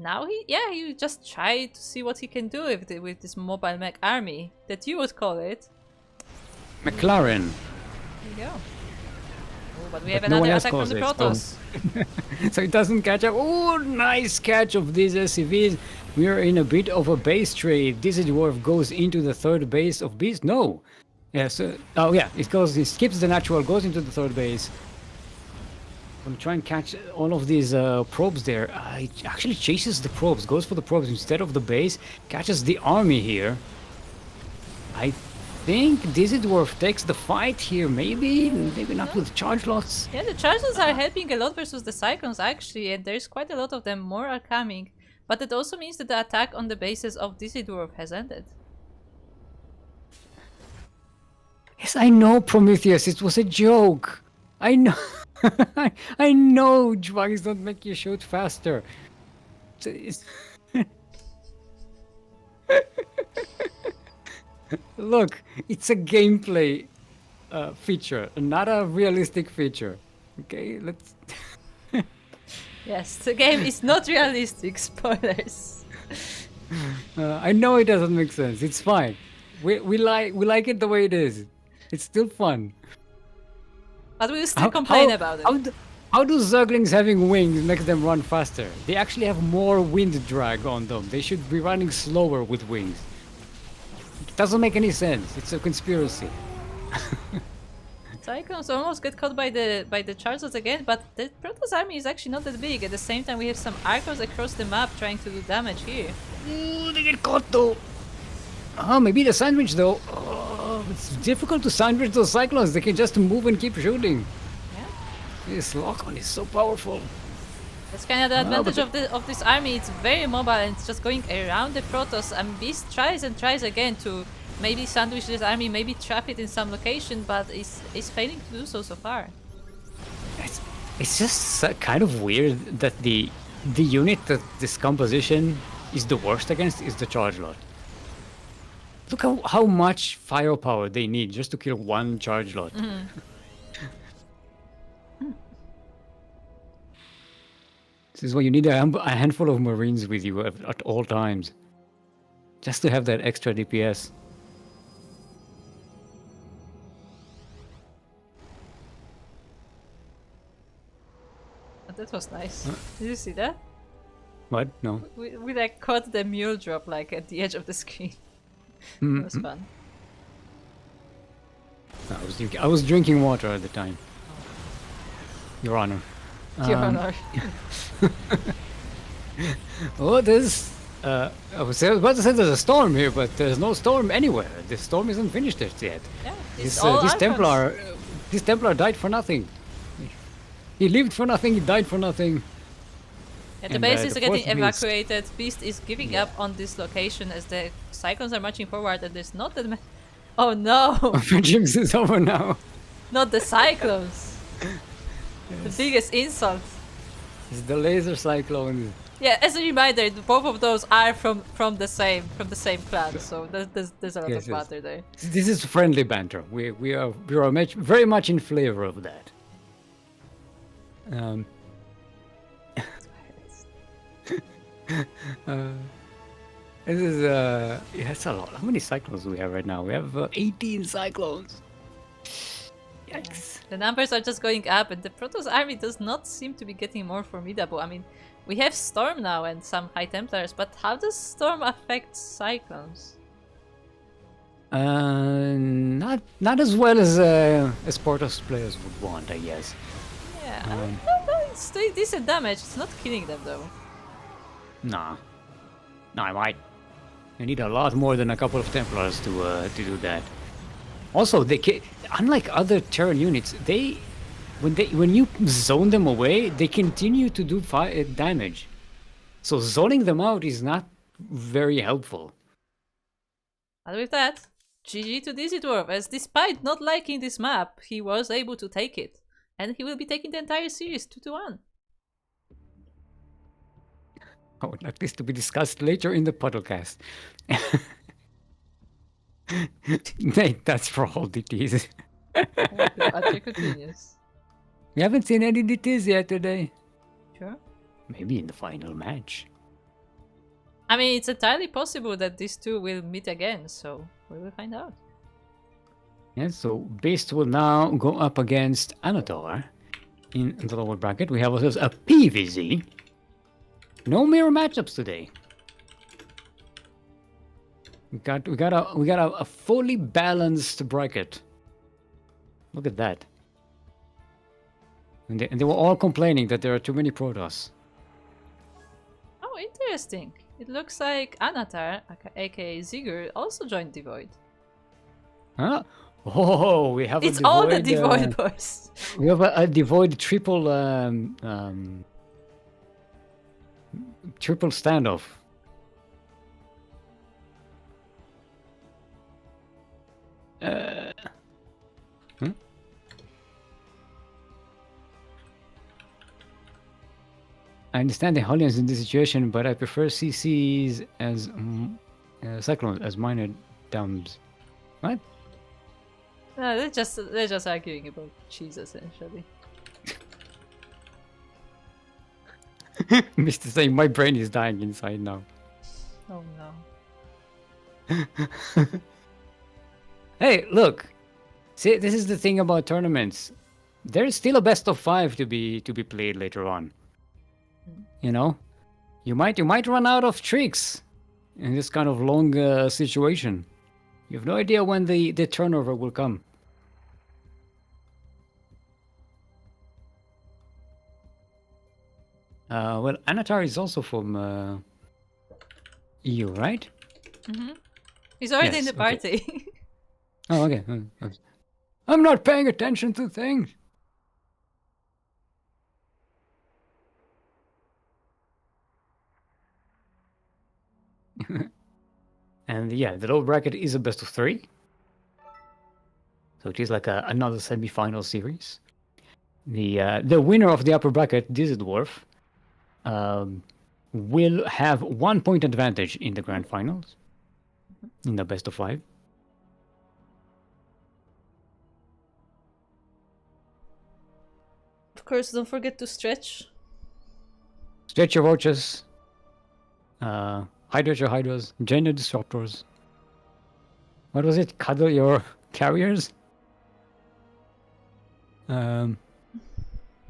now he just tried to see what he can do with this mobile mech army that you would call it. McLaren. There you go. Oh, but we have no one another else attack from calls the it, Protoss. So it doesn't catch up. Oh, nice catch of these SCVs. We are in a bit of a base trade. This dwarf goes into the third base of beast. No. Yes. Oh yeah. It skips the natural, goes into the third base. I'm trying to catch all of these probes there. It actually chases the probes, goes for the probes instead of the base, catches the army here. I think Dizzy Dwarf takes the fight here, maybe not with charge lots. Yeah, the charges are helping a lot versus the Cyclones actually, and there's quite a lot of them. More are coming, but it also means that the attack on the bases of Dizzy Dwarf has ended. Yes, I know, Prometheus. It was a joke. I know. I know drugs don't make you shoot faster. Look, it's a gameplay feature, not a realistic feature. Okay, let's. Yes, the game is not realistic. Spoilers. I know it doesn't make sense. It's fine. We like it the way it is. It's still fun. But we will still complain about it. How do Zerglings having wings make them run faster? They actually have more wind drag on them. They should be running slower with wings. It doesn't make any sense. It's a conspiracy. Cyclones almost get caught by the Chargers again, but the Protoss army is actually not that big. At the same time, we have some Archers across the map trying to do damage here. Ooh, they get caught though. Oh, maybe the sandwich though. Oh, it's difficult to sandwich those Cyclones. They can just move and keep shooting. Yeah. This lock-on is so powerful. That's kind of the advantage of this army. It's very mobile and it's just going around the Protoss, and Beast tries and tries again to maybe sandwich this army, maybe trap it in some location, but is failing to do so far. It's just kind of weird that the unit that this composition is the worst against is the charge lot. Look how much firepower they need just to kill one charge lot. Mm-hmm. This is why you need a handful of Marines with you at all times. Just to have that extra DPS. But that was nice. Did you see that? What? No. We like caught the mule drop like at the edge of the screen. It was fun. I was drinking water at the time. Your Honor. Your Honor. Oh, there's. I was about to say there's a storm here, but there's no storm anywhere. The storm isn't finished yet. Yeah, This Templar died for nothing. He lived for nothing. He died for nothing. Yeah, the And, bases the are getting fourth beast. evacuated. Beast is giving up on this location as the Cyclones are marching forward, and there's not that many. Oh no! Vengeance is over now. Not the Cyclones! The biggest insult. It's the laser cyclone. Yeah, as a reminder, both of those are from the same clan, so there's a lot Yes, of banter there. This is friendly banter. We are very much in flavor of that. This is yeah, it's a lot. How many cyclones do we have right now? We have 18 cyclones. Yikes. The numbers are just going up, and the Protoss army does not seem to be getting more formidable. I mean, we have Storm now and some High Templars, but how does Storm affect Cyclones? Not as well as Protoss players would want, I guess. Yeah, no, it's doing decent damage. It's not killing them though. Nah. No, I might. You need a lot more than a couple of Templars to do that. Also, unlike other Terran units, when you zone them away, they continue to do damage. So zoning them out is not very helpful. And with that, GG to Dizzy Dwarf, as despite not liking this map, he was able to take it. And he will be taking the entire series 2-1. I would like this to be discussed later in the podcast. Nate, that's for all DTs. Continues. We haven't seen any DTs yet today. Sure. Maybe in the final match. I mean, it's entirely possible that these two will meet again, so we will find out. Yeah, so Beast will now go up against Anatar in the lower bracket. We have ourselves a PVZ. No mirror matchups today. We got a fully balanced bracket. Look at that. And they were all complaining that there are too many Protoss. Oh, interesting. It looks like Anatar, aka Ziggur, also joined Devoid. Huh? Oh, we have It's a Devoid, all the Devoid boys. We have a Devoid triple triple standoff. I understand the Hellions in this situation, but I prefer CCs as Cyclones as minor dumps. What? No, they're just arguing about cheese essentially. Mr. saying my brain is dying inside now. Oh no. Hey, look. See, this is the thing about tournaments. There's still a best of 5 to be played later on. You know, you might run out of tricks in this kind of long situation. You have no idea when the turnover will come. Well, Anatar is also from EU, right? Mm-hmm. He's already in Yes, the party. Oh, okay. I'm not paying attention to things. And yeah, the lower bracket is a best of 3. So it is like another semi-final series. The winner of the upper bracket, Dwarf, will have 1 point advantage in the grand finals, in the best of 5. Of course, don't forget to stretch. Stretch your roaches, hydrate your hydras, drain your disruptors. What was it? Cuddle your carriers? What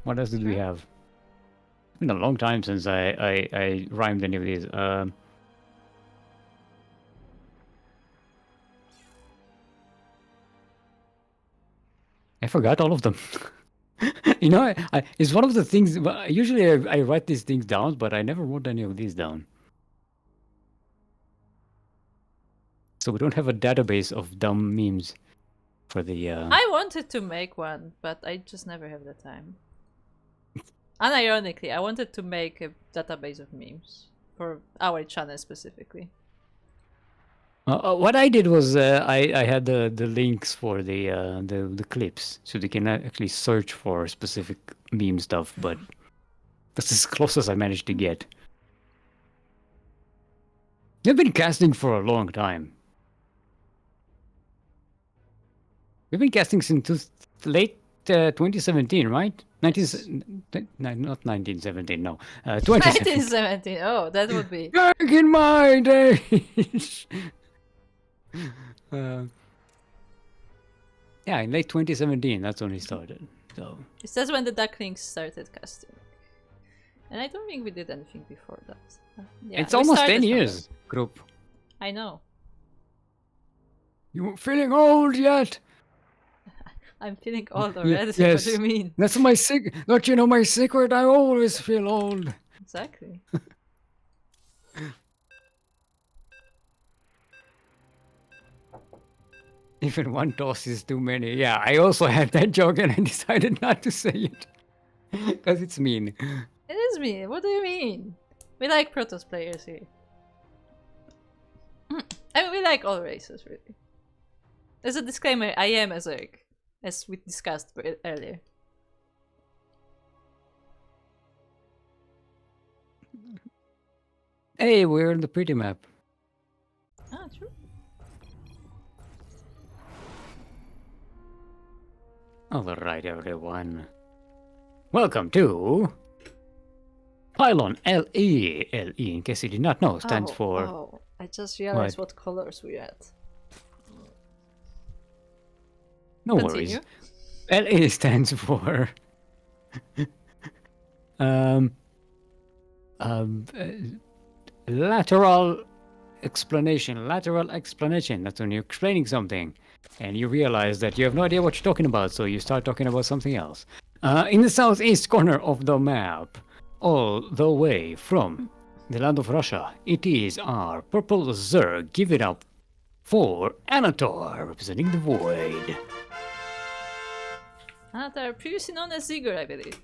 else did we have? It's been a long time since I rhymed any of these. I forgot all of them. You know, it's one of the things. Usually I write these things down, but I never wrote any of these down. So we don't have a database of dumb memes for the. I wanted to make one, but I just never have the time. Unironically, I wanted to make a database of memes for our channel specifically. What I did was I had the links for the clips, so they can actually search for specific meme stuff. But that's as close as I managed to get. They've been casting for a long time. We've been casting since late 2017, right? Not 1917, no. 2017. 1917, oh, that would be... Back in my days! Yeah, in late 2017, that's when we started. So It's just when the Ducklings started casting. And I don't think we did anything before that. Yeah, it's almost 10 from years, there. group. I know. You feeling old yet? I'm feeling old already. Yes. What do you mean? That's my secret. Don't you know my secret? I always feel old. Exactly. Even one toss is too many. Yeah, I also had that joke and I decided not to say it. Because it's mean. It is mean. What do you mean? We like Protoss players here. I mean, we like all races, really. There's a disclaimer, I am a Zerg, as we discussed earlier. Hey, we're in the pretty map. Ah, true. Alright, everyone. Welcome to Pylon LE. LE, in case you did not know, stands for Oh, I just realized what? what colors we're at. No Continue. worries. LE stands for um, um, uh, lateral explanation. Lateral explanation. That's when you're explaining something and you realize that you have no idea what you're talking about, so you start talking about something else. In the southeast corner of the map, all the way from the land of Russia, it is our purple Zerg. Give it up for Anator, representing the Void. Another previously known as Ziggur, I believe.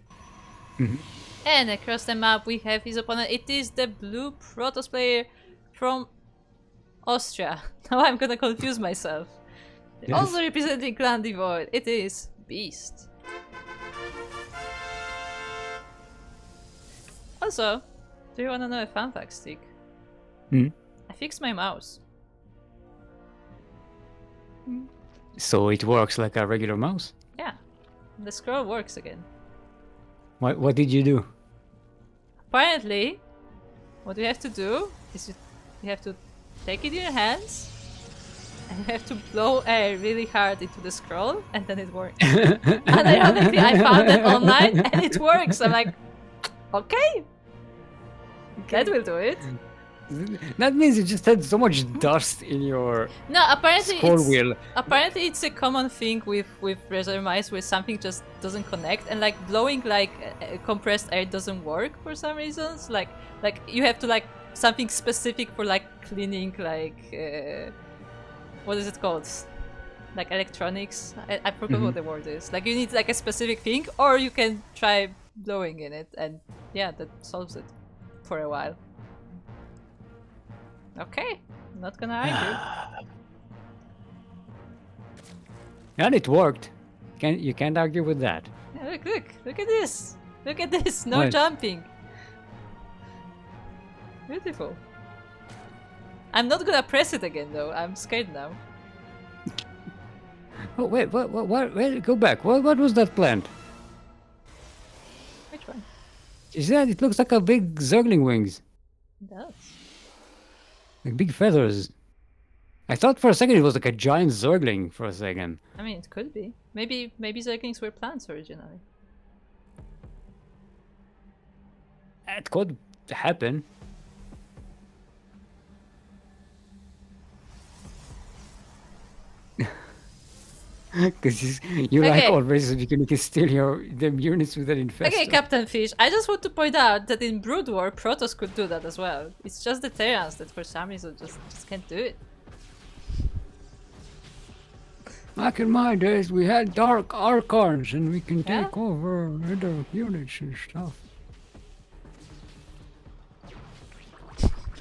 Mhm. And across the map we have his opponent. It is the blue Protoss player from Austria. Now I'm gonna confuse myself. Yes. Also representing Clan Devoid, it is Beast. Also, do you wanna know a fun fact, Stick? Hmm? I fixed my mouse. So it works like a regular mouse? Yeah, the scroll works again. What did you do? Apparently, what you have to do is you have to take it in your hands and you have to blow air really hard into the scroll and then it works. And ironically, I found it online and it works. I'm like, okay, that will do it. That means you just had so much dust in your No, apparently scroll wheel. it's a common thing with Razor mice where something just doesn't connect and like blowing like compressed air doesn't work for some reasons. Like you have to like something specific for like cleaning like what is it called? Like electronics. I forgot what the word is. Like you need like a specific thing, or you can try blowing in it, and yeah, that solves it for a while. Okay, not gonna argue. And it worked. You can't argue with that. Yeah, look at this! Look at this! No What? jumping! Beautiful. I'm not gonna press it again though, I'm scared now. Oh wait, wait, go back. What was that plant? Which one? Is that? It looks like a big Zergling wings, It does. like big feathers. I thought for a second it was like a giant Zergling for a second. I mean, it could be. Maybe Zerglings were plants originally. That could happen. Because you like Okay. all races because you can steal them units with an infestor. Okay, Captain Fish, I just want to point out that in Brood War, Protoss could do that as well. It's just the Terrans that for some reason just can't do it. Back in my days, we had dark archons and we can Yeah. take over other units and stuff.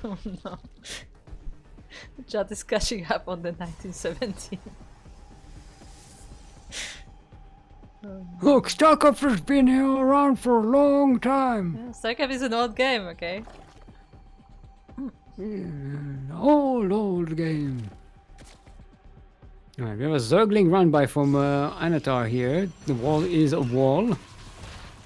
Oh no. The chat is catching up on the 1917. Look, StarCraft has been here around for a long time. Yeah, StarCraft is an old game, okay? Old game. Alright, we have a Zergling run by from Anatar here. The wall is a wall.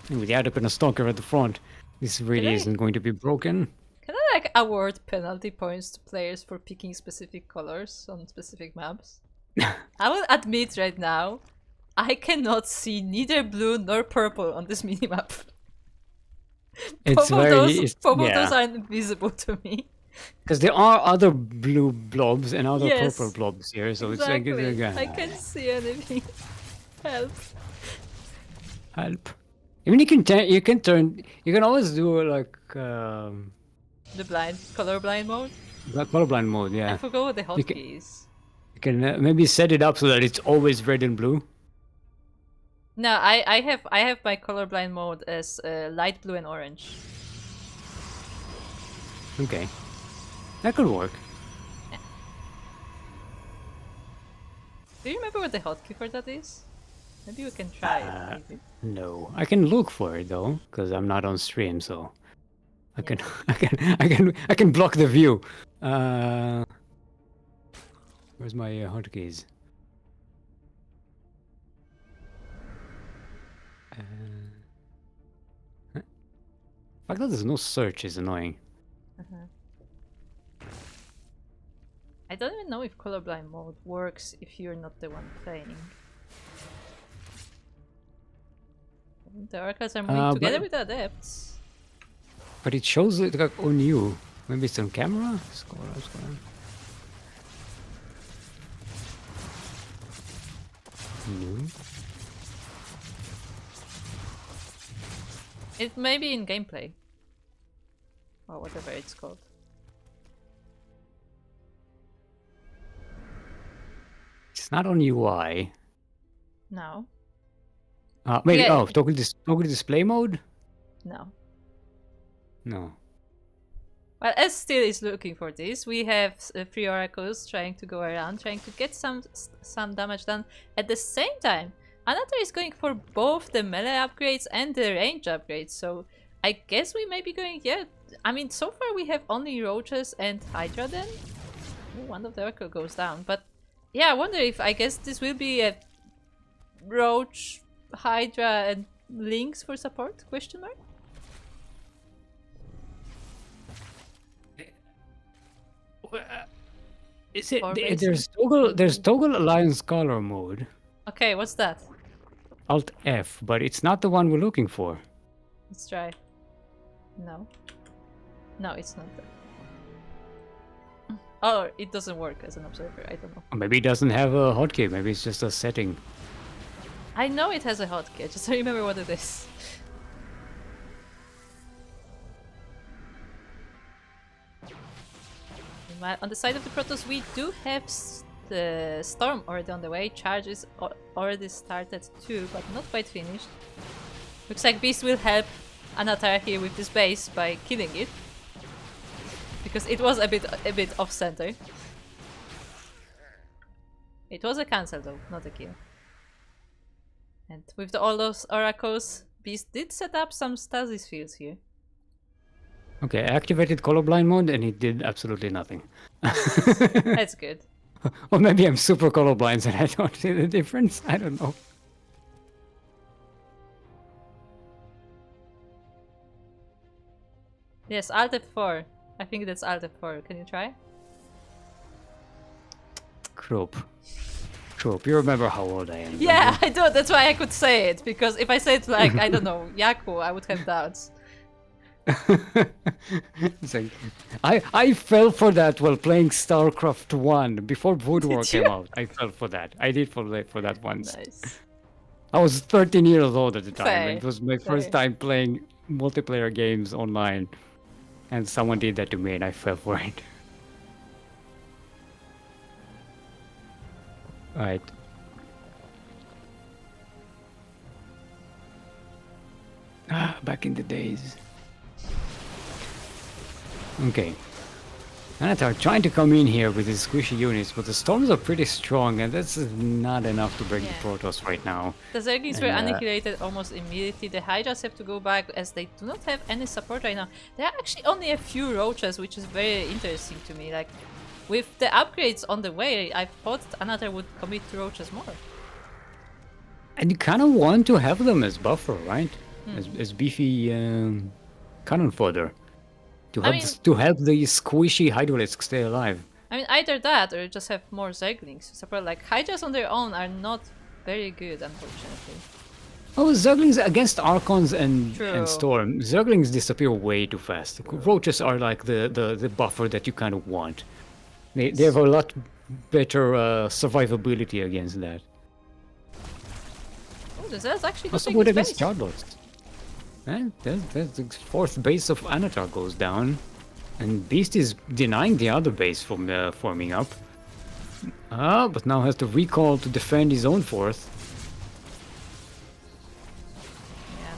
And with the add up and a stalker at the front, this really I- isn't going to be broken. Can I like award penalty points to players for picking specific colors on specific maps? I will admit right now, I cannot see neither blue nor purple on this minimap. It's Both of yeah. those are invisible to me. Because there are other blue blobs and other Yes. purple blobs here, so Exactly. it's like I can't see anything. Help. help. I mean, you can always do like The colorblind mode? colorblind mode. I Yeah, forgot what the You can- hotkey is. you can maybe set it up so that it's always red and blue. No, I have my colorblind mode as light blue and orange. Okay, that could work. Do you remember what the hotkey for that is? Maybe we can try it. Maybe. No, I can look for it though, because I'm not on stream, so I can, I can block the view. Where's my hotkeys? The fact that there's no search is annoying. I don't even know if colorblind mode works if you're not the one playing. The oracles are moving together with the adepts. But it shows it like on you. Maybe it's on camera? Scroll. No. It may be in gameplay. Or whatever it's called. It's not on UI. No. Maybe, Yeah. toggle display mode? No. No. Well, S still is looking for this. We have 3 oracles trying to go around, trying to get some damage done. At the same time, Anatar is going for both the melee upgrades and the range upgrades. So I guess we may be going, yeah. I mean, so far we have only Roaches and Hydra then. Oh, one of the oracle goes down. But yeah, I wonder if, I guess this will be a Roach, Hydra and Lynx for support? Question mark? Is it? There's toggle alliance color mode. Okay, what's that? Alt F, but it's not the one we're looking for. Let's try. No. No, it's not that. Oh, it doesn't work as an observer. I don't know. Or maybe it doesn't have a hotkey. Maybe it's just a setting. I know it has a hotkey. I just don't remember what it is. On the side of the Protoss, we do have the Storm already on the way. Charge is already started too, but not quite finished. Looks like Beast will help Anatar here with this base by killing it. Because it was a bit off-center. It was a cancel though, not a kill. And with all those oracles, Beast did set up some stasis fields here. Okay, I activated colorblind mode and it did absolutely nothing. That's good. Or maybe I'm super colorblind and I don't see the difference. I don't know. Yes, Alt F4. I think that's Alt F4. Can you try? Trope, you remember how old I am? Yeah, I do. That's why I could say it. Because if I say it like, I don't know, Yaku, I would have doubts. It's like, I fell for that while playing StarCraft 1 before Void War came out. I fell for that. I did fall for that once. Nice. I was 13 years old at the time. Fair. It was my first time playing multiplayer games online. And someone did that to me and I fell for it. Alright. Back in the days. Okay. Anatar trying to come in here with his squishy units, but the storms are pretty strong and that's not enough to break the Protoss right now. The Zerglings were annihilated almost immediately. The Hydras have to go back as they do not have any support right now. There are actually only a few Roaches, which is very interesting to me. Like, with the upgrades on the way, I thought Anatar would commit to Roaches more. And you kind of want to have them as buffer, right? As beefy cannon fodder. To help the squishy Hydralisks stay alive. I mean, either that or just have more Zerglings to support. Like, Hydras on their own are not very good, unfortunately. Oh, Zerglings against Archons and Storm. Zerglings disappear way too fast. Roaches are like the buffer that you kind of want. They have a lot better survivability against that. Oh, the Zer's actually also good against Charlots. The fourth base of Anatar goes down. And Beast is denying the other base from forming up. But now has to recall to defend his own fourth. Yeah.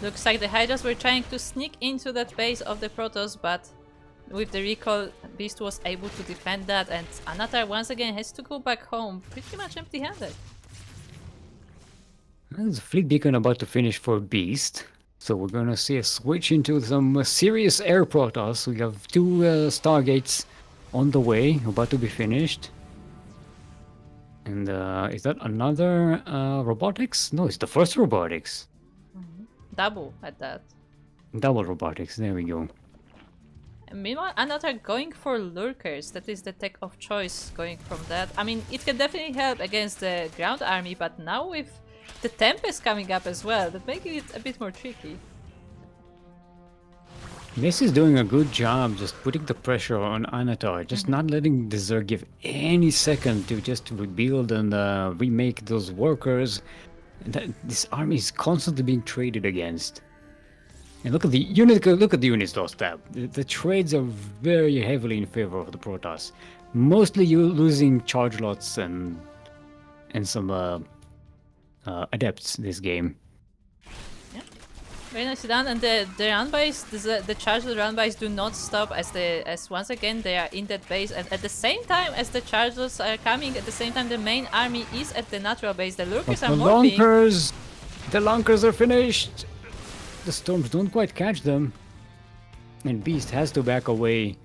Looks like the Hydras were trying to sneak into that base of the Protoss, but with the recall, Beast was able to defend that, and Anatar once again has to go back home pretty much empty-handed. There's a fleet beacon about to finish for Beast. So we're gonna see a switch into some serious air Protoss. We have 2 Stargates on the way, about to be finished. And is that another robotics? No, it's the first robotics. Double at that. Double robotics, there we go. Meanwhile, Anatar going for lurkers. That is the tech of choice going from that. I mean, it can definitely help against the ground army, but now with the Tempest coming up as well, that makes it a bit more tricky. This is doing a good job just putting the pressure on Anatar, just not letting the Zerg give any second to just rebuild and remake those workers. This army is constantly being traded against. And look at the units lost tab. The trades are very heavily in favor of the Protoss. Mostly you losing charge lots and some adepts this game. Very nicely done, and the run-bys, the charge run-bys do not stop as once again they are in that base, and at the same time as the chargers are coming, at the same time the main army is at the natural base. The lurkers are morphing. The lunkers are finished. The storms don't quite catch them, and Beast has to back away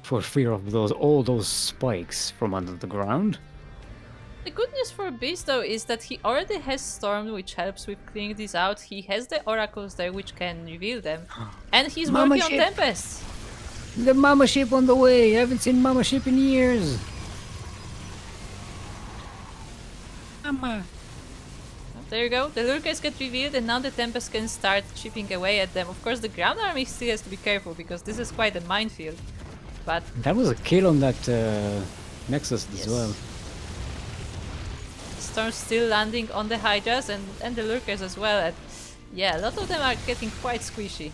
for fear of all those spikes from under the ground. The good news for Beast though is that he already has Storm, which helps with clearing this out. He has the Oracles there, which can reveal them. And he's working on Tempest. The Mama Ship on the way! I haven't seen Mama Ship in years! Mama! There you go, the Lurkers get revealed and now the Tempest can start chipping away at them. Of course the ground army still has to be careful because this is quite a minefield. But that was a kill on that Nexus as well. Storm still landing on the Hydras and the Lurkers as well, and yeah, a lot of them are getting quite squishy.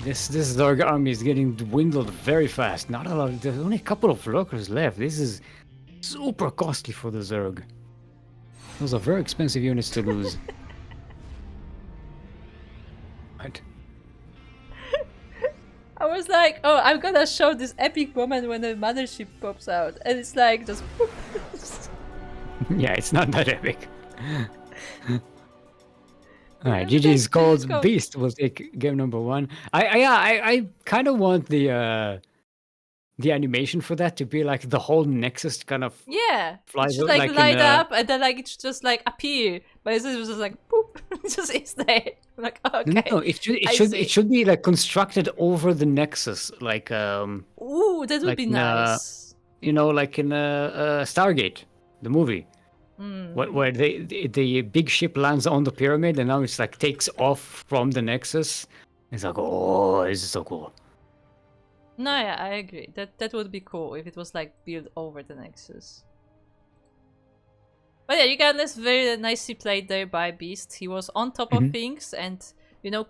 This Zerg army is getting dwindled very fast. Not a lot. There's only a couple of Lurkers left. This is super costly for the Zerg. Those are very expensive units to lose. What? I was like, oh, I'm gonna show this epic moment when the mothership pops out, and it's like just. Yeah, it's not that epic. Alright, GG's called. Beast will take game number 1. I kind of want the animation for that to be like the whole Nexus kind of flies out, like light up and then like it's just like appear, but it's just like poop, it just is there. I'm like, okay. No, it should be like constructed over the Nexus, like ooh, that would like be nice. Like in Stargate, the movie. Where the big ship lands on the pyramid and now it's like takes off from the Nexus. It's like, oh, this is so cool. No, yeah, I agree. That would be cool if it was like built over the Nexus. But yeah, regardless, very nicely played there by Beast. He was on top of things and,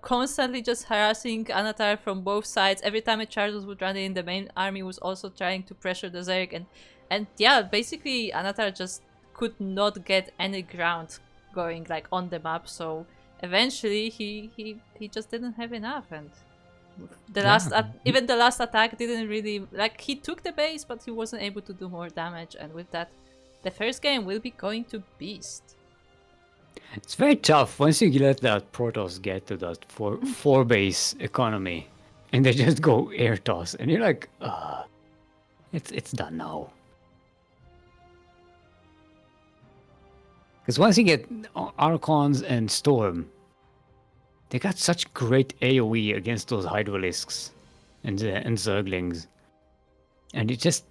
constantly just harassing Anatar from both sides. Every time a Chargers would run in, the main army was also trying to pressure the Zerg. And yeah, basically Anatar just could not get any ground going like on the map. So eventually he just didn't have enough, and even the last attack didn't really, like, he took the base but he wasn't able to do more damage, and with that the first game will be going to Beast. It's very tough once you let that Protoss get to that four base economy and they just go air toss and you're like, it's done now. Because once you get Archons and Storm, they got such great AoE against those Hydralisks and Zerglings. And it just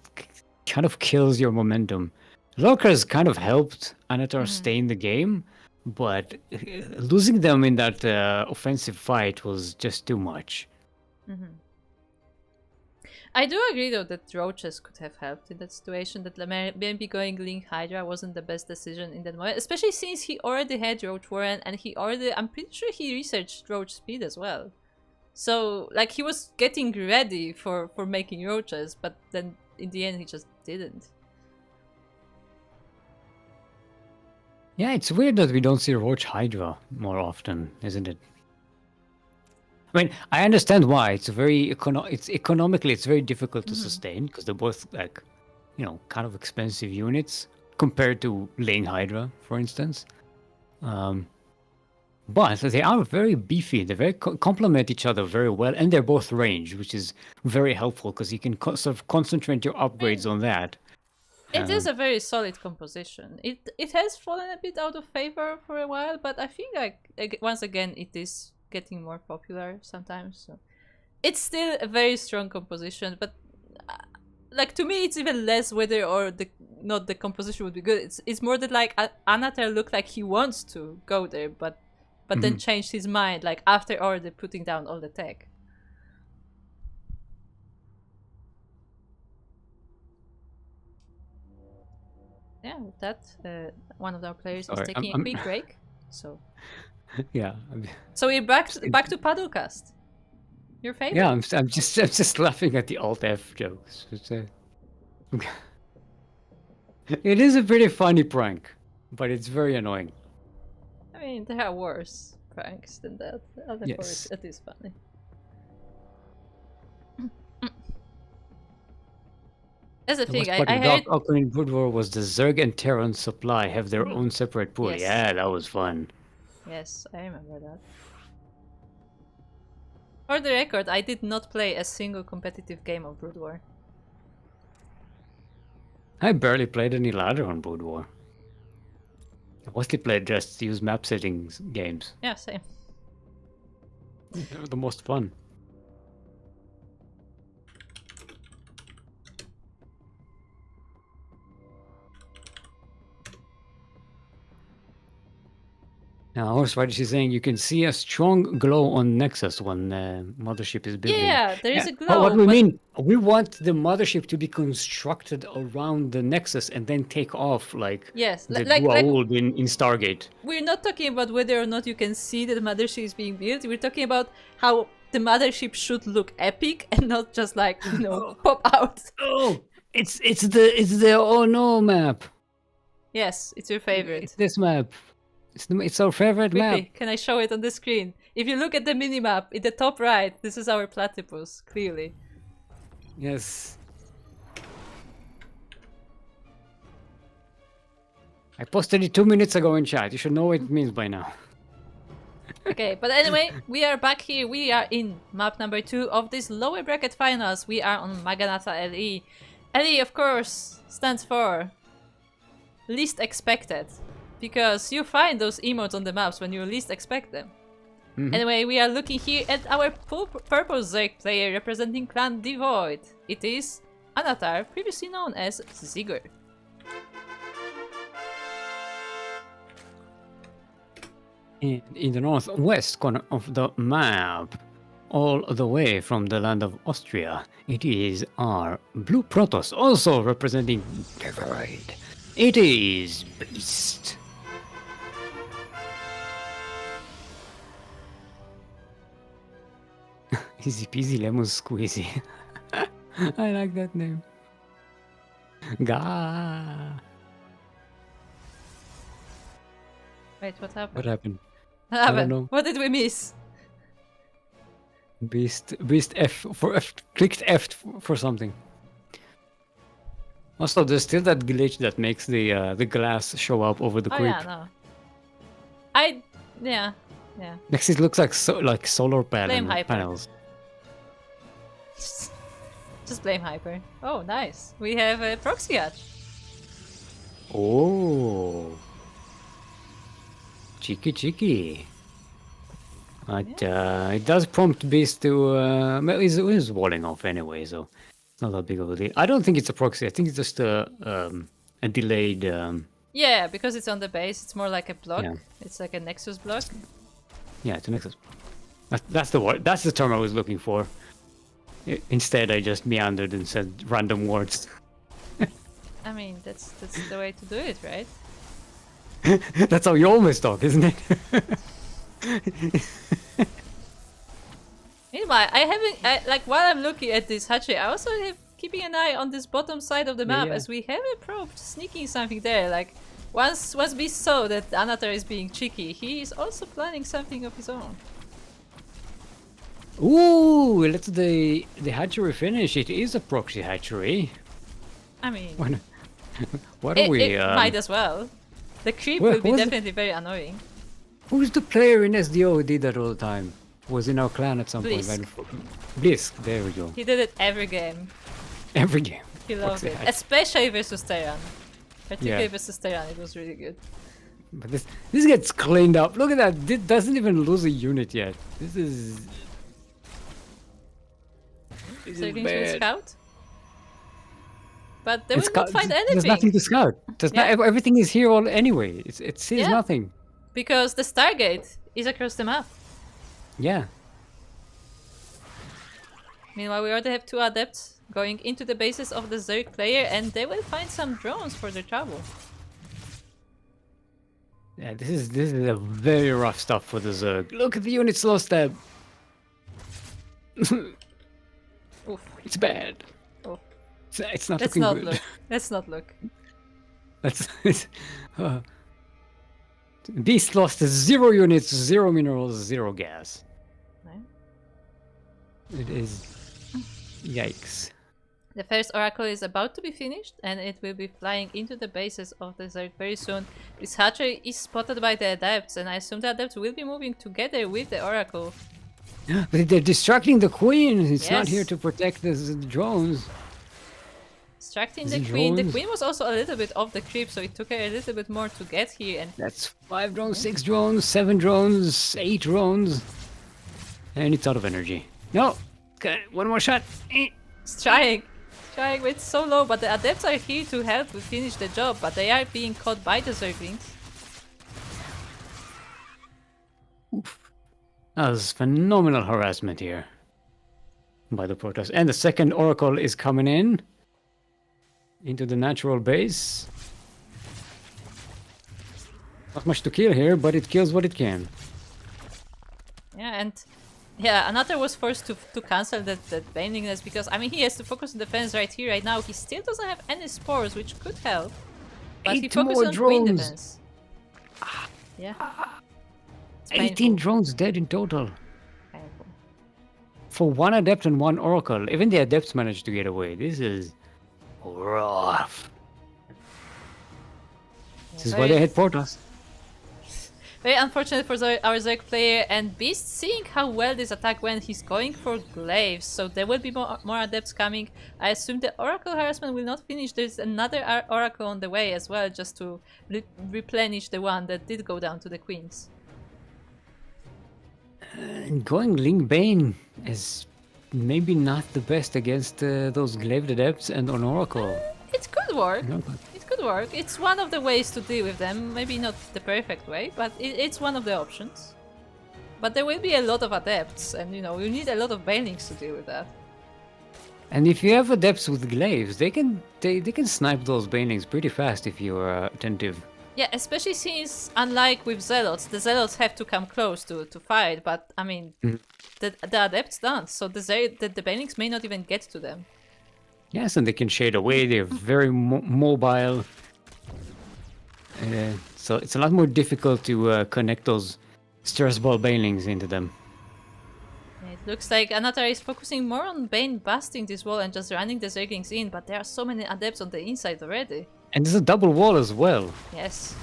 kind of kills your momentum. Lurkers kind of helped Anatar stay in the game, but losing them in that offensive fight was just too much. I do agree though that Roaches could have helped in that situation, that maybe going Link Hydra wasn't the best decision in that moment, especially since he already had Roach Warren and I'm pretty sure he researched Roach Speed as well. So like he was getting ready for making Roaches, but then in the end he just didn't. Yeah, it's weird that we don't see Roach Hydra more often, isn't it? I mean, I understand why. It's economically it's very difficult to sustain because they're both like, kind of expensive units compared to Lane Hydra, for instance. But they are very beefy. They very complement each other very well, and they're both range, which is very helpful because you can sort of concentrate your upgrades on that. It is a very solid composition. It has fallen a bit out of favor for a while, but I think like once again it is getting more popular sometimes. So it's still a very strong composition, but like to me, it's even less whether or not the composition would be good. It's more that like Anatar looked like he wants to go there, but then changed his mind like after already putting down all the tech. Yeah, with that, one of our players is taking a quick break. So yeah. So we're back to Paddlecast. Your favorite? Yeah, I'm just laughing at the Alt F jokes. It is a pretty funny prank, but it's very annoying. I mean, there are worse pranks than that. Of course, it is funny. That's the thing. I heard. Dark Brood War was the Zerg and Terran supply have their own separate pool. Yes. Yeah, that was fun. Yes, I remember that. For the record, I did not play a single competitive game of Brood War. I barely played any ladder on Brood War. I mostly played just use map settings games. Yeah, same. They were the most fun. Now, Horse Rider is saying you can see a strong glow on Nexus when the mothership is building. Yeah, there is a glow. But what we mean, we want the mothership to be constructed around the Nexus and then take off like the Goa'uld in Stargate. We're not talking about whether or not you can see that the mothership is being built. We're talking about how the mothership should look epic and not just like, pop out. Oh, it's the oh no map. Yes, it's your favorite. It's this map. It's our favorite map. Can I show it on the screen? If you look at the minimap in the top right, this is our platypus, clearly. Yes. I posted it 2 minutes ago in chat. You should know what it means by now. Okay, but anyway, we are back here. We are in map number 2 of this lower bracket finals. We are on Maganata LE. LE, of course, stands for least expected. Because you find those emotes on the maps when you least expect them. Anyway, we are looking here at our purple Zerg player representing Clan Devoid. It is Anatar, previously known as Ziggur. In the northwest corner of the map, all the way from the land of Austria, it is our blue Protoss, also representing Devoid. It is Beast. Easy peasy lemon squeezy. I like that name. Gah. Wait, what happened? What happened? I don't know. What did we miss? Beast F for F, clicked F for something. Also, there's still that glitch that makes the glass show up over the creep. Yeah, no. Yeah. Next, it looks like solar panels. Just blame Hyper. Oh, nice. We have a proxy hatch. Oh. Cheeky. But it does prompt Beast to... well, he's walling off anyway, so it's not that big of a deal. I don't think it's a proxy. I think it's just a delayed... Yeah, because it's on the base, it's more like a block. Yeah. It's like a Nexus block. Yeah, it's a Nexus. That's the word. That's the term I was looking for. Instead, I just meandered and said random words. I mean, that's the way to do it, right? That's how you always talk, isn't it? Meanwhile, while I'm looking at this hatchery, I also have keeping an eye on this bottom side of the map as we have a probe sneaking something there. Like, once we saw that Anatar is being cheeky, he is also planning something of his own. Ooh, let's the hatchery finish. It is a proxy hatchery. I mean, what are we? It might as well. The creep will be definitely very annoying. Who's the player in SDO who did that all the time? Was in our clan at some point. Blisk, there we go. He did it every game. Every game. He loved it, especially versus Terran. Particularly versus Terran, it was really good. But this gets cleaned up. Look at that. It doesn't even lose a unit yet. This is... Zerglings will scout. But they It's will not find anything. There's nothing to scout. Everything is here all anyway. It sees nothing. Because the Stargate is across the map. Yeah. Meanwhile, we already have 2 adepts going into the bases of the Zerg player, and they will find some drones for their travel. Yeah, this is a very rough stuff for the Zerg. Look at the units lost there. Oof. It's bad. Oh. It's not Let's looking not good. look. Let's not look. Beast lost 0 units, 0 minerals, 0 gas. No? It is... Yikes. The first Oracle is about to be finished, and it will be flying into the bases of the Zerg very soon. This hatchery is spotted by the Adepts, and I assume the Adepts will be moving together with the Oracle. But they're distracting the Queen. It's not Yes. here to protect the drones. Distracting Is the it Queen. The drones? Queen was also a little bit off the creep, so it took her a little bit more to get here. And That's 5 drones, 6 drones, 7 drones, 8 drones. And it's out of energy. No! Okay, one more shot. it's trying, but it's so low. But the Adepts are here to help to finish the job, but they are being caught by the Zerglings. That was phenomenal harassment here by the Protoss. And the second Oracle is coming in into the natural base. Not much to kill here, but it kills what it can. Yeah, and yeah, another was forced to cancel that Binding Nest because, I mean, he has to focus on defense right here, right now. He still doesn't have any spores, which could help. But he 8 focused more on Queen drones. defense. Yeah. It's 18 painful. drones dead in total. Painful. For 1 Adept and 1 Oracle. Even the Adepts managed to get away. This is rough. This is why they hit Protoss. Very unfortunate for our Zerg player, and Beast, seeing how well this attack went, he's going for glaives, so there will be more adepts coming. I assume the Oracle harassment will not finish. There's another Oracle on the way as well, just to replenish the one that did go down to the Queens. Going Ling Bane is maybe not the best against those Glaved Adepts and an Oracle. It could work. No, but It could work. It's one of the ways to deal with them. Maybe not the perfect way, but it's one of the options. But there will be a lot of adepts, and you know, you need a lot of banelings to deal with that. And if you have Adepts with Glaives, they can snipe those Banelings pretty fast if you're attentive. Yeah, especially since, unlike with Zealots, the Zealots have to come close to fight, but I mean, the Adepts don't, so the banelings may not even get to them. Yes, and they can shade away. They're very mobile. So it's a lot more difficult to connect those stress ball banelings into them. It looks like Anatar is focusing more on Bane busting this wall and just running the Zerglings in, but there are so many adepts on the inside already. And there's a double wall as well. Yes.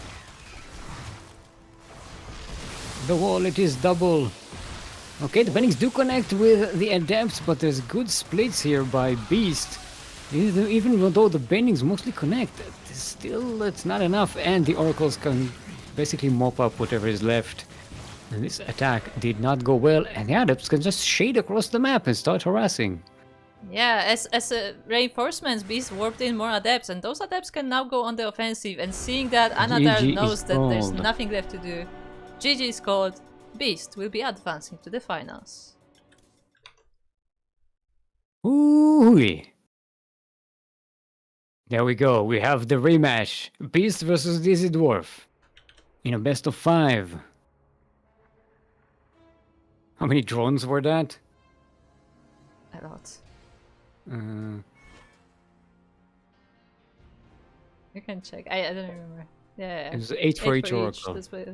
The wall, it is double. Okay, the banelings do connect with the adepts, but there's good splits here by Beast. Even though the banelings mostly connect, still it's not enough, and the oracles can basically mop up whatever is left. And this attack did not go well, and the adepts can just shade across the map and start harassing. Yeah, as reinforcements, Beast warped in more adepts, and those adepts can now go on the offensive, and seeing that Anatar GG knows is that there's called. nothing left to do, GG is called. Beast will be advancing to the finals. Ooh. There we go. We have the rematch. Beast versus Dizzy Dwarf. In a best of 5. How many drones were that? A lot. You can check. I don't remember. Yeah. It was 8 for each oracle. That's what...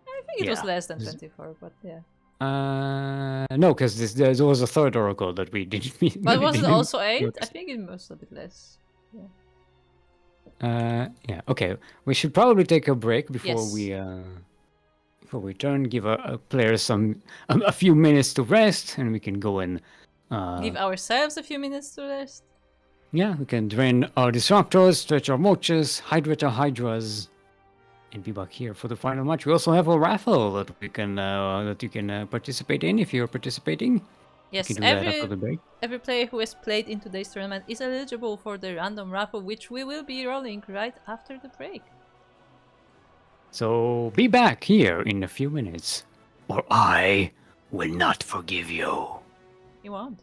I think it was less than 24, but yeah. No, because there was a third oracle that we didn't meet. But was it also 8? I think it must have been less. Yeah, okay. We should probably take a break before Yes. before we turn, give our players a few minutes to rest, and we can go and Give ourselves a few minutes to rest. yeah, we can drain our disruptors, stretch our moches, hydrate our hydras, and be back here for the final match. We also have a raffle that we can that you can participate in if you're participating. You Yes, can do that after the break. every player who has played in today's tournament is eligible for the random raffle, which we will be rolling right after the break. So be back here in a few minutes, or I will not forgive you. You won't.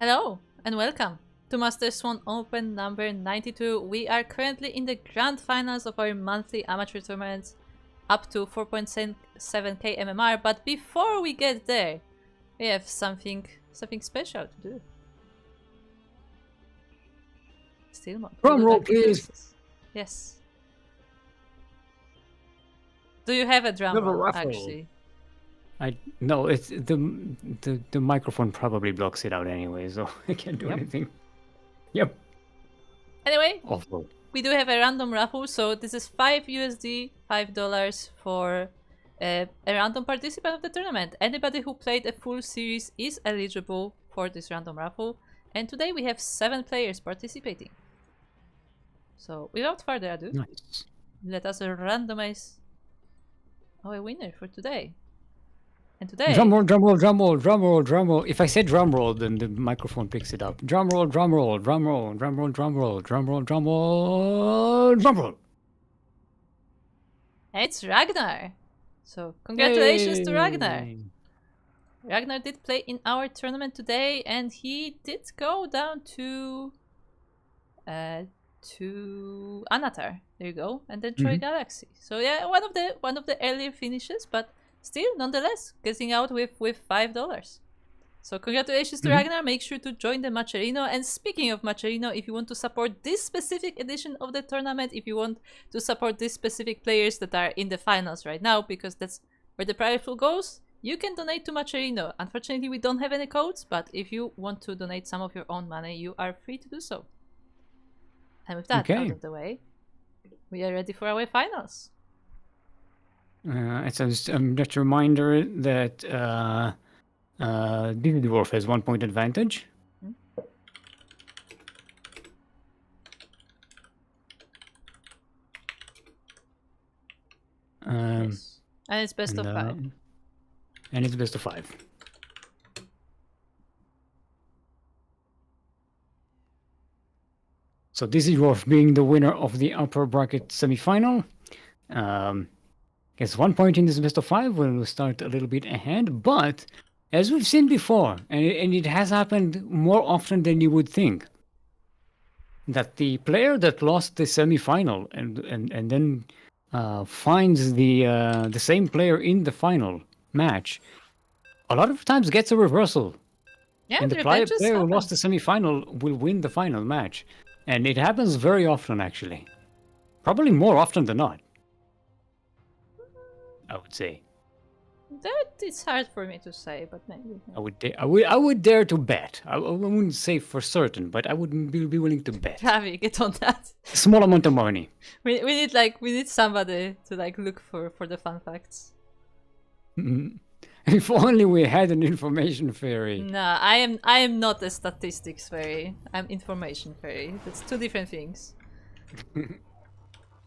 Hello and welcome to Master Swan Open number 92. We are currently in the grand finals of our monthly amateur tournaments up to 4.7k MMR, but before we get there, we have something special to do. Still more. Drum roll, please. Yes. Do you have a drum Have a roll, raffle. actually? No, it's the microphone probably blocks it out anyway, so I can't do anything. Yep. Anyway, Awful. we do have a random raffle, so this is $5, $5 for a random participant of the tournament. Anybody who played a full series is eligible for this random raffle, and today we have 7 players participating. So without further ado, Nice. let us randomize our winner for today. And today, Drum roll, drum roll, drum roll, drum roll, drum roll. If I say drum roll, then the microphone picks it up. Drum roll, drum roll, drum roll, drum roll, drum roll, drum roll, drum roll, drum roll. it's Ragnar. So congratulations to Ragnar. Yay. Ragnar did play in our tournament today, and he did go down to Anatar. There you go, and then Troy Galaxy. So yeah, one of the earlier finishes, but still, nonetheless, getting out with $5. So congratulations to Ragnar. Make sure to join the Matcherino. And speaking of Matcherino, if you want to support this specific edition of the tournament, if you want to support these specific players that are in the finals right now, because that's where the prize pool goes, you can donate to Matcherino. Unfortunately, we don't have any codes, but if you want to donate some of your own money, you are free to do so. And with that out of the way, we are ready for our finals. It's just a reminder that Disney Dwarf has 1 point advantage. Yes. And it's best of 5. And it's best of 5. So Disney Dwarf being the winner of the upper bracket semifinal. Gets 1 point in this best of 5. We'll start a little bit ahead, but as we've seen before, and it has happened more often than you would think, that the player that lost the semifinal and then finds the same player in the final match, a lot of times gets a reversal. Yeah, and the player who lost the semifinal will win the final match. And it happens very often, actually. Probably more often than not, I would say. That it's hard for me to say, but maybe. I would dare to bet. I wouldn't say for certain, but I would be willing to bet. Ravi, get on that. Small amount of money. We need somebody to look for the fun facts. If only we had an information fairy. No, I am not a statistics fairy. I'm information fairy. That's 2 different things.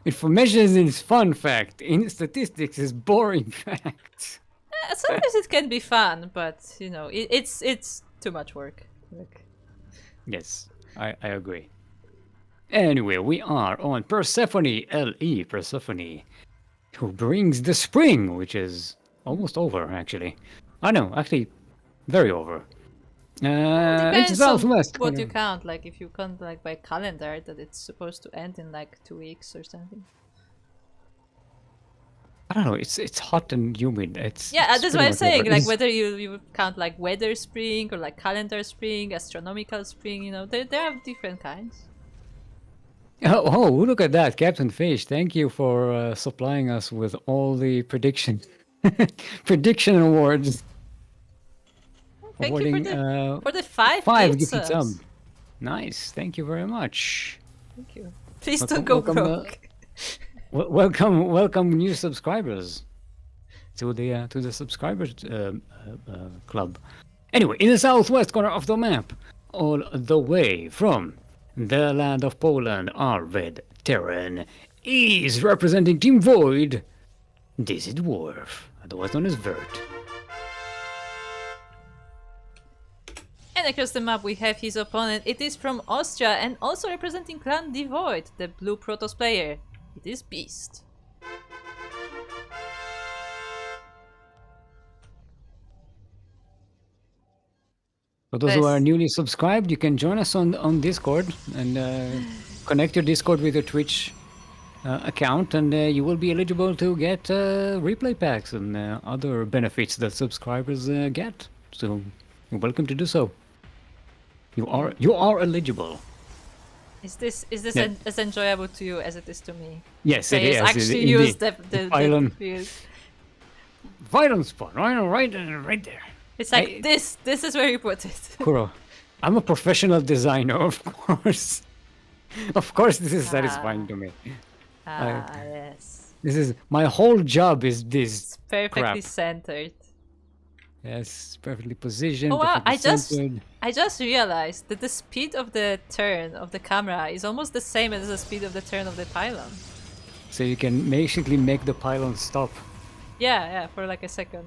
Information is fun fact. In statistics is boring fact. Sometimes it can be fun, but you know, it's too much work. Yes, I agree. Anyway, we are on Persephone, L.E. Persephone, who brings the spring, which is almost over, actually. I know, actually, very over. Depends on what you count. Like, if you count by calendar, that it's supposed to end in 2 weeks or something. I don't know. It's hot and humid. That's what I'm saying. Like, whether you count weather spring or calendar spring, astronomical spring. You know, there are different kinds. Oh, look at that, Captain Fish! Thank you for supplying us with all the prediction awards. Thank you for the 5 gifted sub. Nice, thank you very much. Thank you. Please don't go broke. Welcome new subscribers to the subscribers club. Anyway, in the southwest corner of the map, all the way from the land of Poland, our red Terran is representing Team Void, Disney Dwarf, otherwise known as Vert. And across the map we have his opponent. It is from Austria and also representing Clan Devoid, the blue Protoss player. It is Beast. So For those who are Nice. newly subscribed, you can join us on Discord and connect your Discord with your Twitch account, and you will be eligible to get replay packs and other benefits that subscribers get. So you're welcome to do so. You are eligible. Is this Yeah. as enjoyable to you as it is to me? Yes, it Players is. actually Indeed. use the pylon, field. pylon spot, right there. It's like this. This is where you put it. Kuro, I'm a professional designer, of course. Of course, this is satisfying to me. Yes. This is my whole job. Is this It's perfectly crap? centered. Yes, perfectly positioned. Oh wow! Perfectly I just realized that the speed of the turn of the camera is almost the same as the speed of the turn of the pylon. So you can basically make the pylon stop. Yeah, for like a second.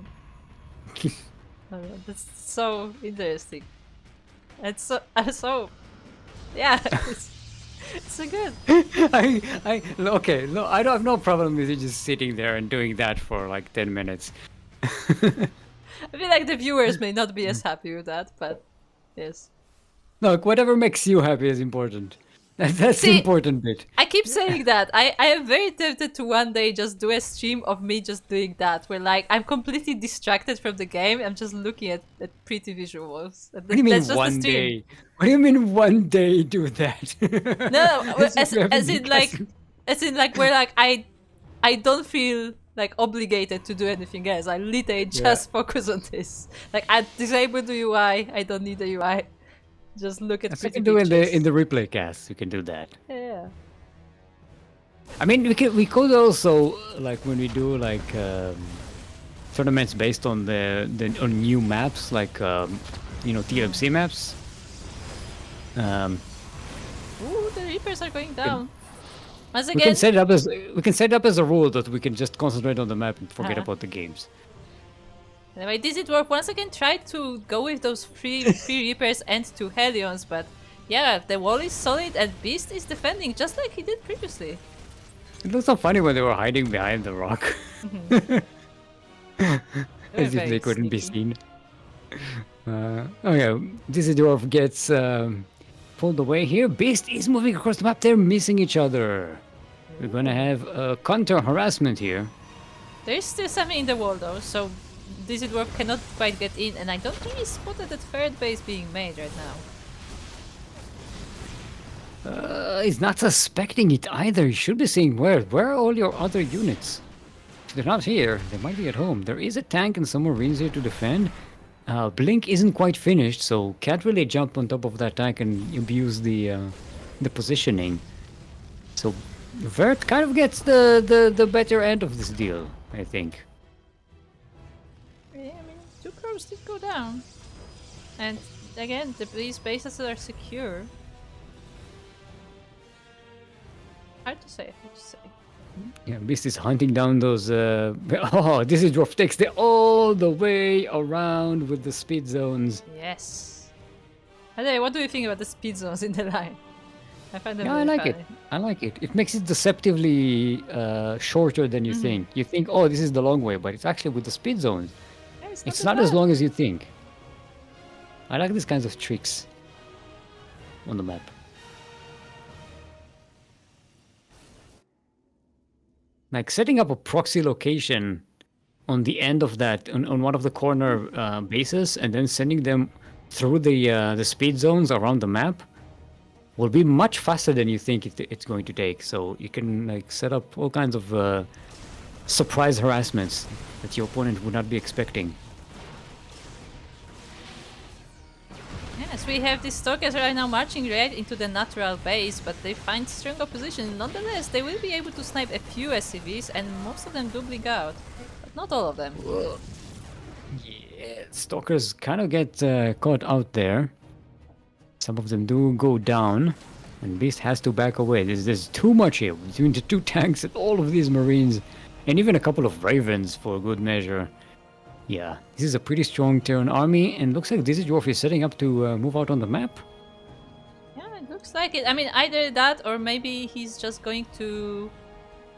That's so interesting. It's so yeah. It's so good. Okay. No, I don't have no problem with you just sitting there and doing that for like 10 minutes. I feel like the viewers may not be as happy with that, but yes. Look, whatever makes you happy is important. That's See, the important bit. I keep saying that. I am very tempted to one day just do a stream of me just doing that, where like I'm completely distracted from the game. I'm just looking at pretty visuals. What do you mean one day? What do you mean one day do that? No, as in like where like I don't feel like obligated to do anything else. I literally just focus on this. Like I disable the UI. I don't need the UI. Just look at As we pretty can do pictures. in the replay cast, we can do that. Yeah. I mean, we could also like when we do like tournaments based on on new maps, like TLMC maps. Ooh, the Reapers are going down. Once We again, can set it up as a rule that we can just concentrate on the map and forget about the games. anyway, this did work. Once again, tried to go with those three Reapers and 2 Helions, but yeah, the wall is solid and Beast is defending just like he did previously. It looks so funny when they were hiding behind the rock. As if they couldn't be seen. Dizzy Dwarf gets pulled away here. Beast is moving across the map. They're missing each other. We're gonna have a counter harassment here. There is still something in the wall though, so Dizzy Dwarf cannot quite get in, and I don't think he spotted the third base being made right now. He's not suspecting it either. He should be saying, where are all your other units? If they're not here, they might be at home. There is a tank and some Marines here to defend. Blink isn't quite finished, so can't really jump on top of that tank and abuse the positioning. So Vert kind of gets the better end of this deal, I think. Yeah, I mean, 2 crows did go down. And again, these bases are secure. Hard to say. Yeah, Beast is hunting down those. This is Dwarf takes all the way around with the speed zones. Yes. Hey, what do you think about the speed zones in the line? I find them Yeah, I really like funny. it. I like it. It makes it deceptively shorter than you think. You think, oh, this is the long way, but it's actually with the speed zones. Yeah, It's not as long as you think. I like these kinds of tricks on the map. Like setting up a proxy location on the end of that, on one of the corner bases, and then sending them through the speed zones around the map will be much faster than you think it's going to take. So you can like set up all kinds of surprise harassments that your opponent would not be expecting. Yes, we have these stalkers right now marching right into the natural base, but they find strong opposition. Nonetheless, they will be able to snipe a few SCVs, and most of them do blink out, but not all of them. Yeah, stalkers kind of get caught out there. Some of them do go down, and Beast has to back away. There's too much here between the 2 tanks and all of these Marines, and even a couple of Ravens for good measure. Yeah, this is a pretty strong Terran army, and looks like Dizzy Dwarf is setting up to move out on the map. Yeah, it looks like it. I mean, either that or maybe he's just going to...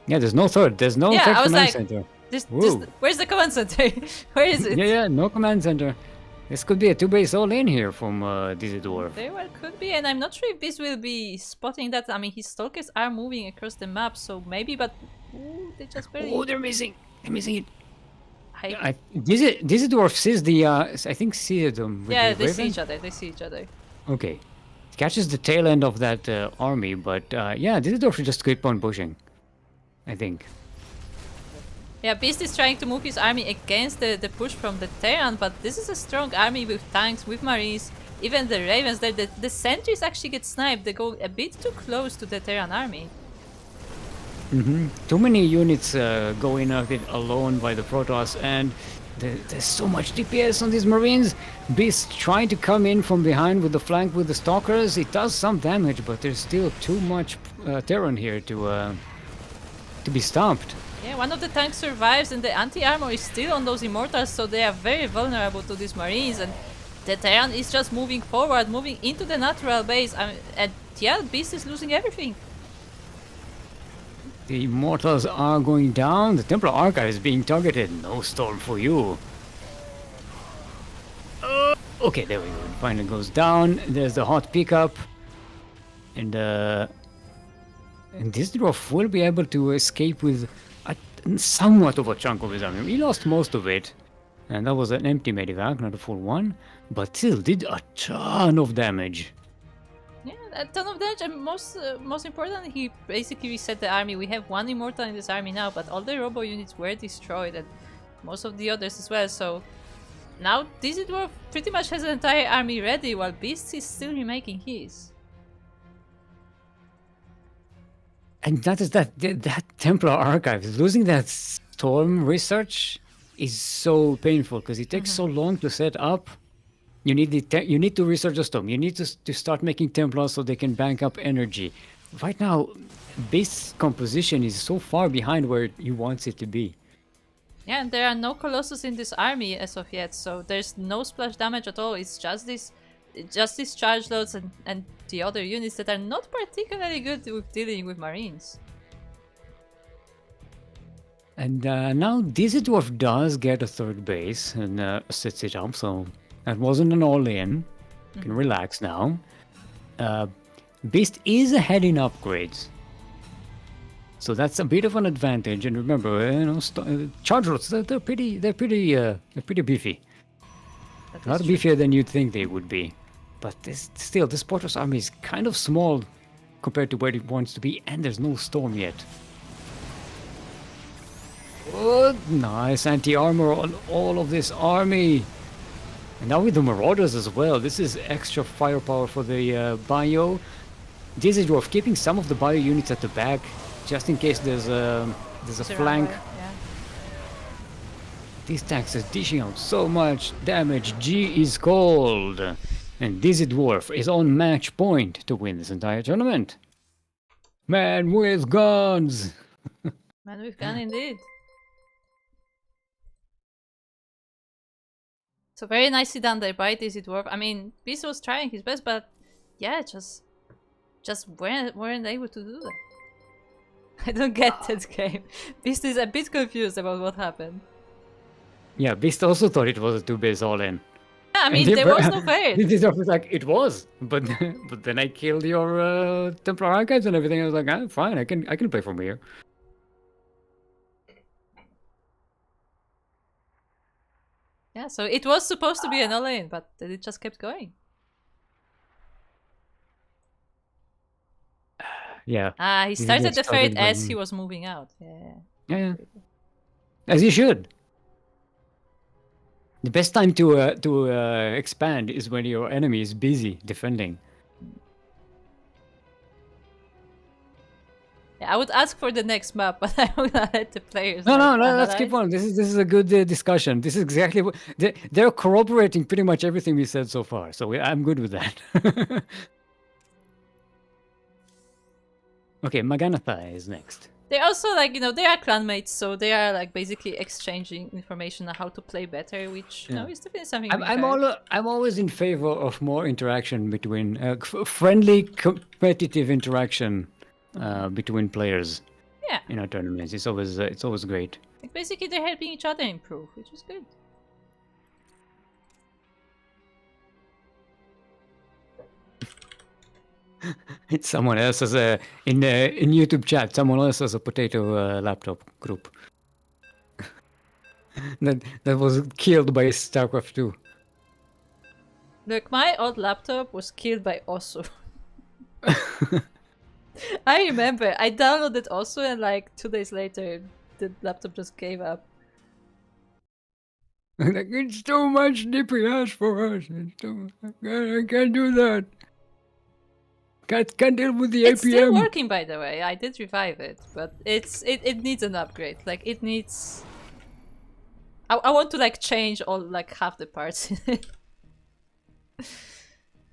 Yeah, there's no third. There's no third command center. Where's the command center? Where is it? Yeah, no command center. This could be a 2-base all-in here from Dizzy Dwarf. Very well could be, and I'm not sure if this will be spotting that. I mean, his stalkers are moving across the map, so maybe, but ooh, they just barely. Oh, they're missing. They're missing it. I... Dizzy Dwarf sees the, I think sees them. With Yeah, the they see Raven? each other. They see each other. Okay. Catches the tail end of that army, but yeah, Dizzy Dwarf should just keep on pushing. I think. Yeah, Beast is trying to move his army against the push from the Terran, but this is a strong army with tanks, with marines, even the Ravens there. The sentries actually get sniped. They go a bit too close to the Terran army. Too many units going at it alone by the Protoss, and there's so much DPS on these Marines. Beast trying to come in from behind with the flank with the Stalkers. It does some damage, but there's still too much Terran here to be stopped. Yeah, one of the tanks survives and the anti-armor is still on those Immortals, so they are very vulnerable to these Marines, and the Terran is just moving forward, moving into the natural base, and yeah, Beast is losing everything. The Immortals are going down. The Templar Archive is being targeted. No storm for you. Okay, there we go. It finally goes down. There's the hot pickup. And this dwarf will be able to escape with somewhat of a chunk of his army. He lost most of it. And that was an empty medivac, not a full one. But still did a ton of damage. Yeah, a ton of damage, and most importantly, he basically reset the army. We have one Immortal in this army now, but all the Robo units were destroyed, and most of the others as well, so now Dizzy Dwarf pretty much has an entire army ready, while Beast is still remaking his. And that is that Templar Archive. Losing that Storm research is so painful, because it takes so long to set up. You need to research the storm. You need to start making Templars so they can bank up energy. Right now, Beast's composition is so far behind where he wants it to be. Yeah, and there are no Colossus in this army as of yet, so there's no splash damage at all. It's just these charge loads and the other units that are not particularly good with dealing with Marines. And now Dizzy Dwarf does get a third base and sets it up, so that wasn't an all-in. You can relax now. Beast is ahead in upgrades, so that's a bit of an advantage. And remember, charge roads, they're pretty beefy. A lot beefier than you'd think they would be. But this Protoss army is kind of small compared to where it wants to be, and there's no storm yet. Oh, nice anti-armor on all of this army. And now with the Marauders as well, this is extra firepower for the bio. Dizzy Dwarf keeping some of the bio units at the back, just in case there's a flank. Yeah. These tanks are dishing out so much damage. G is called. And Dizzy Dwarf is on match point to win this entire tournament. Man with guns! Man with gun indeed. So very nicely done there by Dizzy Dwarf. I mean, Beast was trying his best, but yeah, just weren't able to do that. I don't get that game. Beast is a bit confused about what happened. Yeah, Beast also thought it was a 2-base all-in. Yeah, I mean, there was no fair. Dizzy Dwarf was like, it was, but then I killed your Templar Archives and everything. I was like, fine, I can play from here. Yeah, so it was supposed to be an all-in, but it just kept going. Yeah. He started the fight as he was moving out. Yeah. As you should. The best time to expand is when your enemy is busy defending. Yeah, I would ask for the next map, but I will not let the players. No, let's keep on. This is a good discussion. This is exactly what they're corroborating pretty much everything we said so far. So I'm good with that. Okay, Maganatha is next. They're also like, they are clanmates, so they are like basically exchanging information on how to play better, which is definitely something. I'm always in favor of more interaction between friendly, competitive interaction between players. Yeah. In our tournaments, it's always great. Like basically, they're helping each other improve, which is good. Someone else has a in YouTube chat. Someone else has a potato laptop group that was killed by StarCraft 2. Look, my old laptop was killed by Osu. I remember I downloaded Osu and like 2 days later the laptop just gave up. Like, it's too much DPS for us. I can't do that. Can't deal with the It's still APM. working, by the way. I did revive it, but it needs an upgrade. Like it needs. I want to like change all like half the parts in it,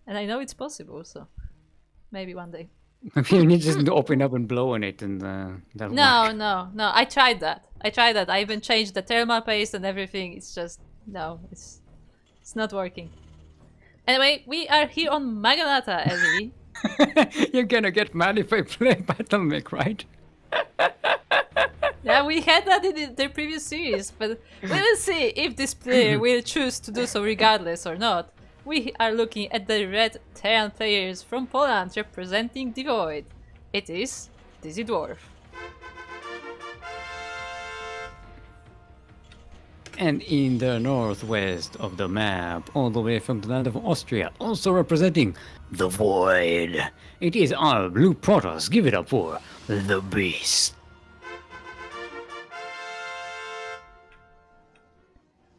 and I know it's possible. So maybe one day. You need just to open up and blow on it, and that'll work. No. I tried that. I even changed the thermal paste and everything. It's just no. It's not working. Anyway, we are here on Maganata, Ellie. You're gonna get mad if I play Battle Mech, right? Yeah, we had that in the previous series, but we will see if this player will choose to do so regardless or not. We are looking at the red Terran players from Poland representing the Void. It is Dizzy Dwarf. And in the northwest of the map, all the way from the land of Austria, also representing the Void, it is our blue Protoss. Give it up for the Beast.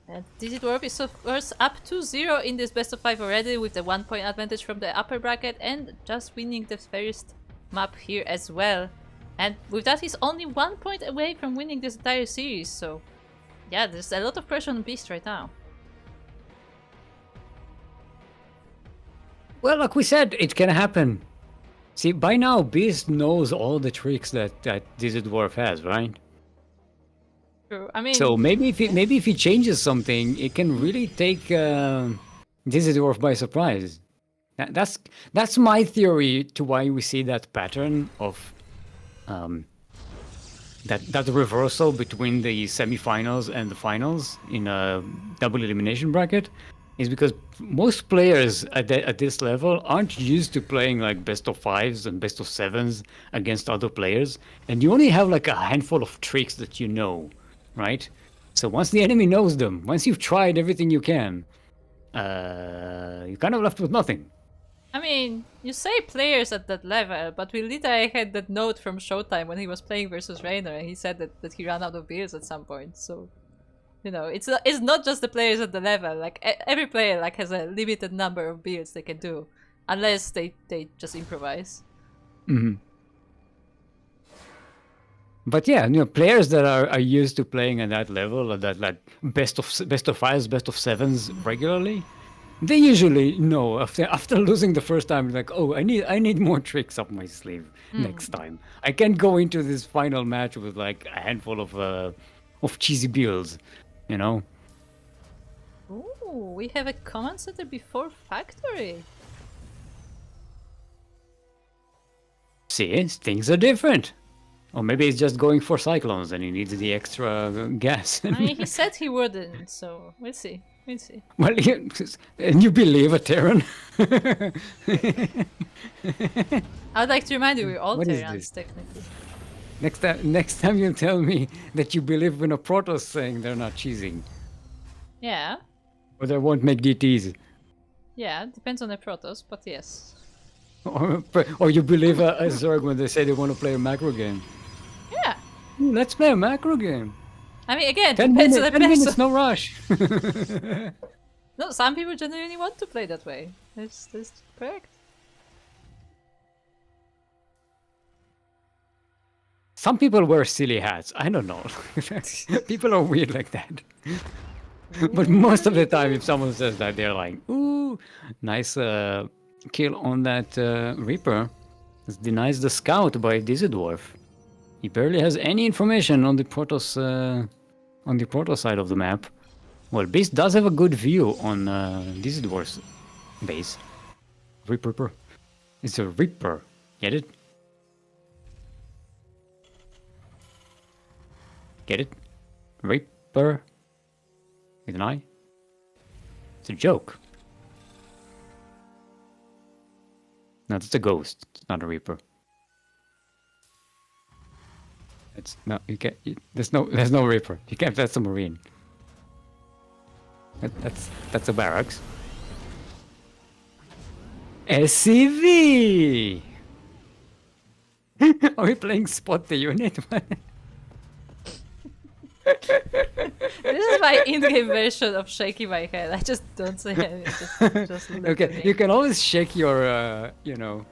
And Dizzy Dwarf is of course up 2-0 in this best of 5 already, with the 1 point advantage from the upper bracket and just winning the first map here as well. And with that he's only 1 point away from winning this entire series, so yeah, there's a lot of pressure on Beast right now. Well, like we said, it can happen. See, by now, Beast knows all the tricks that Dizzy Dwarf has, right? True. I mean, So maybe if he changes something, it can really take Dizzy Dwarf by surprise. That's my theory to why we see that pattern of that reversal between the semifinals and the finals in a double elimination bracket, is because most players at this level aren't used to playing like best of 5s and best of 7s against other players, and you only have like a handful of tricks that you know, right? So once the enemy knows them, once you've tried everything you can, you're kind of left with nothing. I mean, you say players at that level, but we literally had that note from Showtime when he was playing versus Reiner, and he said that he ran out of builds at some point. So, you know, it's not just the players at the level. Like every player like has a limited number of builds they can do, unless they just improvise. Mm-hmm. But yeah, you know, players that are used to playing at that level, at that like best of 5s, best of 7s regularly, they usually know after losing the first time, like, oh, I need more tricks up my sleeve next time. I can't go into this final match with like a handful of cheesy builds, you know. Ooh, we have a command center before factory. See, things are different. Or maybe he's just going for cyclones and he needs the extra gas. I mean, he said he wouldn't, so we'll see. We'll see. Well, and you believe a Terran? I would like to remind you, we're all What is Terrans, this? technically. Next time you tell me that you believe in a Protoss saying they're not cheesing. Yeah, Or they won't make DTs. yeah, depends on the Protoss, but yes. Or you believe a Zerg when they say they want to play a macro game. Yeah, Let's play a macro game. I mean, again, 10 depends minutes, on the 10 minutes, person. no rush. No, some people genuinely want to play that way. That's correct. Some people wear silly hats. I don't know. People are weird like that. But most of the time, if someone says that, they're like, ooh, nice kill on that Reaper. This denies the scout by Dizzy Dwarf. He barely has any information on the Protoss side of the map. Well, Beast does have a good view on Dizzy Dwarf's base. Reaper. It's a Reaper. Get it? Get it? Reaper. With an eye? It's a joke. No, it's a ghost. It's not a reaper. It's no. You can't. There's no reaper. You can't. That's a marine. That's a barracks. SCV. Are we playing spot the unit? This is my in-game version of shaking my head. I just don't say anything. Just look at Okay, me. you can always shake your, your No,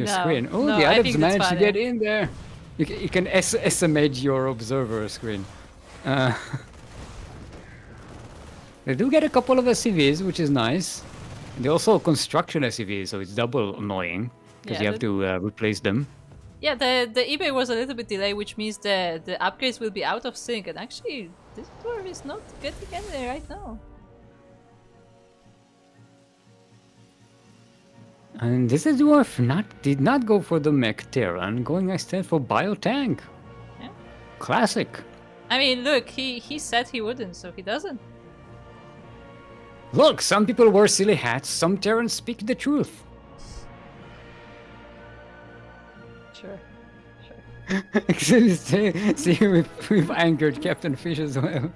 screen. Oh, no, the I Adams think that's managed to funny. get in there. You can SMH your observer screen. They do get a couple of SCVs, which is nice. They also construction SCVs, so it's double annoying because Yeah, you have to replace them. Yeah, the eBay was a little bit delayed, which means the upgrades will be out of sync. And actually, this dwarf is not getting any right now. And this is dwarf did not go for the mech Terran, going instead for biotank. Yeah. Classic. I mean, look, he said he wouldn't, so he doesn't. Look, some people wear silly hats, some Terrans speak the truth. Sure. See, we've angered Captain Fish as well.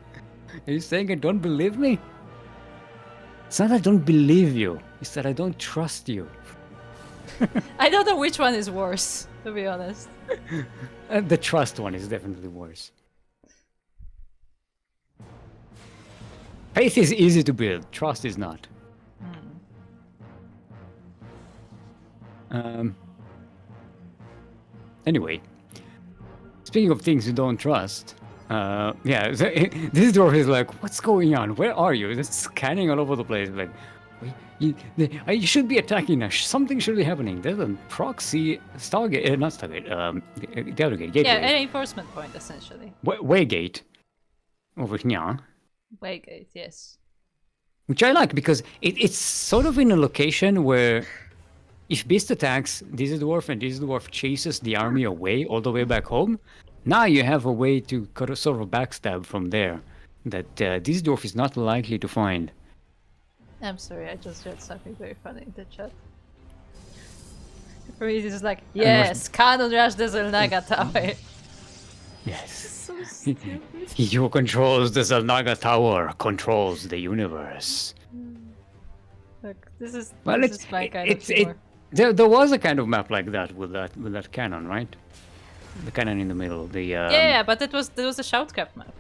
Are you saying I don't believe me? It's not that I don't believe you, it's that I don't trust you. I don't know which one is worse, to be honest. The trust one is definitely worse. Faith is easy to build, trust is not. Anyway, speaking of things you don't trust, yeah, this dwarf is like, what's going on? Where are you? Just scanning all over the place. Like, you should be attacking us. Something should be happening. There's a proxy Stargate, not Stargate, the other gate, gateway. Yeah, an reinforcement point, essentially. Waygate over here. Waygate, yes. Which I like because it's sort of in a location where if Beast attacks this dwarf and this dwarf chases the army away all the way back home, now you have a way to sort of backstab from there that this dwarf is not likely to find. I'm sorry, I just read something very funny in the chat. For me, this is like, yes, cannon rush the Zelnaga Tower. Yes. So stupid. He who controls the Zelnaga Tower controls the universe. Look, this is Well, this is my kind of humor. There was a kind of map like that with that cannon, right? The cannon in the middle. The Yeah, but there was a shoutcap map.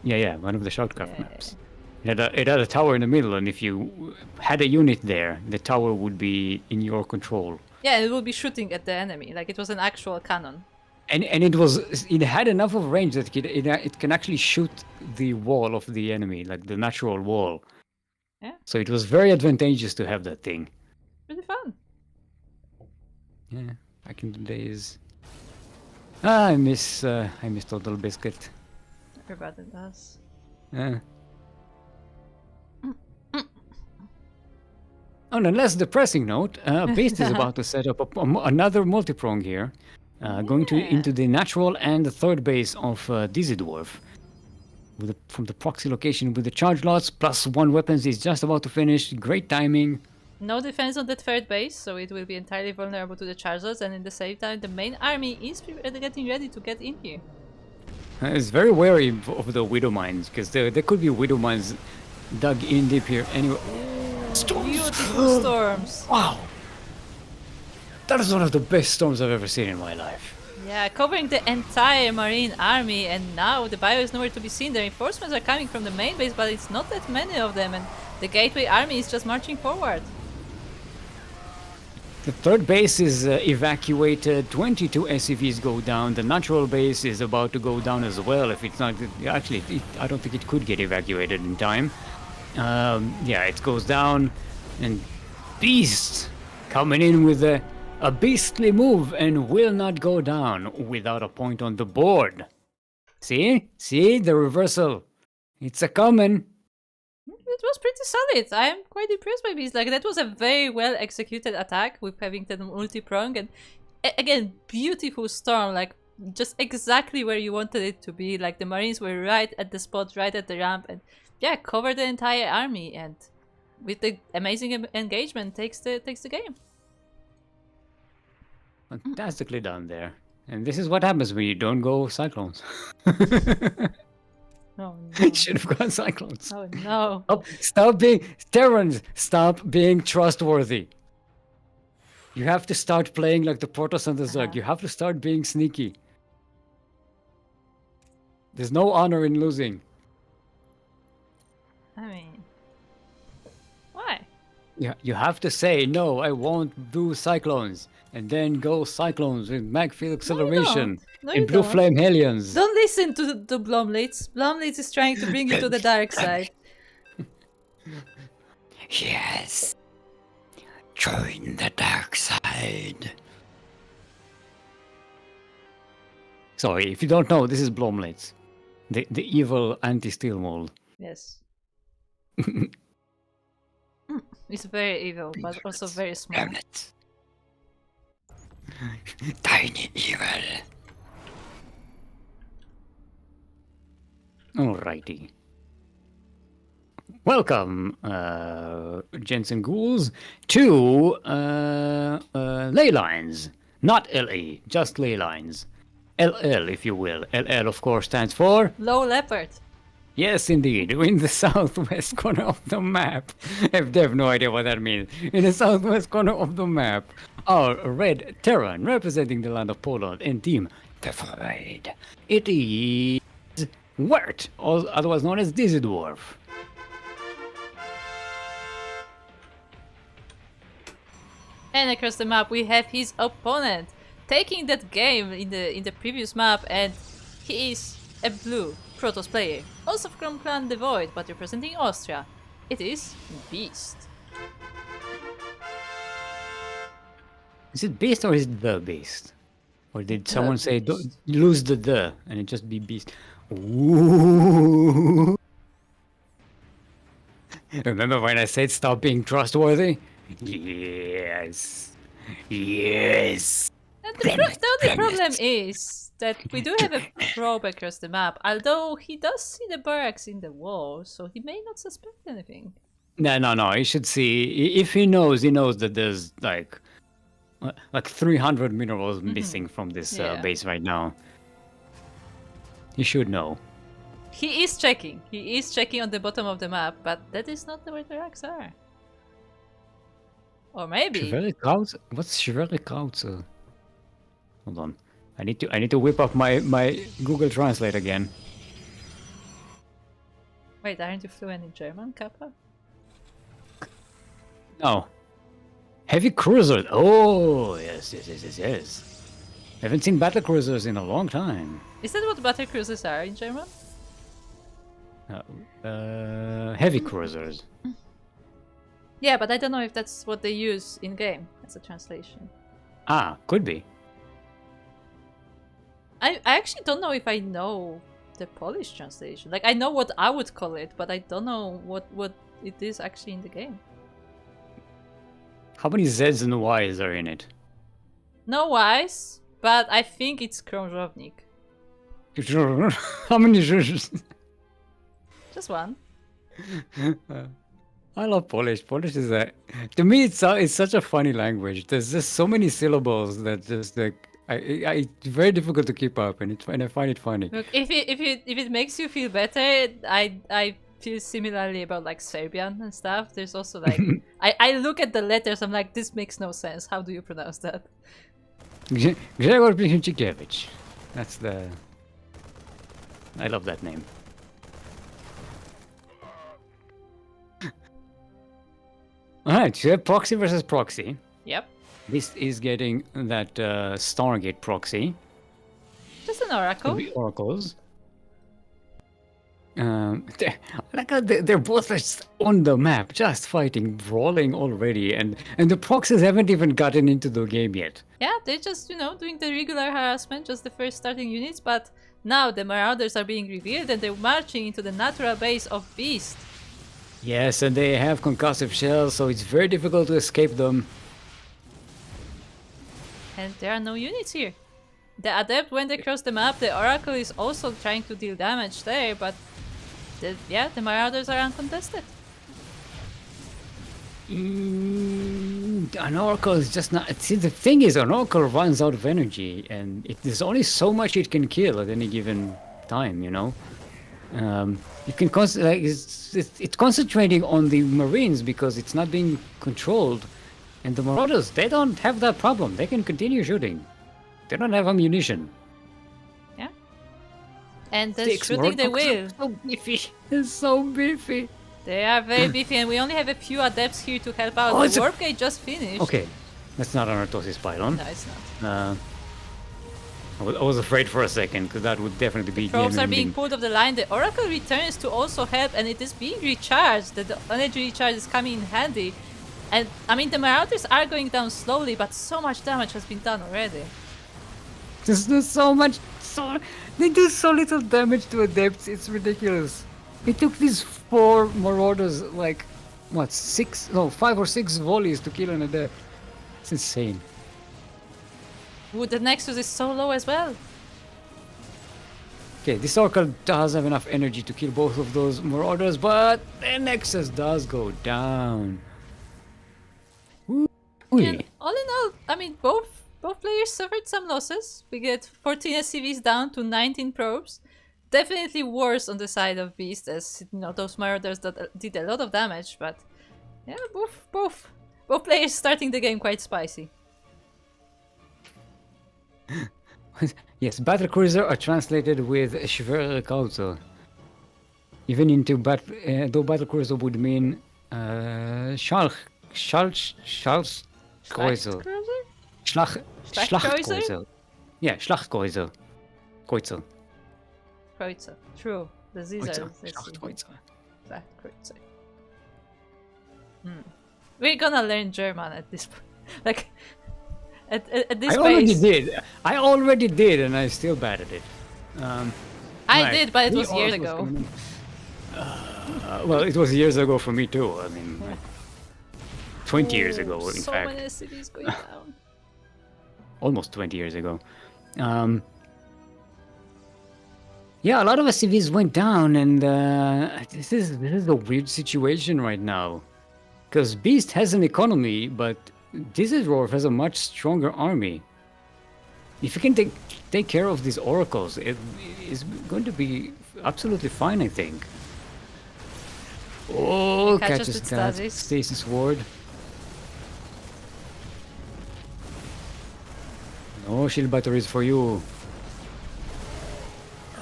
yeah, one of the shortcut maps. It had a tower in the middle, and if you had a unit there, the tower would be in your control. Yeah, it will be shooting at the enemy, like it was an actual cannon. And it had enough of range that it can actually shoot the wall of the enemy, like the natural wall. Yeah. So it was very advantageous to have that thing. Really fun. Yeah, back in the days. I miss Total Biscuit. Everybody does. Yeah. On a less depressing note, Beast is about to set up another multi-prong here, going into the natural and the third base of Dizzy Dwarf. From the proxy location with the charge lots, plus one weapons is just about to finish. Great timing. No defense on that third base, so it will be entirely vulnerable to the chargers, and in the same time, the main army is getting ready to get in here. It's very wary of the Widow Mines, because there could be Widow Mines dug in deep here. Anyway. Storms! Beautiful storms! Wow! That is one of the best storms I've ever seen in my life. Yeah, covering the entire Marine army, and now the bio is nowhere to be seen. The reinforcements are coming from the main base, but it's not that many of them, and the Gateway army is just marching forward. The third base is evacuated, 22 SCVs go down, the natural base is about to go down as well if it's not... Actually, I don't think it could get evacuated in time. Yeah, it goes down, and Beast coming in with a beastly move and will not go down without a point on the board. See? See? The reversal. It's a coming. It was pretty solid. I am quite impressed by Beast. Like, that was a very well executed attack with having the multi-prong, and again, beautiful storm, like just exactly where you wanted it to be. Like, the Marines were right at the spot, right at the ramp, and yeah, covered the entire army, and with the amazing engagement takes the game. Fantastically done there. And this is what happens when you don't go Cyclones. Oh You no. should have gone Cyclones. Oh no. Stop being Terrans. Stop being trustworthy. You have to start playing like the Protoss and the Zerg. You have to start being sneaky. There's no honor in losing. I mean, why? You have to say, no, I won't do Cyclones. And then go Cyclones with mag field acceleration No, and you Blue don't. Flame Hellions. Don't listen to Blomlitz. Blomlitz is trying to bring you to the dark side. Yes. Join the dark side. Sorry, if you don't know, this is Blomlitz. The evil anti-steel mold. Yes. It's very evil, but also very small. Blomlitz. Tiny evil. Alrighty. Welcome, gents and ghouls, to ley lines. Not LE, just ley lines. LL, if you will. LL, of course, stands for... Low leopard. Yes, indeed. In the southwest corner of the map. They have no idea what that means. In the southwest corner of the map are red Terran representing the land of Poland and Team Devoid. It is Wert, otherwise known as Dizzy Dwarf. And across the map we have his opponent taking that game in the previous map, and he is a blue Protoss player, also from Clan Devoid, but representing Austria. It is Beast. Is it Beast or is it the Beast? Or did someone say Beast. lose the and it just be Beast? Ooh. Remember when I said stop being trustworthy? Yes. Yes. And the only problem is that we do have a probe across the map, although he does see the barracks in the wall, so he may not suspect anything. No. He should see. If he knows that there's like 300 minerals missing from this base right now. He should know. He is checking. He is checking on the bottom of the map, but that is not where the racks are. Or maybe. What's Schwerekautze? Hold on. I need to whip up my Google Translate again. Wait, aren't you fluent in German, Kappa? No. Heavy cruiser. Oh, yes. Haven't seen battle cruisers in a long time. Is that what battle cruisers are in German? Heavy cruisers. Yeah, but I don't know if that's what they use in game as a translation. Ah, could be. I actually don't know if I know the Polish translation. Like, I know what I would call it, but I don't know what it is actually in the game. How many Z's and Y's are in it? No Y's, but I think it's Krążownik. How many Z's? Just one. I love Polish. Polish is to me it's such a funny language. There's just so many syllables that just like it's very difficult to keep up, and I find it funny. Look, if it makes you feel better, I feel similarly about like Serbian and stuff. There's also like I look at the letters, I'm like, this makes no sense. How do you pronounce that? Grzegorz Pichcikiewicz. That's the. I love that name. Alright, so you have proxy versus proxy. Yep. This is getting that Stargate proxy. Just an oracle. The oracles. They're both just on the map, just fighting, brawling already, and the proxies haven't even gotten into the game yet. Yeah, they're just, doing the regular harassment, just the first starting units, but now the Marauders are being revealed and they're marching into the natural base of Beast. Yes, and they have concussive shells, so it's very difficult to escape them. And there are no units here. The Adept went across the map, the Oracle is also trying to deal damage there, but the Marauders are uncontested. Don't an oracle is just not. See, the thing is, an oracle runs out of energy, and there's only so much it can kill at any given time. You know, you can like it's concentrating on the marines because it's not being controlled, and the marauders, they don't have that problem. They can continue shooting. They don't have ammunition. Yeah. And the shooting they will. So beefy. It's so beefy. They are very beefy, and we only have a few adepts here to help out. The warp gate just finished. Okay, that's not an Artosis pylon. No, it's not. I was afraid for a second, because that would definitely be... Probes are being pulled off the line. The Oracle returns to also help, and it is being recharged. The energy recharge is coming in handy. And, I mean, the Marauders are going down slowly, but so much damage has been done already. There's so much... They do so little damage to Adepts, it's ridiculous. It took these 4 Marauders, like, what, 5 or 6 volleys to kill an Adept. It's insane. Ooh, the Nexus is so low as well. Okay, this Oracle does have enough energy to kill both of those Marauders, but the Nexus does go down. And all in all, I mean, both players suffered some losses. We get 14 SCVs down to 19 probes. Definitely worse on the side of Beast, as you know, those Marauders that did a lot of damage. But yeah, both players starting the game quite spicy. Yes, battlecruiser are translated with schwere Kauzo. Even into though battlecruiser would mean Schlachtkreuzer. Schlachtkreuzer. Yeah, Schlachtkreuzer. Kreuzer. Kreuzer. True. The Caesar. Schlachtkreuzer. Schlachtkreuzer. We're gonna learn German at this point. Like, at this pace. I already did, and I still bad at it. I did, but it was years ago. Well, it was years ago for me too. I mean, 20 years ago, in so fact. So many cities going down. Almost 20 years ago. Yeah, a lot of SCVs went down, and this is a weird situation right now. Because Beast has an economy, but Düsseldorf has a much stronger army. If you can take care of these oracles, it is going to be absolutely fine, I think. Oh, catches that stasis ward. No shield batteries for you.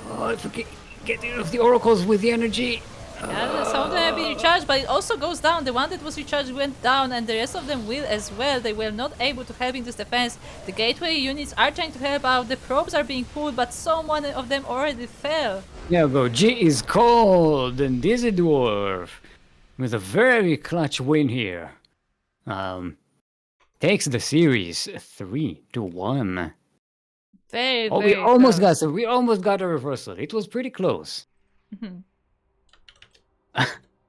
Oh, if we can get rid of the oracles with the energy. Yeah, some of them have been recharged, but it also goes down. The one that was recharged went down, and the rest of them will as well. They were not able to help in this defense. The gateway units are trying to help out. The probes are being pulled, but so many of them already fell. Yeah, go. G is cold, and Düsseldorf with a very clutch win here. Takes the series 3-1. Very, we almost got a reversal. It was pretty close.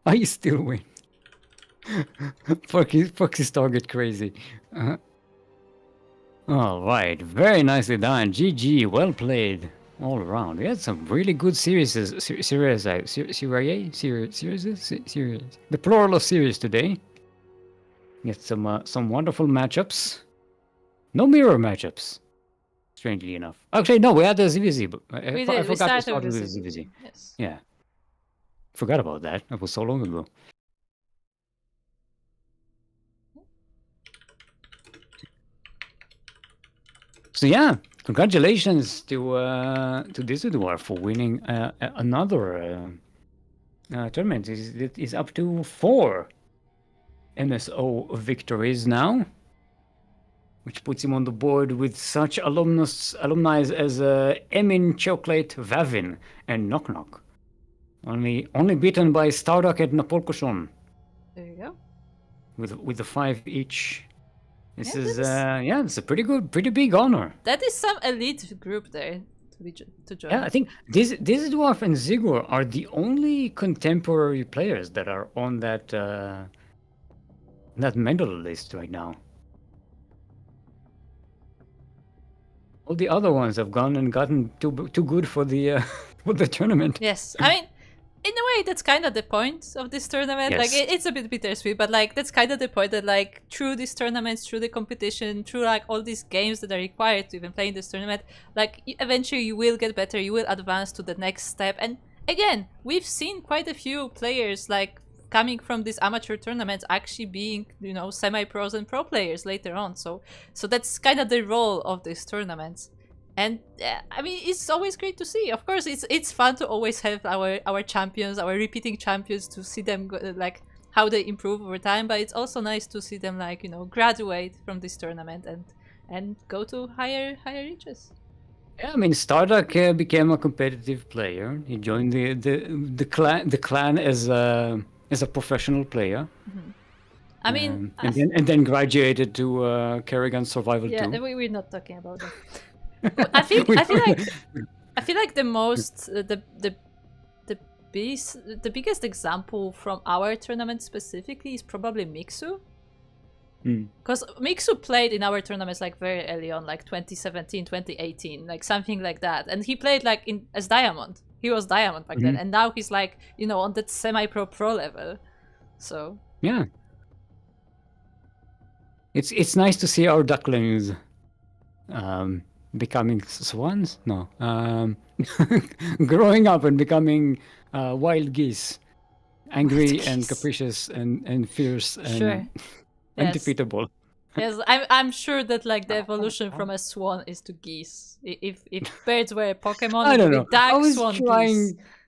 I still win. Foxy's target crazy. All right, very nicely done. GG, well played all around. We had some really good series. The plural of series today. Get some wonderful matchups. No mirror matchups. Strangely enough. Actually, no, we had the ZVZ. I forgot to start with the ZVZ. Yes. Yeah. Forgot about that. That was so long ago. So yeah, congratulations to Düsseldorf for winning another tournament. It is up to 4 MSO victories now, which puts him on the board with such alumni as Emin Chocolate Vavin and Knock Knock. Only beaten by Stardock and Napolkoshon. There you go. With the 5 each. This is it's a pretty big honor. That is some elite group there to join. Yeah, I think Düsseldorf and Zigor are the only contemporary players that are on that medal list right now. All the other ones have gone and gotten too good for the for the tournament. Yes, I mean, in a way, that's kind of the point of this tournament. Yes. Like, it's a bit bittersweet, but like that's kind of the point that like through these tournaments, through the competition, through like all these games that are required to even play in this tournament, like eventually you will get better, you will advance to the next step. And again, we've seen quite a few players like coming from these amateur tournaments actually being, you know, semi-pros and pro players later on. So that's kind of the role of these tournaments. And I mean, it's always great to see. Of course, it's fun to always have our champions, our repeating champions, to see them like how they improve over time. But it's also nice to see them like, you know, graduate from this tournament and go to higher reaches. Yeah, I mean, Starduck became a competitive player. He joined the clan as a professional player. I mean, and then graduated to Kerrigan Survival 2. Yeah, we're not talking about that. I feel like the most the biggest example from our tournament specifically is probably Mixu. Because Mixu played in our tournaments like very early on, like 2017, 2018, like something like that. And he played like as Diamond. He was Diamond back then. And now he's like, you know, on that semi-pro level. So yeah. It's nice to see our Ducklings becoming swans? No. Growing up and becoming wild geese. Angry and capricious and fierce and undefeatable. Yes, I'm sure that like the evolution from a swan is to geese. If birds were a Pokemon, I don't know. Geese.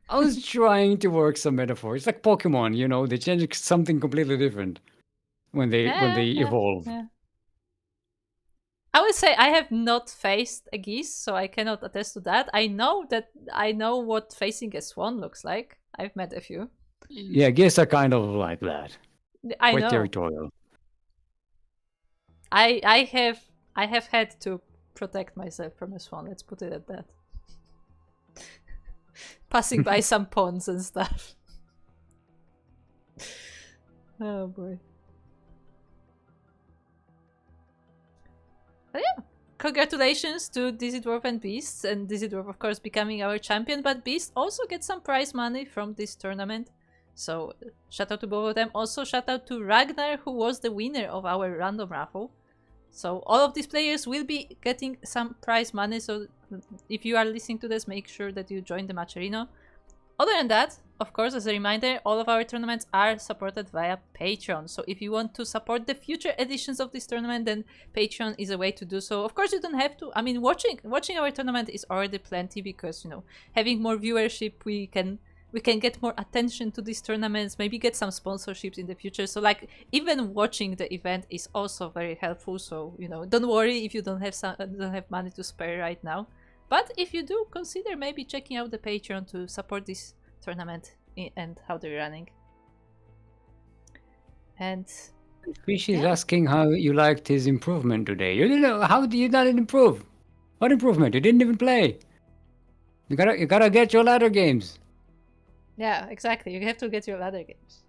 I was trying to work some metaphors. It's like Pokemon, you know, they change something completely different when they evolve. Yeah. I would say I have not faced a geese, so I cannot attest to that. I know what facing a swan looks like. I've met a few. Yeah, geese are kind of like that. I Quite know. territorial. I have had to protect myself from a swan. Let's put it at that. Passing by some ponds and stuff. Oh boy. But yeah, congratulations to Dizzy Dwarf and Beast, and Dizzy Dwarf of course becoming our champion, but Beast also gets some prize money from this tournament. So shout out to both of them. Also shout out to Ragnar, who was the winner of our random raffle. So all of these players will be getting some prize money, so if you are listening to this, make sure that you join the match arena. Other than that, of course, as a reminder, all of our tournaments are supported via Patreon. So if you want to support the future editions of this tournament, then Patreon is a way to do so. Of course, you don't have to. I mean, watching our tournament is already plenty because, you know, having more viewership, we can get more attention to these tournaments, maybe get some sponsorships in the future. So like even watching the event is also very helpful. So, you know, don't worry if you don't have money to spare right now. But if you do, consider maybe checking out the Patreon to support this tournament and how they're running. And Fish is asking how you liked his improvement today. You didn't know, how did you not improve? What improvement? You didn't even play. You gotta get your ladder games. Yeah, exactly. You have to get your ladder games.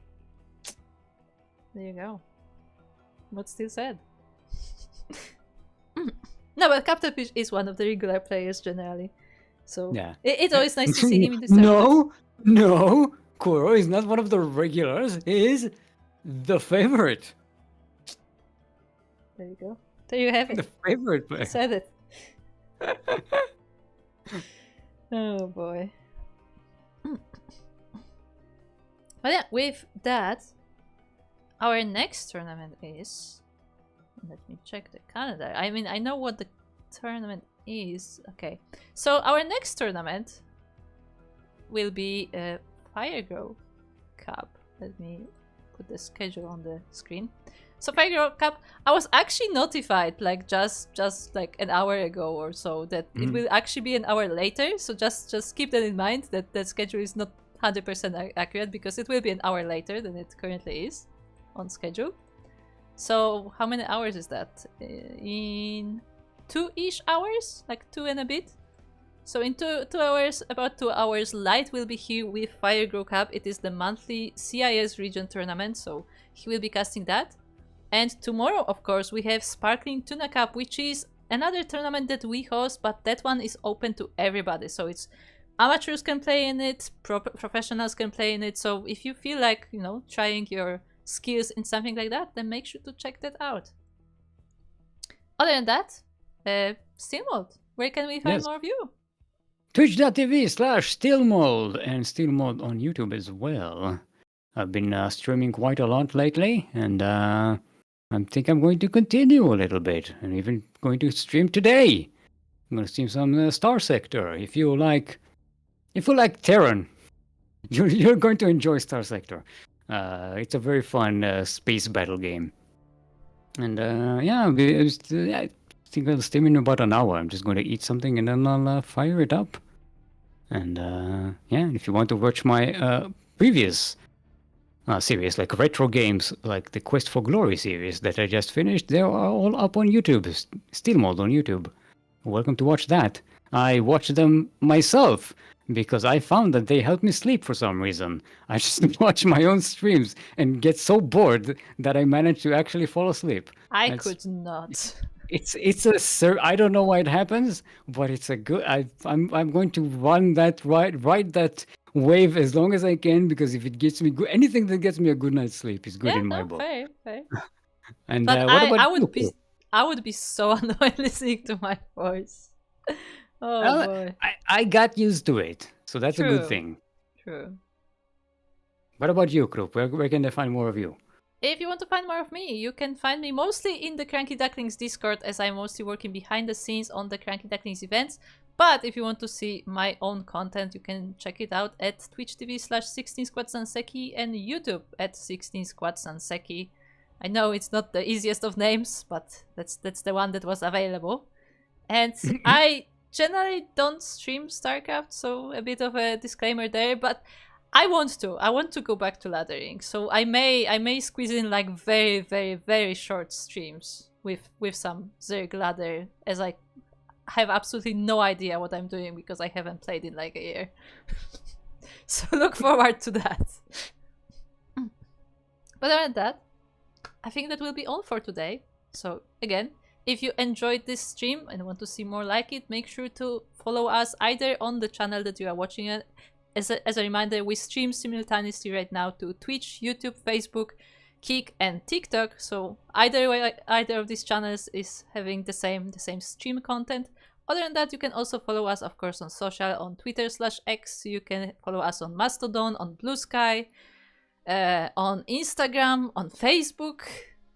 There you go. What's still said? No, but Captain Fish is one of the regular players generally. So yeah. It's always nice to see him in the tournament. No, Kuro is not one of the regulars. He is the favorite. There you go. There you have it. The favorite player. Said it. Oh boy. But yeah, with that, our next tournament is... Let me check the calendar. I mean, I know what the tournament is. Okay. So our next tournament will be a Firegrow Cup. Let me put the schedule on the screen. So Firegrow Cup, I was actually notified like just like an hour ago or so that it will actually be an hour later. So just keep that in mind, that the schedule is not 100% accurate because it will be an hour later than it currently is on schedule. So how many hours is that? In 2-ish hours? Like 2 and a bit? So in 2 hours, about 2 hours, Light will be here with Firegrow Cup. It is the monthly CIS region tournament, so he will be casting that. And tomorrow, of course, we have Sparkling Tuna Cup, which is another tournament that we host, but that one is open to everybody. So it's amateurs can play in it, professionals can play in it. So if you feel like, trying your skills in something like that, then make sure to check that out. Other than that, Steelmold, where can we find more of you? Twitch.tv/Steelmold and Steelmold on YouTube as well. I've been streaming quite a lot lately, and I think I'm going to continue a little bit, and even going to stream today. I'm going to stream some Star Sector. If you like Terran, you're going to enjoy Star Sector. It's a very fun space battle game. And I think I'll stream in about an hour. I'm just going to eat something and then I'll fire it up. And if you want to watch my previous series, like retro games, like the Quest for Glory series that I just finished, they are all up on YouTube. Steelmold on YouTube. Welcome to watch that. I watch them myself because I found that they help me sleep for some reason. I just watch my own streams and get so bored that I manage to actually fall asleep. I could not. I don't know why it happens, but it's a good. I'm going to ride that wave as long as I can, because if it gets me good, anything that gets me a good night's sleep is good in my book. Fair. And but what about I would be so annoyed listening to my voice. Boy. I got used to it, so that's a good thing. True. What about you, Krupp? Where can they find more of you? If you want to find more of me, you can find me mostly in the CranKy Ducklings Discord, as I'm mostly working behind the scenes on the CranKy Ducklings events. But if you want to see my own content, you can check it out at twitch.tv/16squadsanseki and YouTube at 16squadsanseki. I know it's not the easiest of names, but that's the one that was available. And I generally don't stream StarCraft, so a bit of a disclaimer there, but I want to go back to laddering, so I may squeeze in like very, very, very short streams with some Zerg ladder, as I have absolutely no idea what I'm doing because I haven't played in like a year. So look forward to that. But other than that, I think that will be all for today. So again, if you enjoyed this stream and want to see more like it, make sure to follow us either on the channel that you are watching it. As a reminder, we stream simultaneously right now to Twitch, YouTube, Facebook, Kick, and TikTok. So either of these channels is having the same stream content. Other than that, you can also follow us, of course, on social, on Twitter/X. You can follow us on Mastodon, on Blue Sky, on Instagram, on Facebook.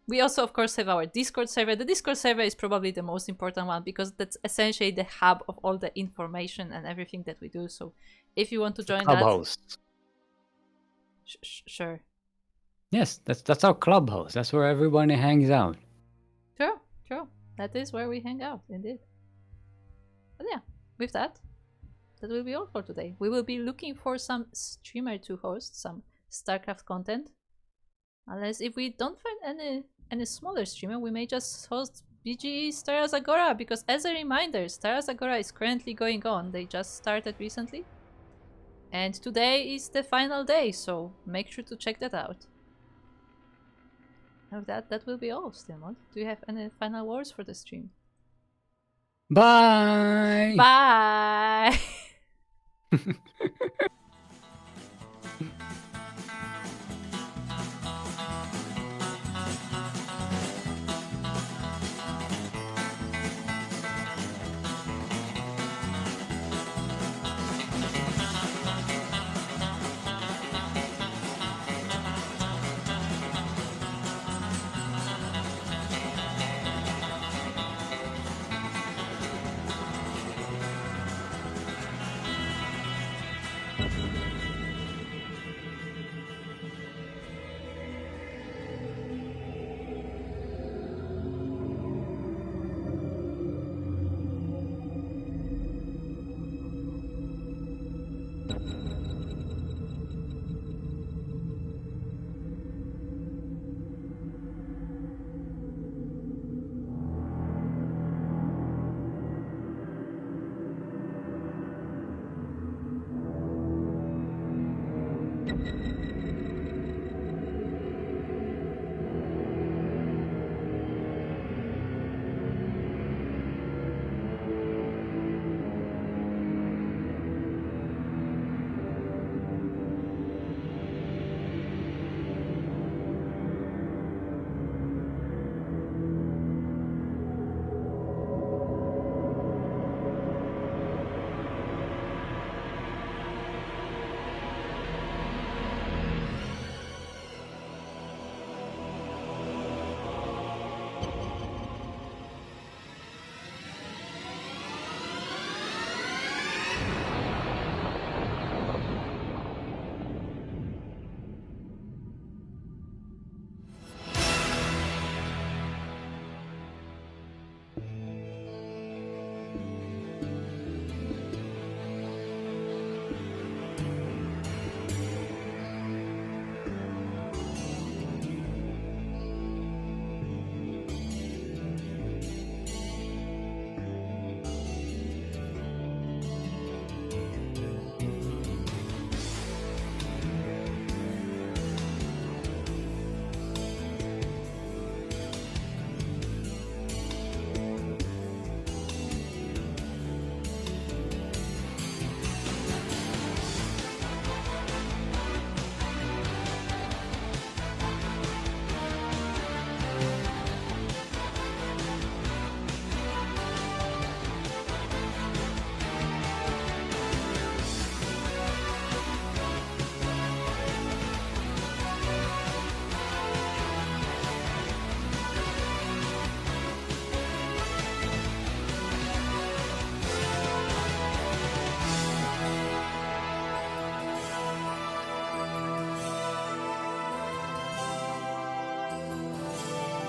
We also, of course, have our Discord server. The Discord server is probably the most important one because that's essentially the hub of all the information and everything that we do. So if you want to join Clubhouse. that... Sure. Yes, that's our clubhouse. That's where everybody hangs out. True. That is where we hang out, indeed. But yeah, with that will be all for today. We will be looking for some streamer to host some StarCraft content. Unless if we don't find any smaller streamer, we may just host BGE Star Agora, because as a reminder, Star Agora is currently going on. They just started recently. And today is the final day, so make sure to check that out. And with that will be all, Steelmold. Do you have any final words for the stream? Bye! Bye!